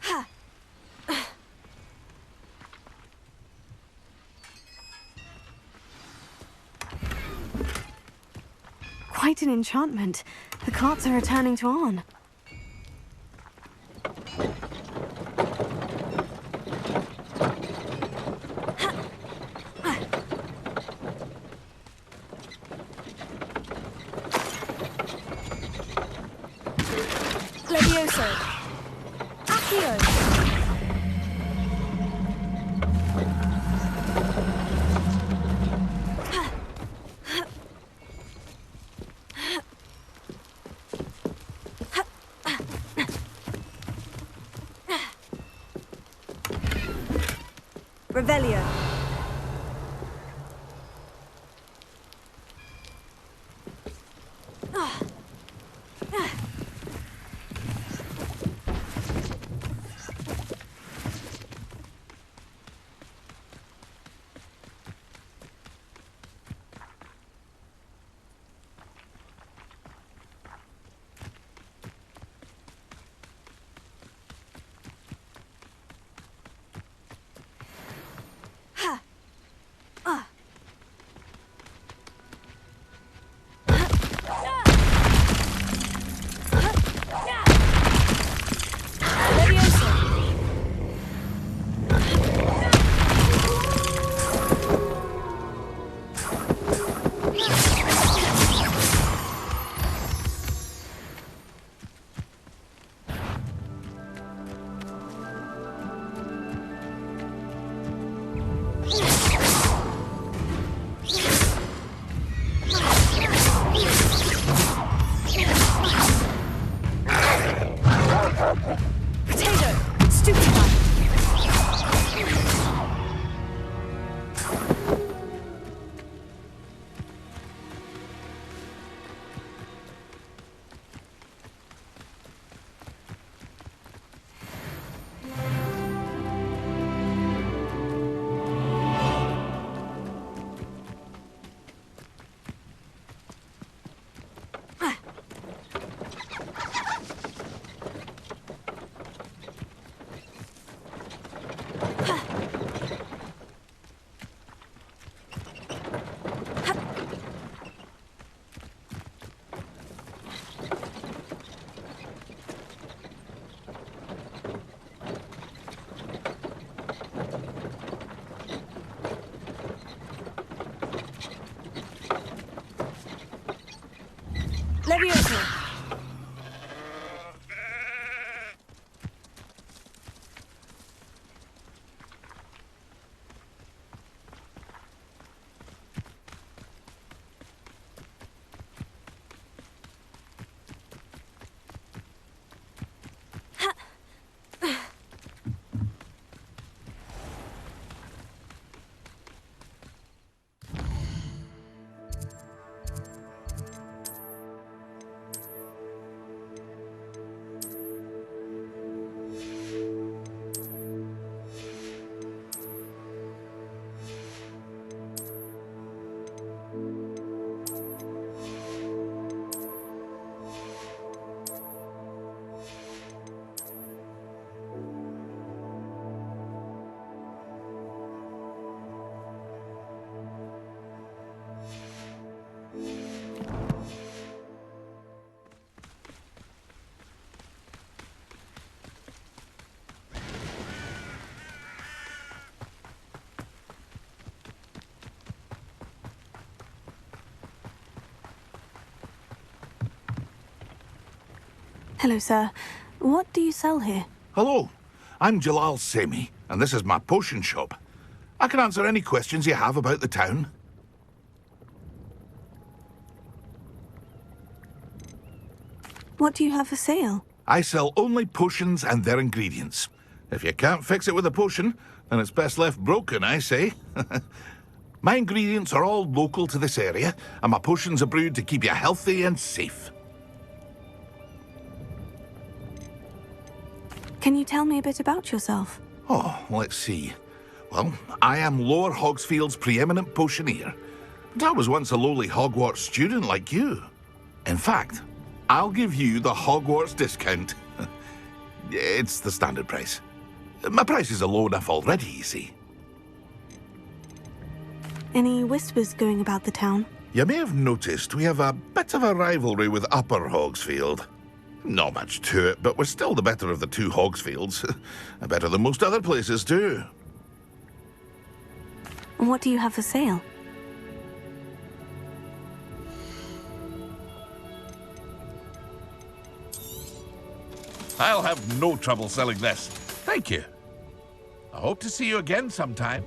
Ha! Quite an enchantment. The carts are returning to Arn. Levioso! Accio! Revelio. Levioso! Hello, sir. What do you sell here? Hello, I'm Jalal Semi, and this is my potion shop. I can answer any questions you have about the town. What do you have for sale? I sell only potions and their ingredients. If you can't fix it with a potion, then it's best left broken, I say. My ingredients are all local to this area, and my potions are brewed to keep you healthy and safe. Can you tell me a bit about yourself? Oh, let's see. Well, I am Lower Hogsfield's preeminent potioneer. But I was once a lowly Hogwarts student like you. In fact, I'll give you the Hogwarts discount. It's the standard price. My prices are low enough already, you see. Any whispers going about the town? You may have noticed we have a bit of a rivalry with Upper Hogsfield. Not much to it, but we're still the better of the two Hogsfields. Better than most other places, too. What do you have for sale? I'll have no trouble selling this. Thank you. I hope to see you again sometime.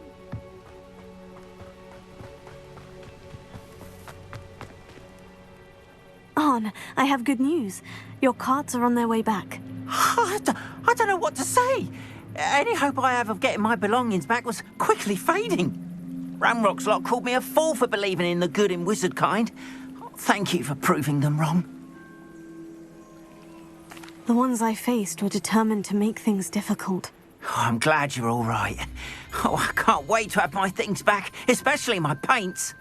Arn, I have good news. Your carts are on their way back. I don't know what to say. Any hope I have of getting my belongings back was quickly fading. Ramrock's lot called me a fool for believing in the good in wizard kind. Thank you for proving them wrong. The ones I faced were determined to make things difficult. Oh, I'm glad you're all right. Oh, I can't wait to have my things back, especially my paints.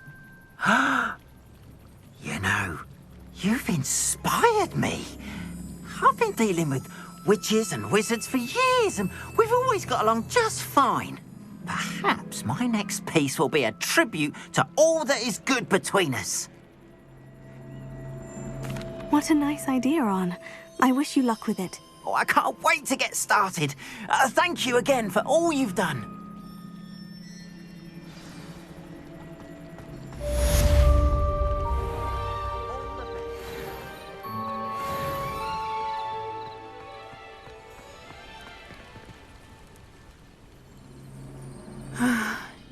You know, you've inspired me. I've been dealing with witches and wizards for years, and we've always got along just fine. Perhaps my next piece will be a tribute to all that is good between us. What a nice idea, Arn. I wish you luck with it. Oh, I can't wait to get started. Thank you again for all you've done.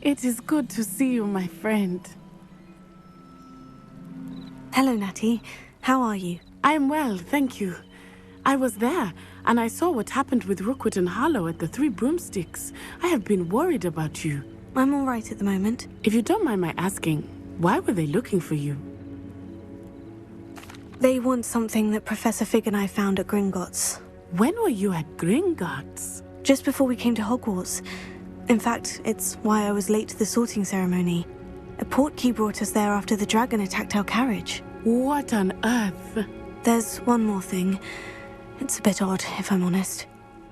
It is good to see you, my friend. Hello, Natty. How are you? I'm well, thank you. I was there, and I saw what happened with Rookwood and Harlow at the Three Broomsticks. I have been worried about you. I'm all right at the moment. If you don't mind my asking, why were they looking for you? They want something that Professor Fig and I found at Gringotts. When were you at Gringotts? Just before we came to Hogwarts. In fact, it's why I was late to the sorting ceremony. A portkey brought us there after the dragon attacked our carriage. What on earth? There's one more thing. It's a bit odd, if I'm honest.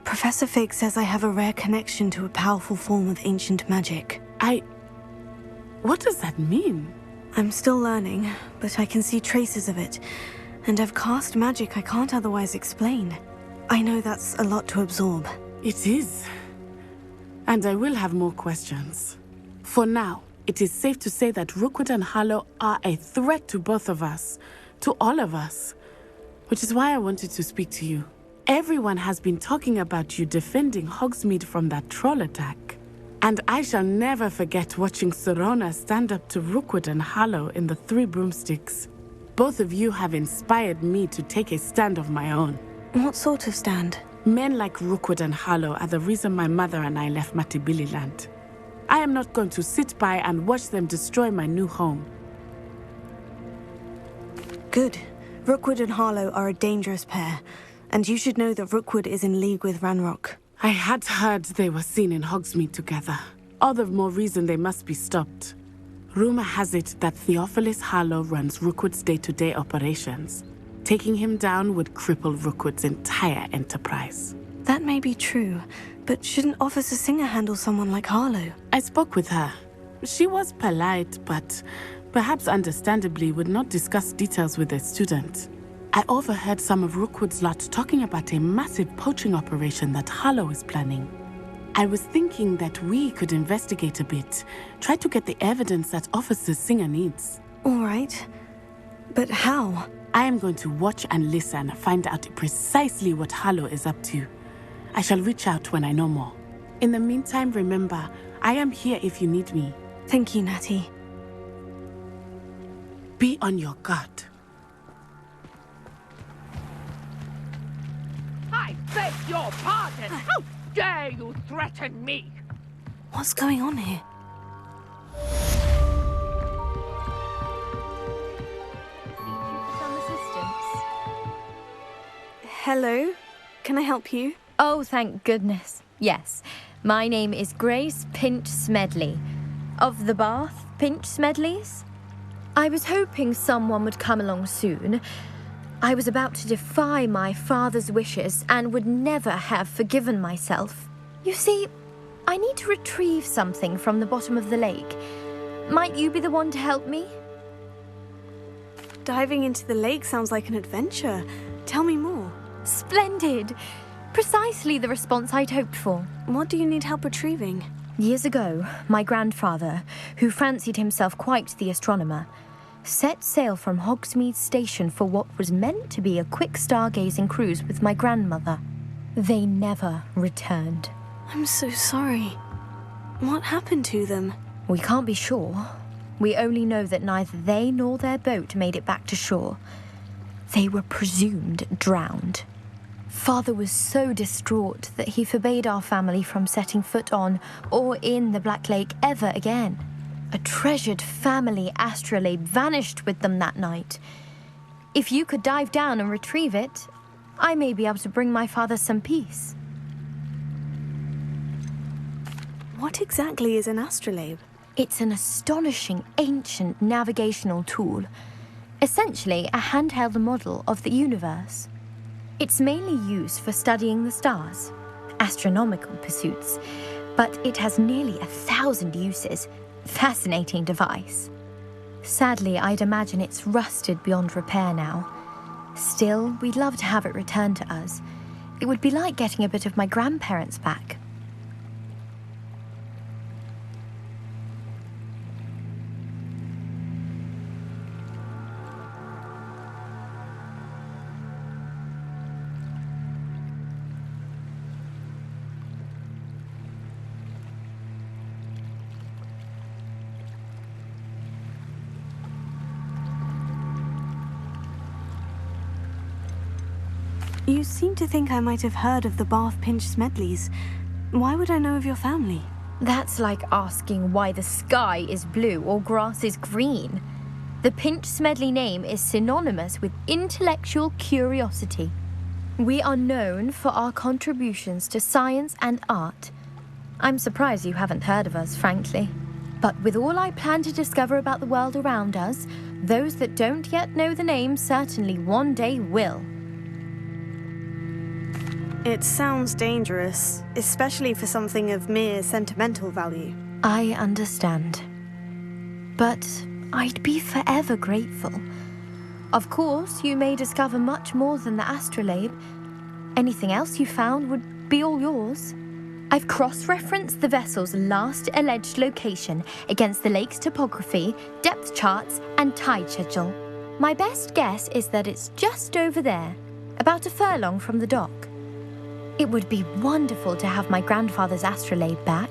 Professor Fig says I have a rare connection to a powerful form of ancient magic. What does that mean? I'm still learning, but I can see traces of it. And I've cast magic I can't otherwise explain. I know that's a lot to absorb. It is. And I will have more questions. For now, it is safe to say that Rookwood and Harlow are a threat to both of us. To all of us. Which is why I wanted to speak to you. Everyone has been talking about you defending Hogsmeade from that troll attack. And I shall never forget watching Serona stand up to Rookwood and Harlow in the Three Broomsticks. Both of you have inspired me to take a stand of my own. What sort of stand? Men like Rookwood and Harlow are the reason my mother and I left Matabeleland. I am not going to sit by and watch them destroy my new home. Good. Rookwood and Harlow are a dangerous pair, and you should know that Rookwood is in league with Ranrock. I had heard they were seen in Hogsmeade together. All the more reason they must be stopped. Rumor has it that Theophilus Harlow runs Rookwood's day-to-day operations. Taking him down would cripple Rookwood's entire enterprise. That may be true, but shouldn't Officer Singer handle someone like Harlow? I spoke with her. She was polite, but perhaps understandably would not discuss details with a student. I overheard some of Rookwood's lot talking about a massive poaching operation that Harlow is planning. I was thinking that we could investigate a bit, try to get the evidence that Officer Singer needs. All right. But how? I am going to watch and listen, find out precisely what Harlow is up to. I shall reach out when I know more. In the meantime, remember, I am here if you need me. Thank you, Natty. Be on your guard. I beg your pardon! How dare you threaten me? What's going on here? Some assistance? Hello? Can I help you? Oh, thank goodness. Yes. My name is Grace Pinch Smedley. Of the Bath Pinch Smedleys? I was hoping someone would come along soon. I was about to defy my father's wishes and would never have forgiven myself. You see, I need to retrieve something from the bottom of the lake. Might you be the one to help me? Diving into the lake sounds like an adventure. Tell me more. Splendid! Precisely the response I'd hoped for. What do you need help retrieving? Years ago, my grandfather, who fancied himself quite the astronomer, set sail from Hogsmeade Station for what was meant to be a quick stargazing cruise with my grandmother. They never returned. I'm so sorry. What happened to them? We can't be sure. We only know that neither they nor their boat made it back to shore. They were presumed drowned. Father was so distraught that he forbade our family from setting foot on or in the Black Lake ever again. A treasured family astrolabe vanished with them that night. If you could dive down and retrieve it, I may be able to bring my father some peace. What exactly is an astrolabe? It's an astonishing ancient navigational tool, essentially a handheld model of the universe. It's mainly used for studying the stars, astronomical pursuits, but it has nearly 1,000 uses. Fascinating device. Sadly, I'd imagine it's rusted beyond repair now. Still, we'd love to have it returned to us. It would be like getting a bit of my grandparents back. You seem to think I might have heard of the Bath Pinch Smedleys. Why would I know of your family? That's like asking why the sky is blue or grass is green. The Pinch Smedley name is synonymous with intellectual curiosity. We are known for our contributions to science and art. I'm surprised you haven't heard of us, frankly. But with all I plan to discover about the world around us, those that don't yet know the name certainly one day will. It sounds dangerous, especially for something of mere sentimental value. I understand. But I'd be forever grateful. Of course, you may discover much more than the astrolabe. Anything else you found would be all yours. I've cross-referenced the vessel's last alleged location against the lake's topography, depth charts, and tide schedule. My best guess is that it's just over there, about a furlong from the dock. It would be wonderful to have my grandfather's astrolabe back.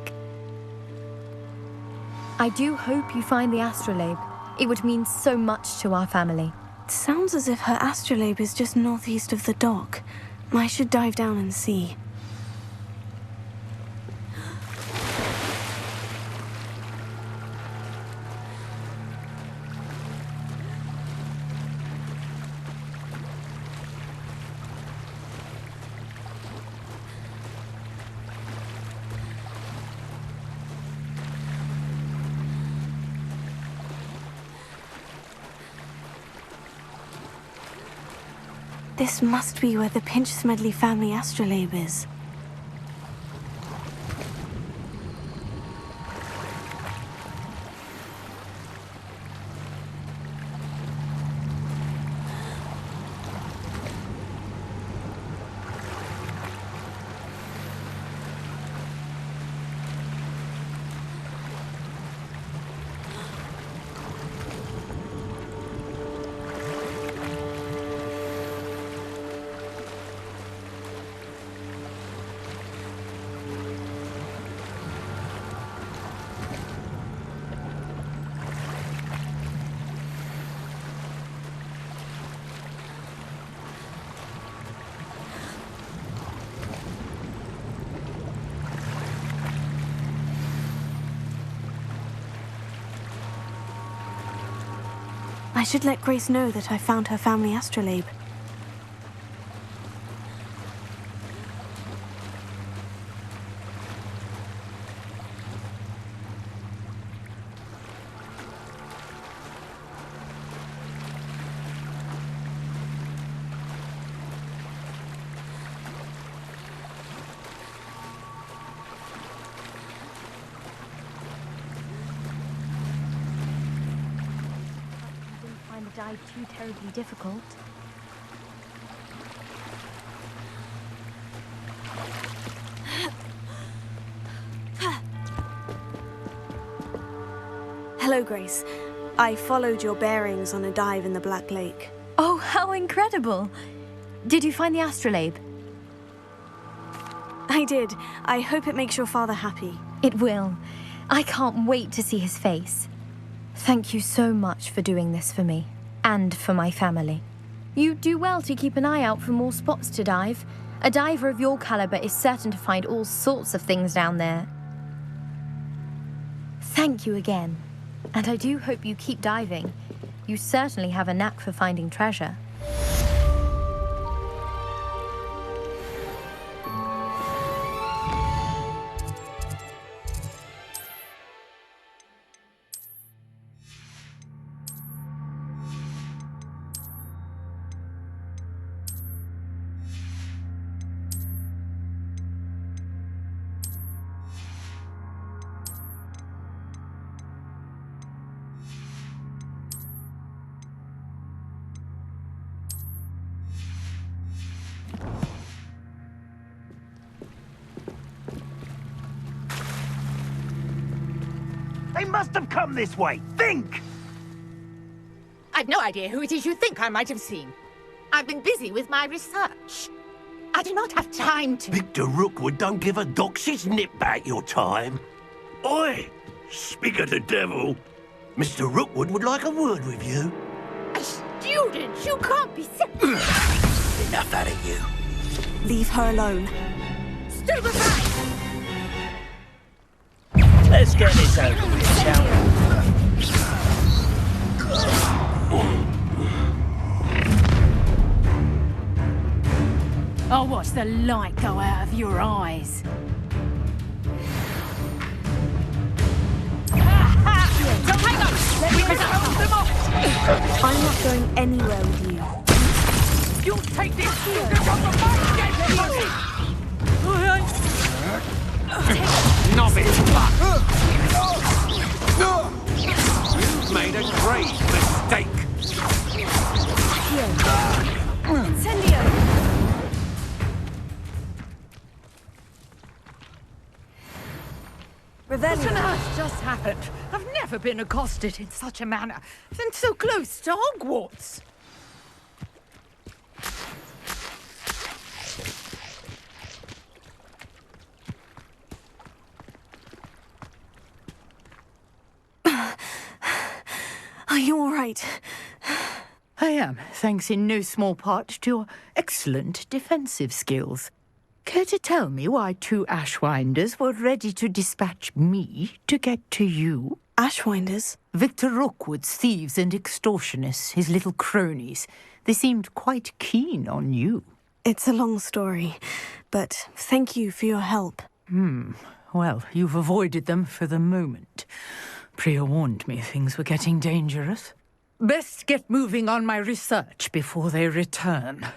I do hope you find the astrolabe. It would mean so much to our family. It sounds as if her astrolabe is just northeast of the dock. I should dive down and see. This must be where the Pinch Smedley family astrolabe is. I should let Grace know that I found her family astrolabe. Dive too terribly difficult. Hello, Grace. I followed your bearings on a dive in the Black Lake. Oh, how incredible! Did you find the astrolabe? I did. I hope it makes your father happy. It will. I can't wait to see his face. Thank you so much for doing this for me, and for my family. You do well to keep an eye out for more spots to dive. A diver of your caliber is certain to find all sorts of things down there. Thank you again, and I do hope you keep diving. You certainly have a knack for finding treasure. They must have come this way. Think! I've no idea who it is you think I might have seen. I've been busy with my research. I do not have time to... Victor Rookwood don't give a doxy's nip back your time. Oi! Speak of the devil. Mr. Rookwood would like a word with you. A student? You can't be serious. Enough out of you. Leave her alone. Still behind! Let's get this over with, shall we? I'll watch the light go out of your eyes. So hang on! We must hold them off! I'm not going anywhere with you. You'll take this student from the mind, Novice luck! You've made a grave mistake! Incendio! What on earth just happened? I've never been accosted in such a manner, and so close to Hogwarts. Are you all right? I am, thanks in no small part to your excellent defensive skills. Care to tell me why 2 Ashwinders were ready to dispatch me to get to you? Ashwinders? Victor Rookwood's thieves and extortionists, his little cronies. They seemed quite keen on you. It's a long story, but thank you for your help. Well, you've avoided them for the moment. Priya warned me things were getting dangerous. Best get moving on my research before they return.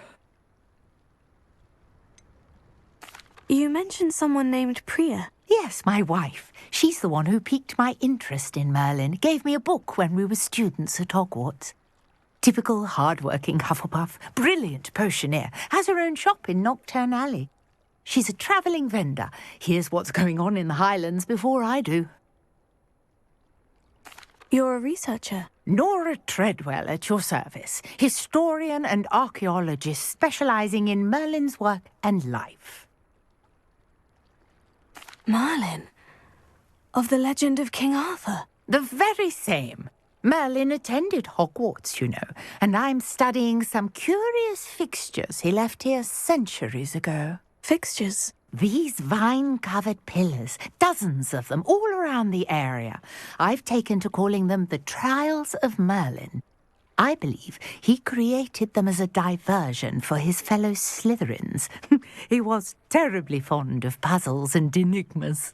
You mentioned someone named Priya. Yes, my wife. She's the one who piqued my interest in Merlin. Gave me a book when we were students at Hogwarts. Typical hard-working Hufflepuff, brilliant potioneer, has her own shop in Knockturn Alley. She's a travelling vendor. Hears what's going on in the Highlands before I do. You're a researcher? Nora Treadwell at your service. Historian and archaeologist specialising in Merlin's work and life. Merlin? Of the legend of King Arthur? The very same. Merlin attended Hogwarts, you know, and I'm studying some curious fixtures he left here centuries ago. Fixtures? These vine-covered pillars, dozens of them, all around the area. I've taken to calling them the Trials of Merlin. I believe he created them as a diversion for his fellow Slytherins. He was terribly fond of puzzles and enigmas.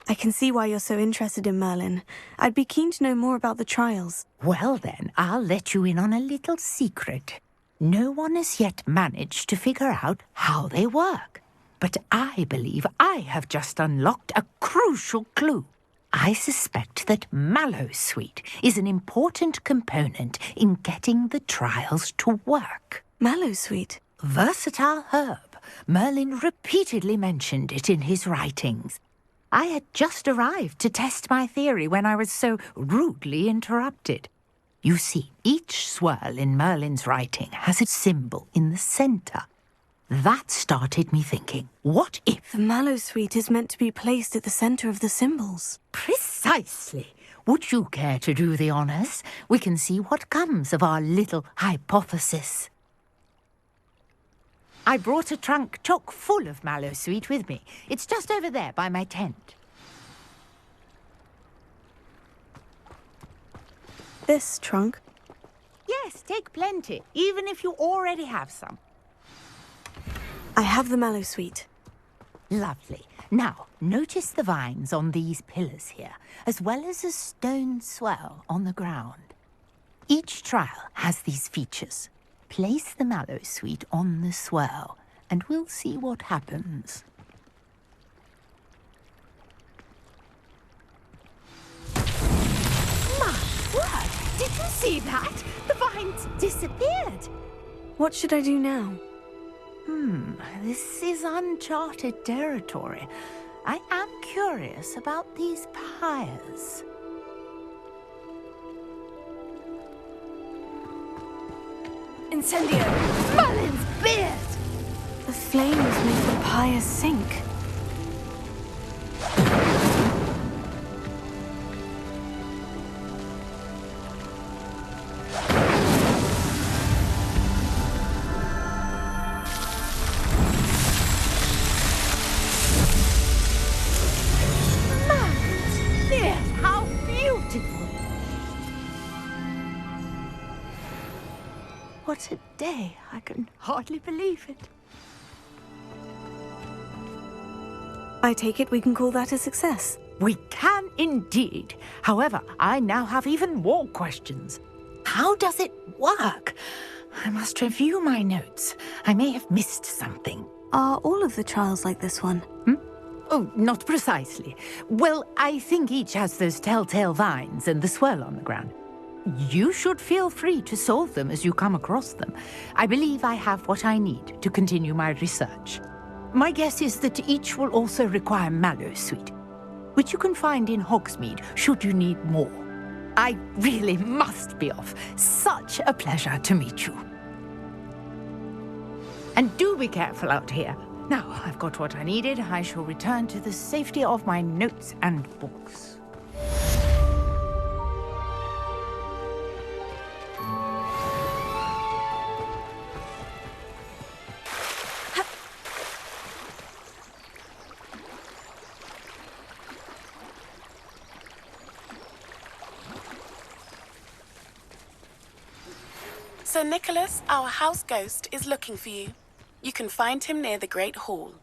I can see why you're so interested in Merlin. I'd be keen to know more about the trials. Well then, I'll let you in on a little secret. No one has yet managed to figure out how they work. But I believe I have just unlocked a crucial clue. I suspect that Mallowsweet is an important component in getting the trials to work. Mallowsweet? Versatile herb. Merlin repeatedly mentioned it in his writings. I had just arrived to test my theory when I was so rudely interrupted. You see, each swirl in Merlin's writing has a symbol in the centre. That started me thinking, what if... The mallow sweet is meant to be placed at the center of the symbols. Precisely. Would you care to do the honors? We can see what comes of our little hypothesis. I brought a trunk chock full of mallow sweet with me. It's just over there by my tent. This trunk? Yes, take plenty, even if you already have some. I have the mallow sweet. Lovely. Now, notice the vines on these pillars here, as well as a stone swell on the ground. Each trial has these features. Place the mallow sweet on the swell, and we'll see what happens. My word! Did you see that? The vines disappeared. What should I do now? This is uncharted territory. I am curious about these pyres. Incendio! Merlin's beard! The flames make the pyres sink. How beautiful! What a day! I can hardly believe it. I take it we can call that a success. We can indeed. However, I now have even more questions. How does it work? I must review my notes. I may have missed something. Are all of the trials like this one? Oh, not precisely. Well, I think each has those telltale vines and the swirl on the ground. You should feel free to solve them as you come across them. I believe I have what I need to continue my research. My guess is that each will also require mallow sweet, which you can find in Hogsmeade should you need more. I really must be off. Such a pleasure to meet you. And do be careful out here. Now I've got what I needed, I shall return to the safety of my notes and books. Sir Nicholas, our house ghost, is looking for you. You can find him near the Great Hall.